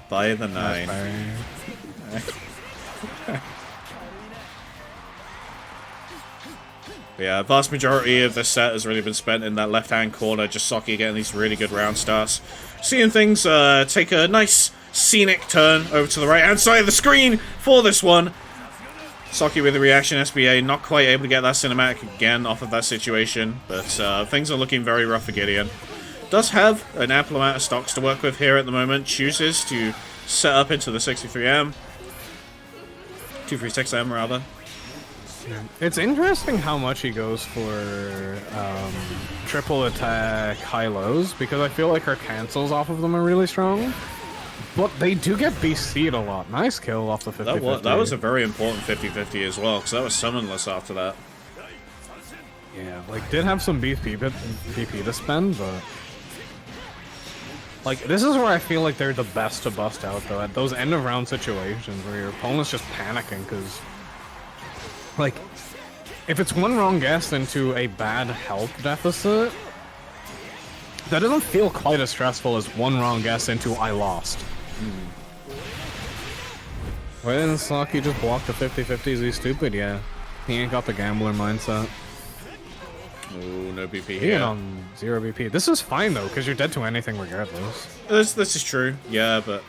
By the 9. Yeah, vast majority of the set has really been spent in that left-hand corner, just Saki getting these really good round starts. Seeing things take a nice scenic turn over to the right-hand side of the screen for this one. Saki with the reaction SBA, not quite able to get that cinematic again off of that situation, but things are looking very rough for Gideon. Does have an ample amount of stocks to work with here at the moment, chooses to set up into the 63M. 236M rather. It's interesting how much he goes for triple attack high-lows, because I feel like her cancels off of them are really strong. But they do get BC'd a lot. Nice kill off the 50-50. That was a very important 50-50 as well, because that was summonless after that. Yeah, like, did have some BP to spend, but... Like, this is where I feel like they're the best to bust out, though, at those end-of-round situations where your opponent's just panicking, because... Like, if it's one wrong guess into a bad health deficit, that doesn't feel quite as stressful as one wrong guess into I lost. Why didn't Saki just block the 50-50? Is he stupid? Yeah. He ain't got the gambler mindset. Ooh, no BP He here. on 0 BP. This is fine, though, because you're dead to anything regardless. This is true, yeah, but...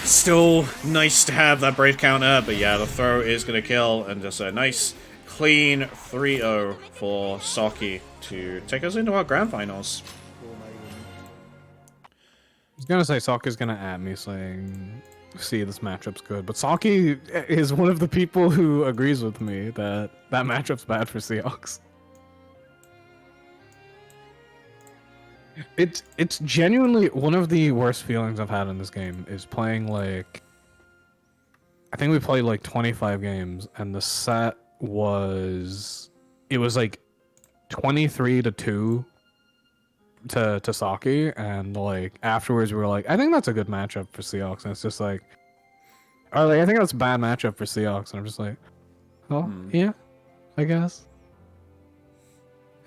Still nice to have that brave counter, but yeah, the throw is going to kill, and just a nice, clean 3-0 for Saki to take us into our grand finals. I was gonna say Saki's gonna at me saying, see, this matchup's good, but Saki is one of the people who agrees with me that that matchup's bad for Seahawks. It's genuinely one of the worst feelings I've had in this game is playing like... I think we played like 25 games, and the set was... It was like 23-2 to Saki, and like afterwards we were like, I think that's a good matchup for Seahawks, and it's just like... Or like, I think that's a bad matchup for Seahawks, and I'm just like... Oh, yeah, I guess.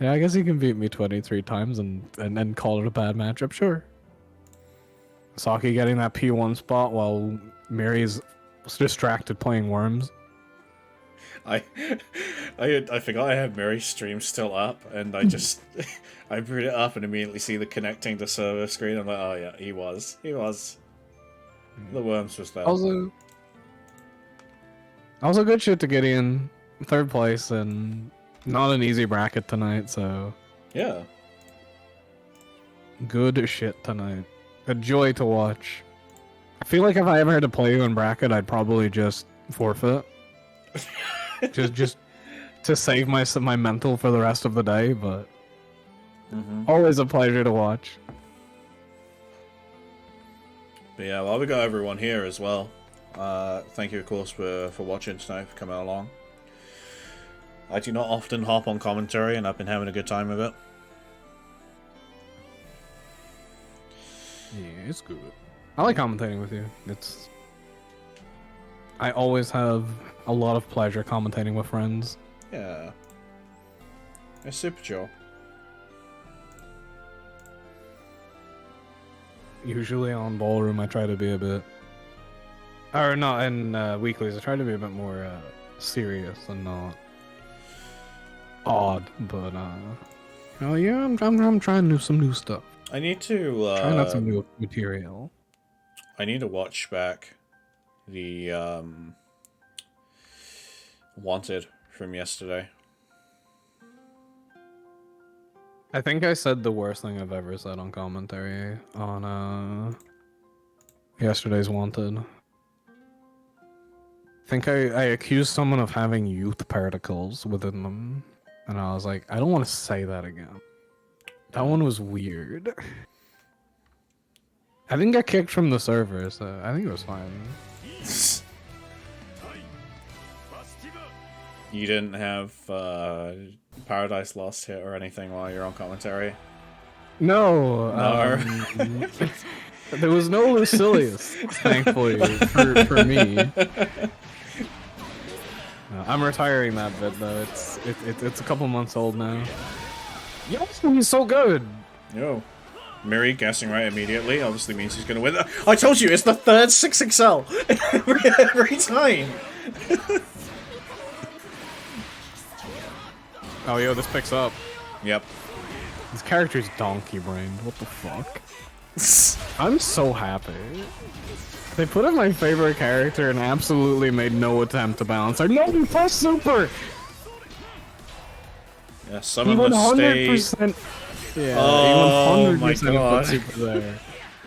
Yeah, I guess he can beat me 23 times and then call it a bad matchup, sure. Saki getting that P1 spot while Mary's distracted playing Worms. I forgot I had Mary's stream still up, and I just... I boot it up and immediately see the connecting to server screen. I'm like, oh yeah, he was. The Worms was there. Also good shit to get in 3rd place, and not an easy bracket tonight, so... Yeah. Good shit tonight. A joy to watch. I feel like if I ever had to play you in bracket, I'd probably just forfeit. just to save my mental for the rest of the day, but... Always a pleasure to watch. But yeah, well, we got everyone here as well. Thank you, of course, for watching tonight, for coming along. I do not often hop on commentary, and I've been having a good time with it. Yeah, it's good. I like commentating with you. I always have a lot of pleasure commentating with friends. Yeah. A super job. Usually on Ballroom, I try to be a bit... Or no, in Weeklies, I try to be a bit more serious and not odd, but oh yeah, I'm trying some new stuff. I need to Trying out some new material. I need to watch back the Wanted from yesterday. I think I said the worst thing I've ever said on commentary on yesterday's Wanted. I think I accused someone of having youth particles within them, and I was like, I don't want to say that again. That one was weird. I didn't get kicked from the server, so I think it was fine. You didn't have Paradise Lost hit or anything while you're on commentary? No. There was no Lucilius, thankfully, for me. I'm retiring that bit though. It's a couple months old now. Yo, he's so good. Yo. Miri guessing right immediately obviously means he's gonna win. I told you, it's the third 6XL every time. Oh, yo, this picks up. Yep. This character's donkey brained. What the fuck? I'm so happy. They put in my favorite character and absolutely made no attempt to balance. Like, no, you press super! Yeah, some of the stay. Yeah, oh even 100% my god. put super there.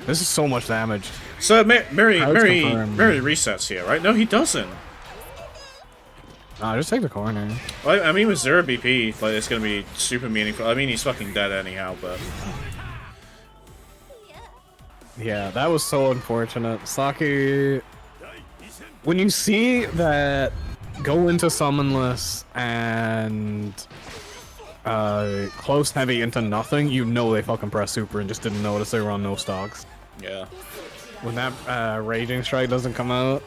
This is so much damage. So Miri resets here, right? No, he doesn't. Nah, just take the corner. Well, I mean, with 0 BP, like, it's gonna be super meaningful. I mean, he's fucking dead anyhow, but... Yeah, that was so unfortunate. Saki... When you see that go into summonless and... close heavy into nothing, you know they fucking press super and just didn't notice they were on no stocks. Yeah. When that Raging Strike doesn't come out...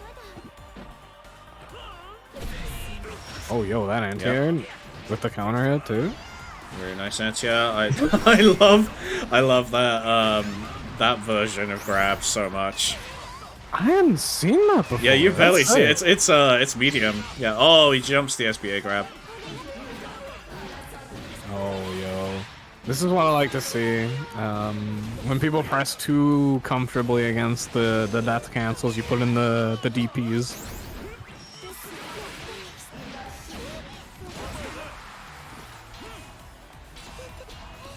Oh, yo, that anti-air with the counter hit too. Very nice anti-air. I love that that version of grab so much. I hadn't seen that before. Yeah, you've barely seen it. It's medium. Yeah. Oh, he jumps the SBA grab. Oh, yo. This is what I like to see. When people press too comfortably against the death cancels, you put in the DPs.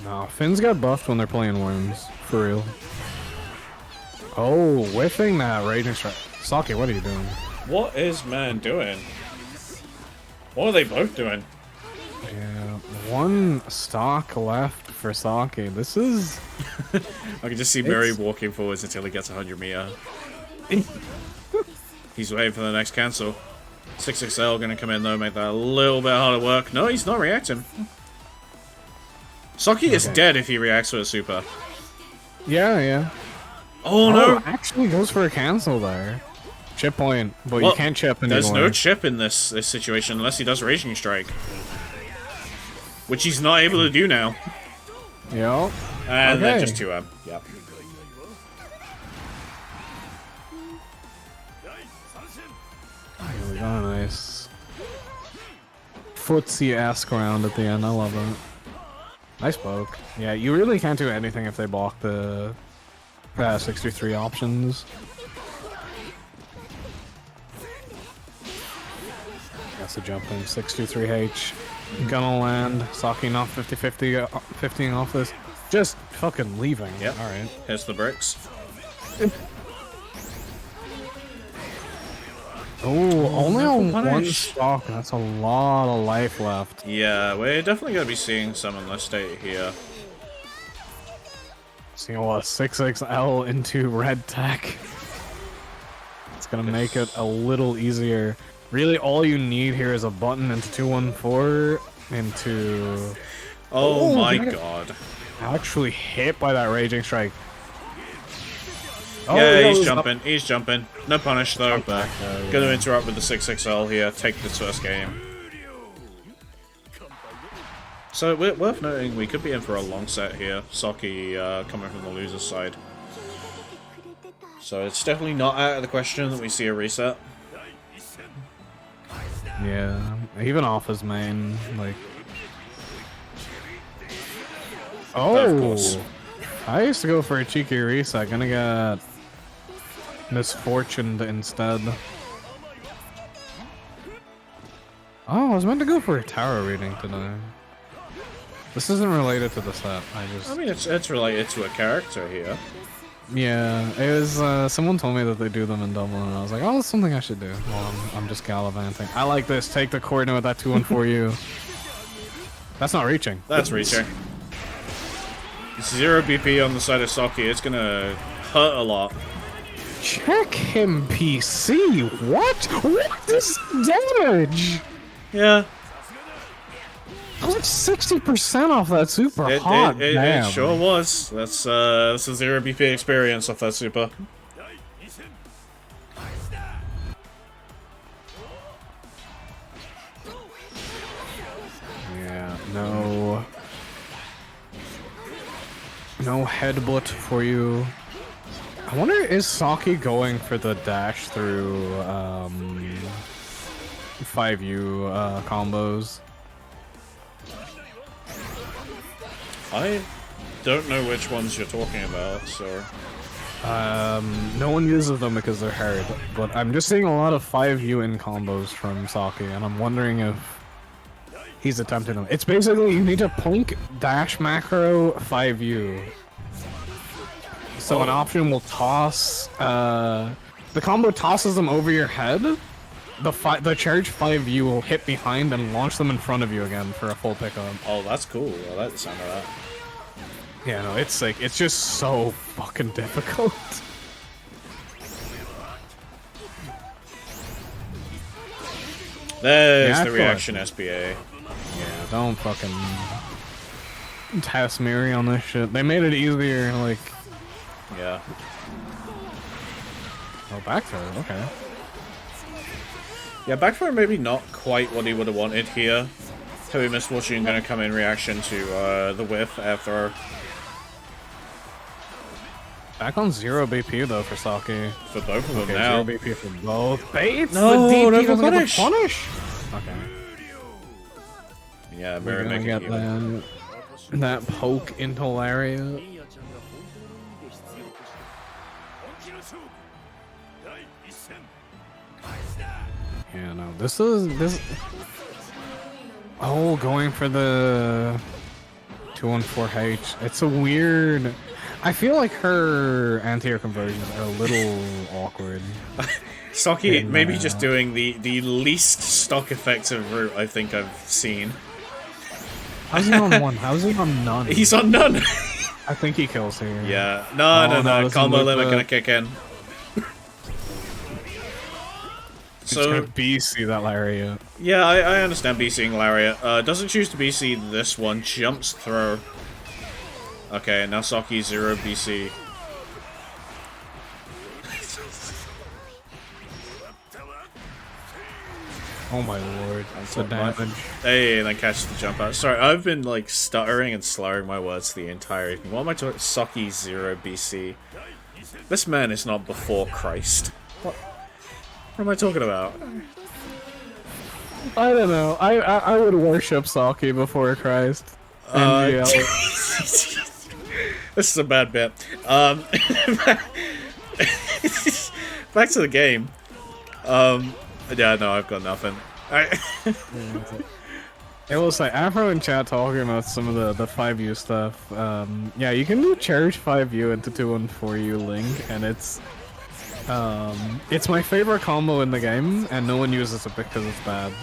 No, Finns get buffed when they're playing Worms. For real. Oh, whiffing that Raging Strike. Saki, what are you doing? What is man doing? What are they both doing? Yeah, one stock left for Saki. This is... I can just see Miri walking forwards until he gets 100 meter. He's waiting for the next cancel. 6XL gonna come in though, make that a little bit harder work. No, he's not reacting. Saki is dead if he reacts with a super. Yeah, yeah. Oh no! Actually goes for a cancel there. Chip point, but you can't chip anymore. There's no chip in this situation unless he does Raging Strike. Which he's not able to do now. Yep. And then just 2M. Yep. Here we go, nice. Footsie-esque round at the end, I love it. Nice poke. Yeah, you really can't do anything if they block the 63 options. That's a jump in 623H. Gonna land. Saki not 50-50, 15 off this. Just fucking leaving. Yep. Alright. Hits the bricks. Oh, only on one stock. That's a lot of life left. Yeah, we're definitely gonna be seeing some in this state here. Seeing a lot of 6XL into red tech. It's gonna make it a little easier. Really, all you need here is a button into 214 into... Oh my god. Actually hit by that Raging Strike. Oh, yeah, he's he's jumping. He's jumping. No punish though. back, Gonna interrupt with the 6XL here. Take this first game. So worth noting, we could be in for a long set here. Saki coming from the loser's side. So it's definitely not out of the question that we see a reset. Yeah, even off his main, like. Of course. I used to go for a cheeky reset. Gonna get misfortuned instead. Oh, I was meant to go for a tower reading today. This isn't related to the set. I mean, it's related to a character here. Yeah, it was, someone told me that they do them in Dublin, and I was like, oh, that's something I should do. Well, I'm just gallivanting. I like this. Take the coordinate with that 2-1-4-U. That's not reaching. That's reaching. 0 BP on the side of Saki. It's gonna hurt a lot. Check him, PC. What? What is damage? Yeah. I was like 60% off that super hot. It sure was. That's a 0 BP experience off that super. Yeah, no headbutt for you. I wonder, is Saki going for the dash through 5U combos? I don't know which ones you're talking about, so... No one uses them because they're hard, but I'm just seeing a lot of 5U in combos from Saki, and I'm wondering if he's attempting them. It's basically, you need to plink dash macro 5U. So an option will toss, the combo tosses them over your head. The charge 5U will hit behind and launch them in front of you again for a full pickup. Oh, that's cool. I like the sound of that. Yeah, no, it's like, it's just so fucking difficult. There's the reaction SBA. Yeah, don't fucking test Miri on this shit. They made it easier, like... Yeah. Oh, back throw, okay. Yeah, back throw maybe not quite what he would have wanted here. Heavy Misfortune gonna come in reaction to the whiff air throw. Back on 0 BP though for Saki. For both of them Okay, now. 0 BP for both. Bates? No, the DP no doesn't get the punish. punish! Okay. Yeah, We're Mirror gonna making get human. that poke into Lariat. Yeah, no, this. Oh, going for the 214H. It's a weird. I feel like her anti-air conversions are a little awkward. Saki maybe just doing the least stock effective route I think I've seen. How's he on 1? How's he on none? He's on none. I think he kills here. Yeah. No. doesn't Combo look limit the- gonna kick in. He's gonna BC that Lariat. Yeah, I understand BCing Lariat. Doesn't choose to BC this one. Jumps throw. Okay, now Saki 0 BC. Oh my lord, that's the damage. Hey, and then catches the jump out. Sorry, I've been like stuttering and slurring my words the entire evening. What am I talking? Saki 0 BC. This man is not before Christ. What am I talking about? I don't know. I would worship Saki before Christ. NGL. This is a bad bit. Back to the game. Yeah, no, I've got nothing. It was like Afro in chat talking about some of the 5U stuff. Yeah, you can do charge 5U into 214U Link, and it's my favorite combo in the game, and no one uses it because it's bad.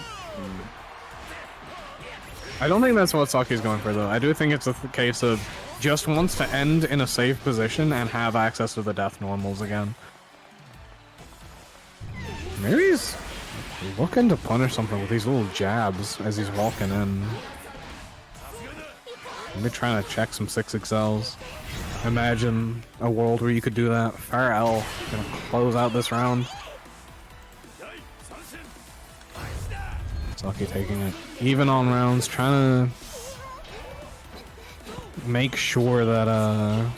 I don't think that's what Saki's going for though. I do think it's a case of just wants to end in a safe position and have access to the death normals again. Maybe he's looking to punish something with these little jabs as he's walking in. Maybe trying to check some 6XLs. imagine a world where you could do that. Farrell gonna close out this round. Saki taking it even on rounds, trying to make sure that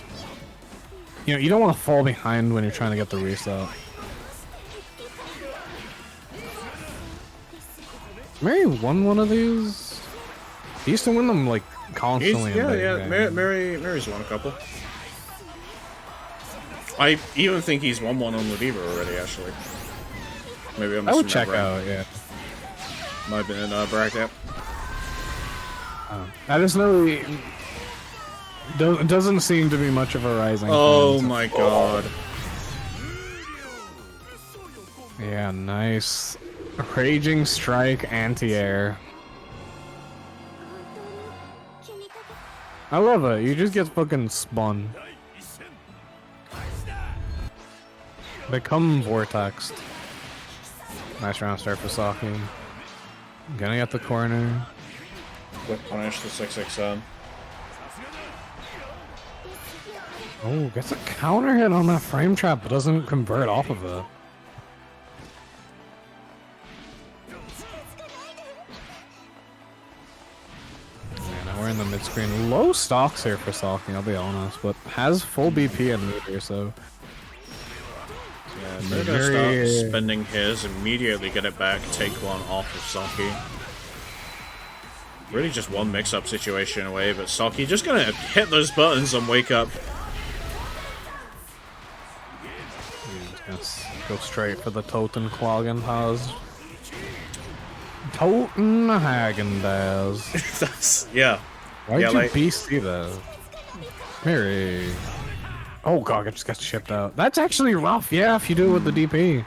you know, you don't want to fall behind when you're trying to get the reset. Mary won one of these. He used to win them like constantly. Mary's won a couple. I even think he's won one on Ladiva already, actually. Maybe I'm. I would check out, yeah. Might have been in a bracket. I just know it doesn't seem to be much of a rising. Oh my god. Yeah, nice. Raging Strike anti-air. I love it. You just get fucking spun. Become vortexed. Nice round start for Saki. Gonna get the corner. Quick punish the 6XN. Oh, gets a counter hit on that frame trap, but doesn't convert off of it. Yeah, now we're in the mid screen. Low stocks here for Saki, I'll be honest, but has full BP and meter, so. Yeah, they're gonna start spending his, immediately get it back, take one off of Saki. Really just one mix-up situation away, but Saki just gonna hit those buttons on Wake Up. He's gonna go straight for the Totenklagen-Pause. Totenhagen-Daz. That's, yeah. Why'd yeah, you like, BC that? Mary. Oh god, it just got shipped out. That's actually rough, yeah, if you do it with the DP.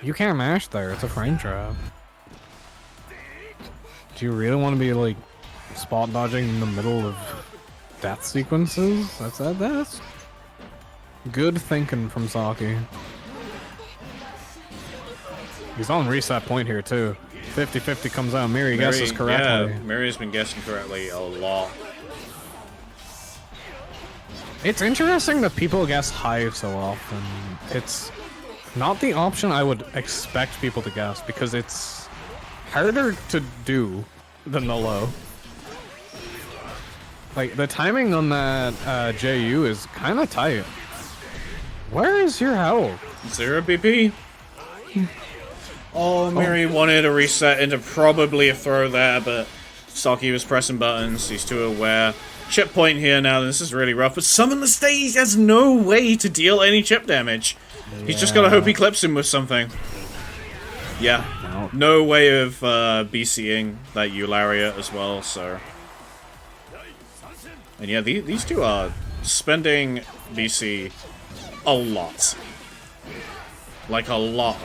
You can't mash there, it's a frame trap. Do you really want to be like spot dodging in the middle of death sequences? That's good thinking from Saki. He's on reset point here too. 50-50 comes out. Mary guesses correctly. Yeah, Mary's been guessing correctly a lot. It's interesting that people guess high so often. It's not the option I would expect people to guess because it's harder to do than the low. Like, the timing on that JU is kind of tight. Where is your health? 0 BP. Oh, Mary wanted a reset into probably a throw there, but Saki was pressing buttons. He's too aware. Chip point here now. This is really rough. But Summon the Stage has no way to deal any chip damage. Yeah. He's just gotta hope he clips him with something. Yeah. No way of BCing that Eularia as well, so... And yeah, these two are spending BC a lot. Like, a lot.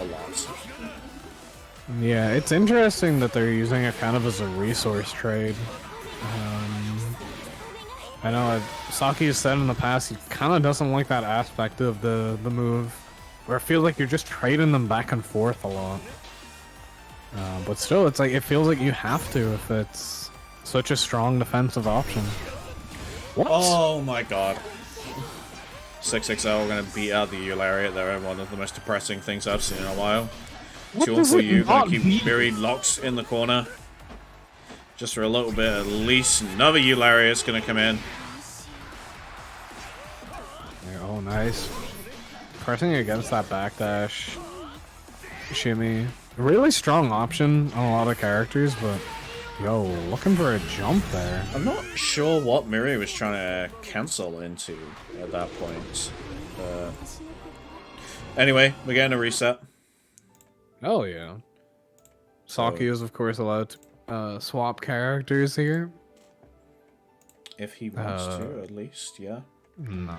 Yeah, it's interesting that they're using it kind of as a resource trade. I know Saki has said in the past he kind of doesn't like that aspect of the move, where it feels like you're just trading them back and forth a lot. But still, it's like it feels like you have to if it's such a strong defensive option. What? Oh my god. 6XL are gonna beat out the Eularia. They're one of the most depressing things I've seen in a while. 2-on-4U gonna keep buried locks in the corner. Just for a little bit at least. Another Eularia is gonna come in. Yeah, oh, nice. Pressing against that backdash. Shimmy. Really strong option on a lot of characters, but yo, looking for a jump there. I'm not sure what Miri was trying to cancel into at that point. Anyway, we're getting a reset. Oh yeah. Saki is of course allowed to swap characters here. If he wants to, at least, yeah. No,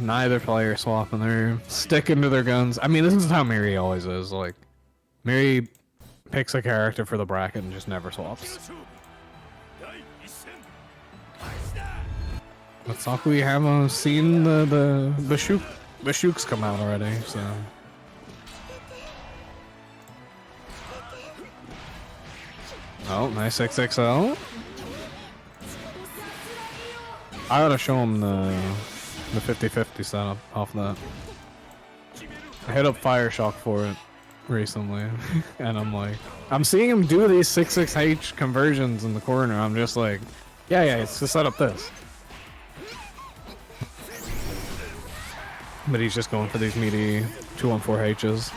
neither player swapping. They're sticking to their guns. I mean, this is how Miri always is. Like, Miri picks a character for the bracket and just never swaps. But Saku, we haven't seen the Shooks come out already, so. Oh, nice XXL. I gotta show him the 50-50 setup off that. I hit up Fire Shock for it recently, and I'm seeing him do these 6-6H conversions in the corner. I'm just like, yeah, it's to set up this. But he's just going for these meaty 2-1-4Hs.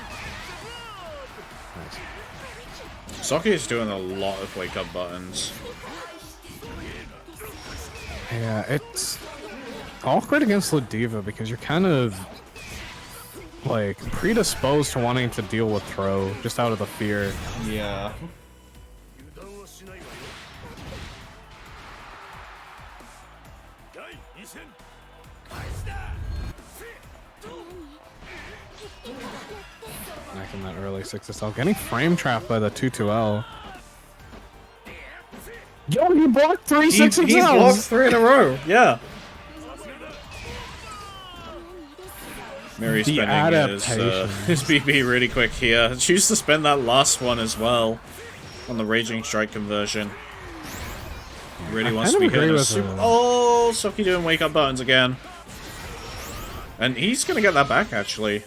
Saki is doing a lot of wake up buttons. Yeah, it's awkward against Ladiva because you're kind of like predisposed to wanting to deal with throw just out of the fear. Yeah. Making that early 6SL, getting frame trapped by the 2-2L. Yo, you blocked 3 6 He blocked 3 in a row. Yeah. Mary The spending his adaptation. BB really quick here. Choose to spend that last one as well on the Raging Strike conversion. Really wants to be hitting a super. Oh, Saki doing wake up buttons again. And he's gonna get that back actually.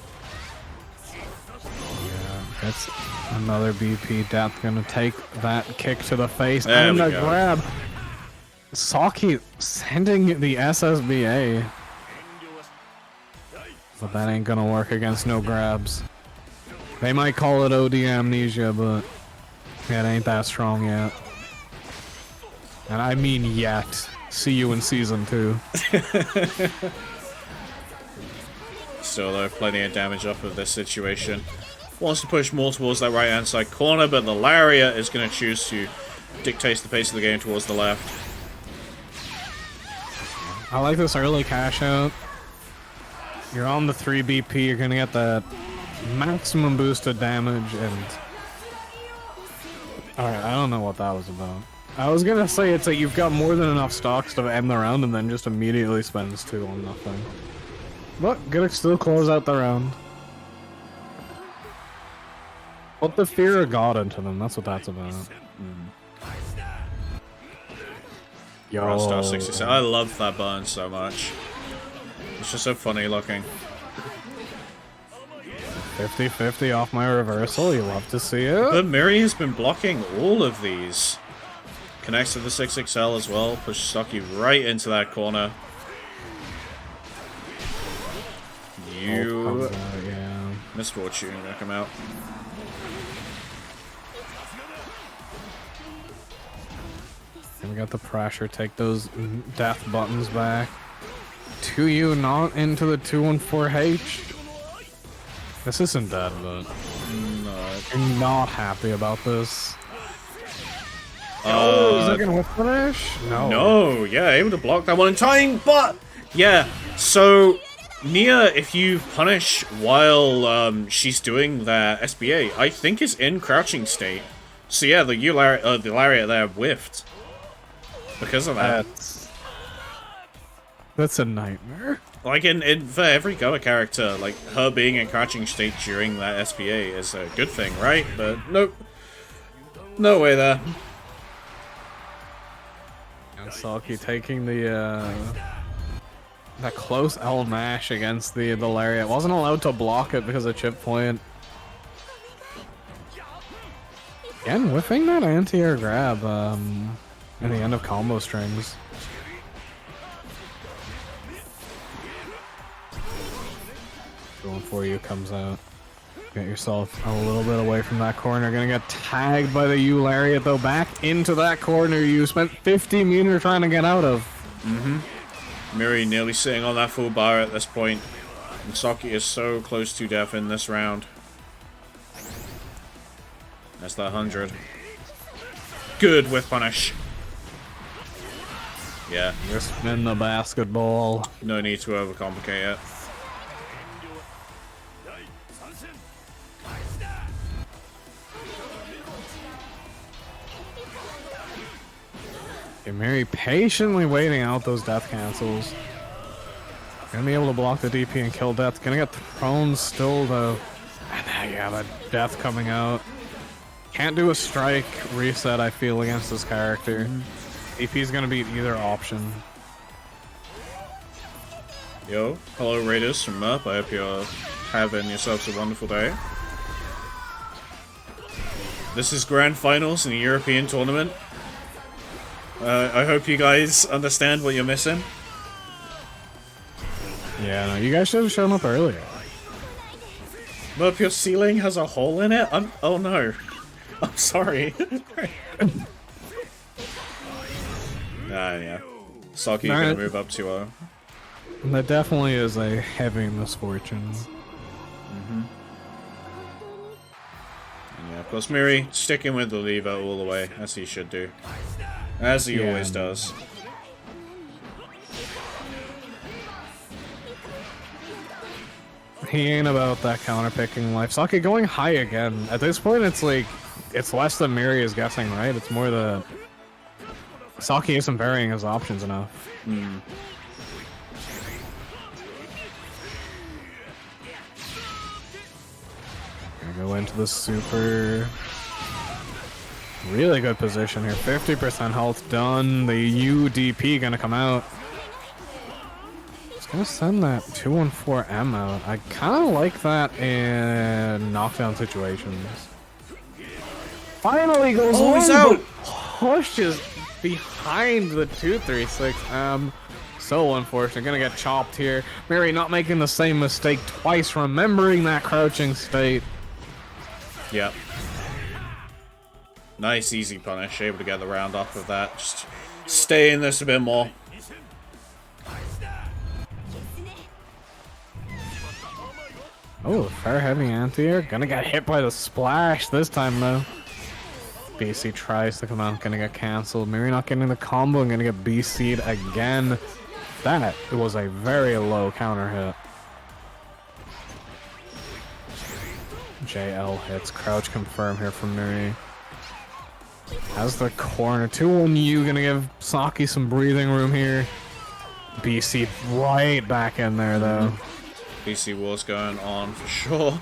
Yeah, that's another BP death. Gonna take that kick to the face There and we the go. grab. Saki sending the SSBA. But that ain't gonna work against no grabs. They might call it OD amnesia, but it ain't that strong yet. And I mean yet. See you in season 2. Still though, plenty of damage off of this situation. Wants to push more towards that right hand side corner, but the Lariat is going to choose to dictate the pace of the game towards the left. I like this early cash out. You're on the 3 BP, you're gonna get that maximum boosted damage, and alright, I don't know what that was about. I was gonna say it's like you've got more than enough stocks to end the round and then just immediately spends 2 on nothing. But gonna still close out the round. Put the fear of God into them, that's what that's about. Yo. Star 67. I love that button so much. It's just so funny looking. 50-50 off my reversal, you love to see it. But Miri has been blocking all of these. Connects to the 6XL as well. Pushes Saki right into that corner. You... yeah. Misfortune, gonna come out. And we got the pressure, take those death buttons back. 2U not into the 2-1-4H. This isn't dead, but I'm not happy about this. Is that gonna whip punish? No, yeah, able to block that one in time, but yeah, so Nia, if you punish while she's doing that SBA, I think is in crouching state. So yeah, the Lariat there whiffed. Because of that. That's a nightmare. Like, for every Goa character, like, her being in crouching state during that SBA is a good thing, right? But, nope. No way there. And Saki taking the close L mash against the Lariat. Wasn't allowed to block it because of chip point. Again, whiffing that anti-air grab in the end of combo strings. Going for you comes out. Get yourself a little bit away from that corner. Gonna get tagged by the U Lariat though. Back into that corner you spent 50 meters trying to get out of. Miri nearly sitting on that full bar at this point. And Saki is so close to death in this round. That's that 100. Good with punish. Yeah. Just in the basketball. No need to overcomplicate it. Okay, Mary patiently waiting out those death cancels. Gonna be able to block the DP and kill death. Gonna get thrown still though. And now you have a death coming out. Can't do a strike reset, I feel, against this character. DP's gonna beat either option. Yo, hello Raiders from Merp. I hope you're having yourselves a wonderful day. This is Grand Finals in the European Tournament. I hope you guys understand what you're missing. Yeah, no, you guys should have shown up earlier. Merp, your ceiling has a hole in it? Oh no. I'm sorry. Yeah. Saki gonna move up 2-0. That definitely is a heavy misfortune. And yeah, of course, Miri sticking with the lever all the way, as he should do. As he always does. He ain't about that counterpicking life. Saki going high again. At this point, it's like, it's less than Miri is guessing, right? It's more the... Saki isn't varying his options enough. Gonna go into the super... Really good position here. 50% health done. The UDP gonna come out. It's gonna send that 214M out. I kind of like that in knockdown situations. Finally goes Oh, he's one, out! but pushes behind the 236M. So unfortunate. Gonna get chopped here. Mary not making the same mistake twice, remembering that crouching state. Yep. Nice, easy punish. Able to get the round off of that. Just stay in this a bit more. Oh, fair heavy anti-air. Gonna get hit by the splash this time, though. BC tries to come out. Gonna get cancelled. Miri not getting the combo. And gonna get BC'd again. That was a very low counter hit. JL hits. Crouch confirm here from Miri. Has the corner. 2-1U. Gonna give Saki some breathing room here. BC right back in there, though. BC War's going on for sure.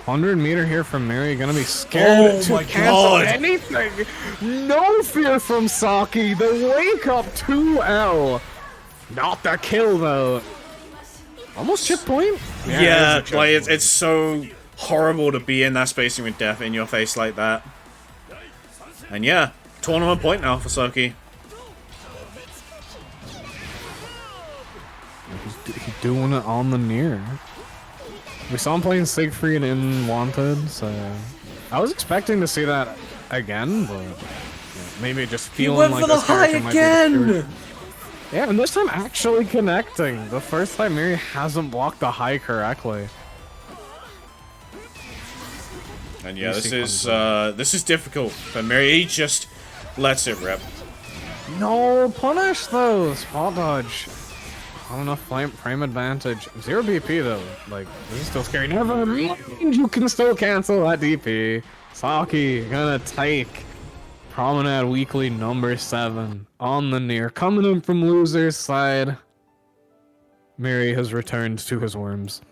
$100 here from Miri, gonna be scared to cancel anything. No fear from Saki. The wake up 2L. Not the kill though. Almost chip point. Yeah, like it's so horrible to be in that spacing with death in your face like that. And yeah, tournament point now for Saki. He's doing it on the near. We saw him playing Siegfried in Wanted, so I was expecting to see that again, but maybe just feeling like this character might be the yeah, and this time actually connecting. The first time Miri hasn't blocked the high correctly. And yeah, this is difficult. But Miri, he just lets it rip. No punish though. Spot dodge. Not enough frame advantage. 0 BP though. Like, this is still scary. Never mind, you can still cancel that DP. Saki gonna take Promenade Weekly number 7 on the near. Coming in from loser's side. Miri has returned to his worms.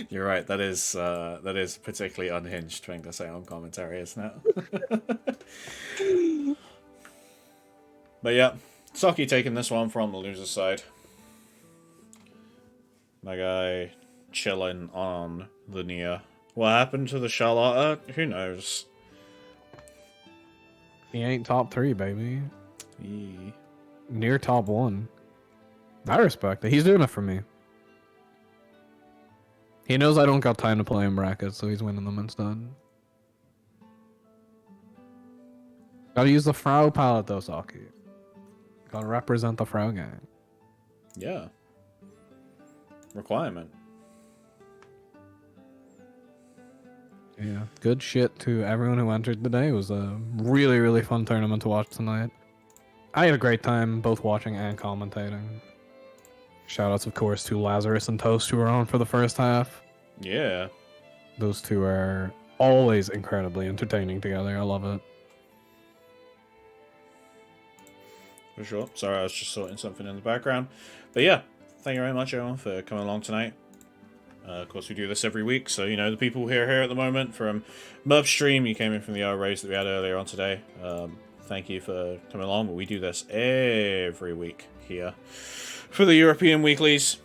You're right. That is particularly unhinged thing to say on commentary, isn't it? But yeah, Saki taking this one from the loser's side. My guy chilling on the near. What happened to the Charlotta? Who knows? He ain't top 3, baby. Eee. Near top 1. I respect it. He's doing it for me. He knows I don't got time to play in brackets, so he's winning them instead. Gotta use the Frau palette though, Saki. Gotta represent the Frau gang. Yeah. Requirement. Yeah, good shit to everyone who entered today. It was a really, really fun tournament to watch tonight. I had a great time both watching and commentating. Shoutouts, of course, to Lazarus and Toast who were on for the first half. Yeah. Those two are always incredibly entertaining together. I love it. For sure. Sorry, I was just sorting something in the background. But yeah, thank you very much, everyone, for coming along tonight. Of course, we do this every week, so, you know, the people here at the moment from Merp Stream, you came in from the raise that we had earlier on today. thank you for coming along. We do this every week here for the European Weeklies.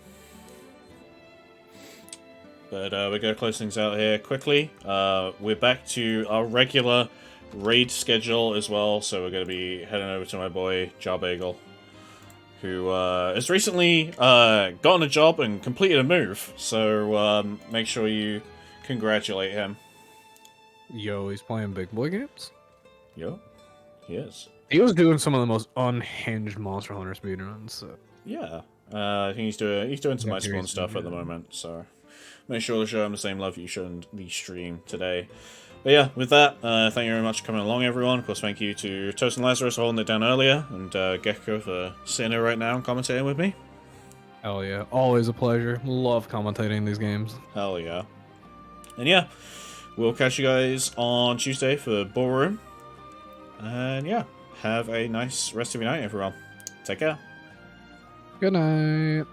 But we're going to close things out here quickly. We're back to our regular raid schedule as well, so we're going to be heading over to my boy Jarbagel, who has recently gotten a job and completed a move, so make sure you congratulate him. Yo, he's playing big boy games? Yo, he is. He was doing some of the most unhinged Monster Hunter speedruns. So. Yeah, I think he's doing some Yeah, nice fun stuff at the moment, so make sure to show him the same love you showed the stream today. But yeah, with that, thank you very much for coming along, everyone. Of course, thank you to Toast and Lazarus for holding it down earlier, and Gecko for sitting here right now and commentating with me. Hell yeah, always a pleasure. Love commentating these games. Hell yeah. And yeah, we'll catch you guys on Tuesday for Ballroom. And yeah, have a nice rest of your night, everyone. Take care. Good night.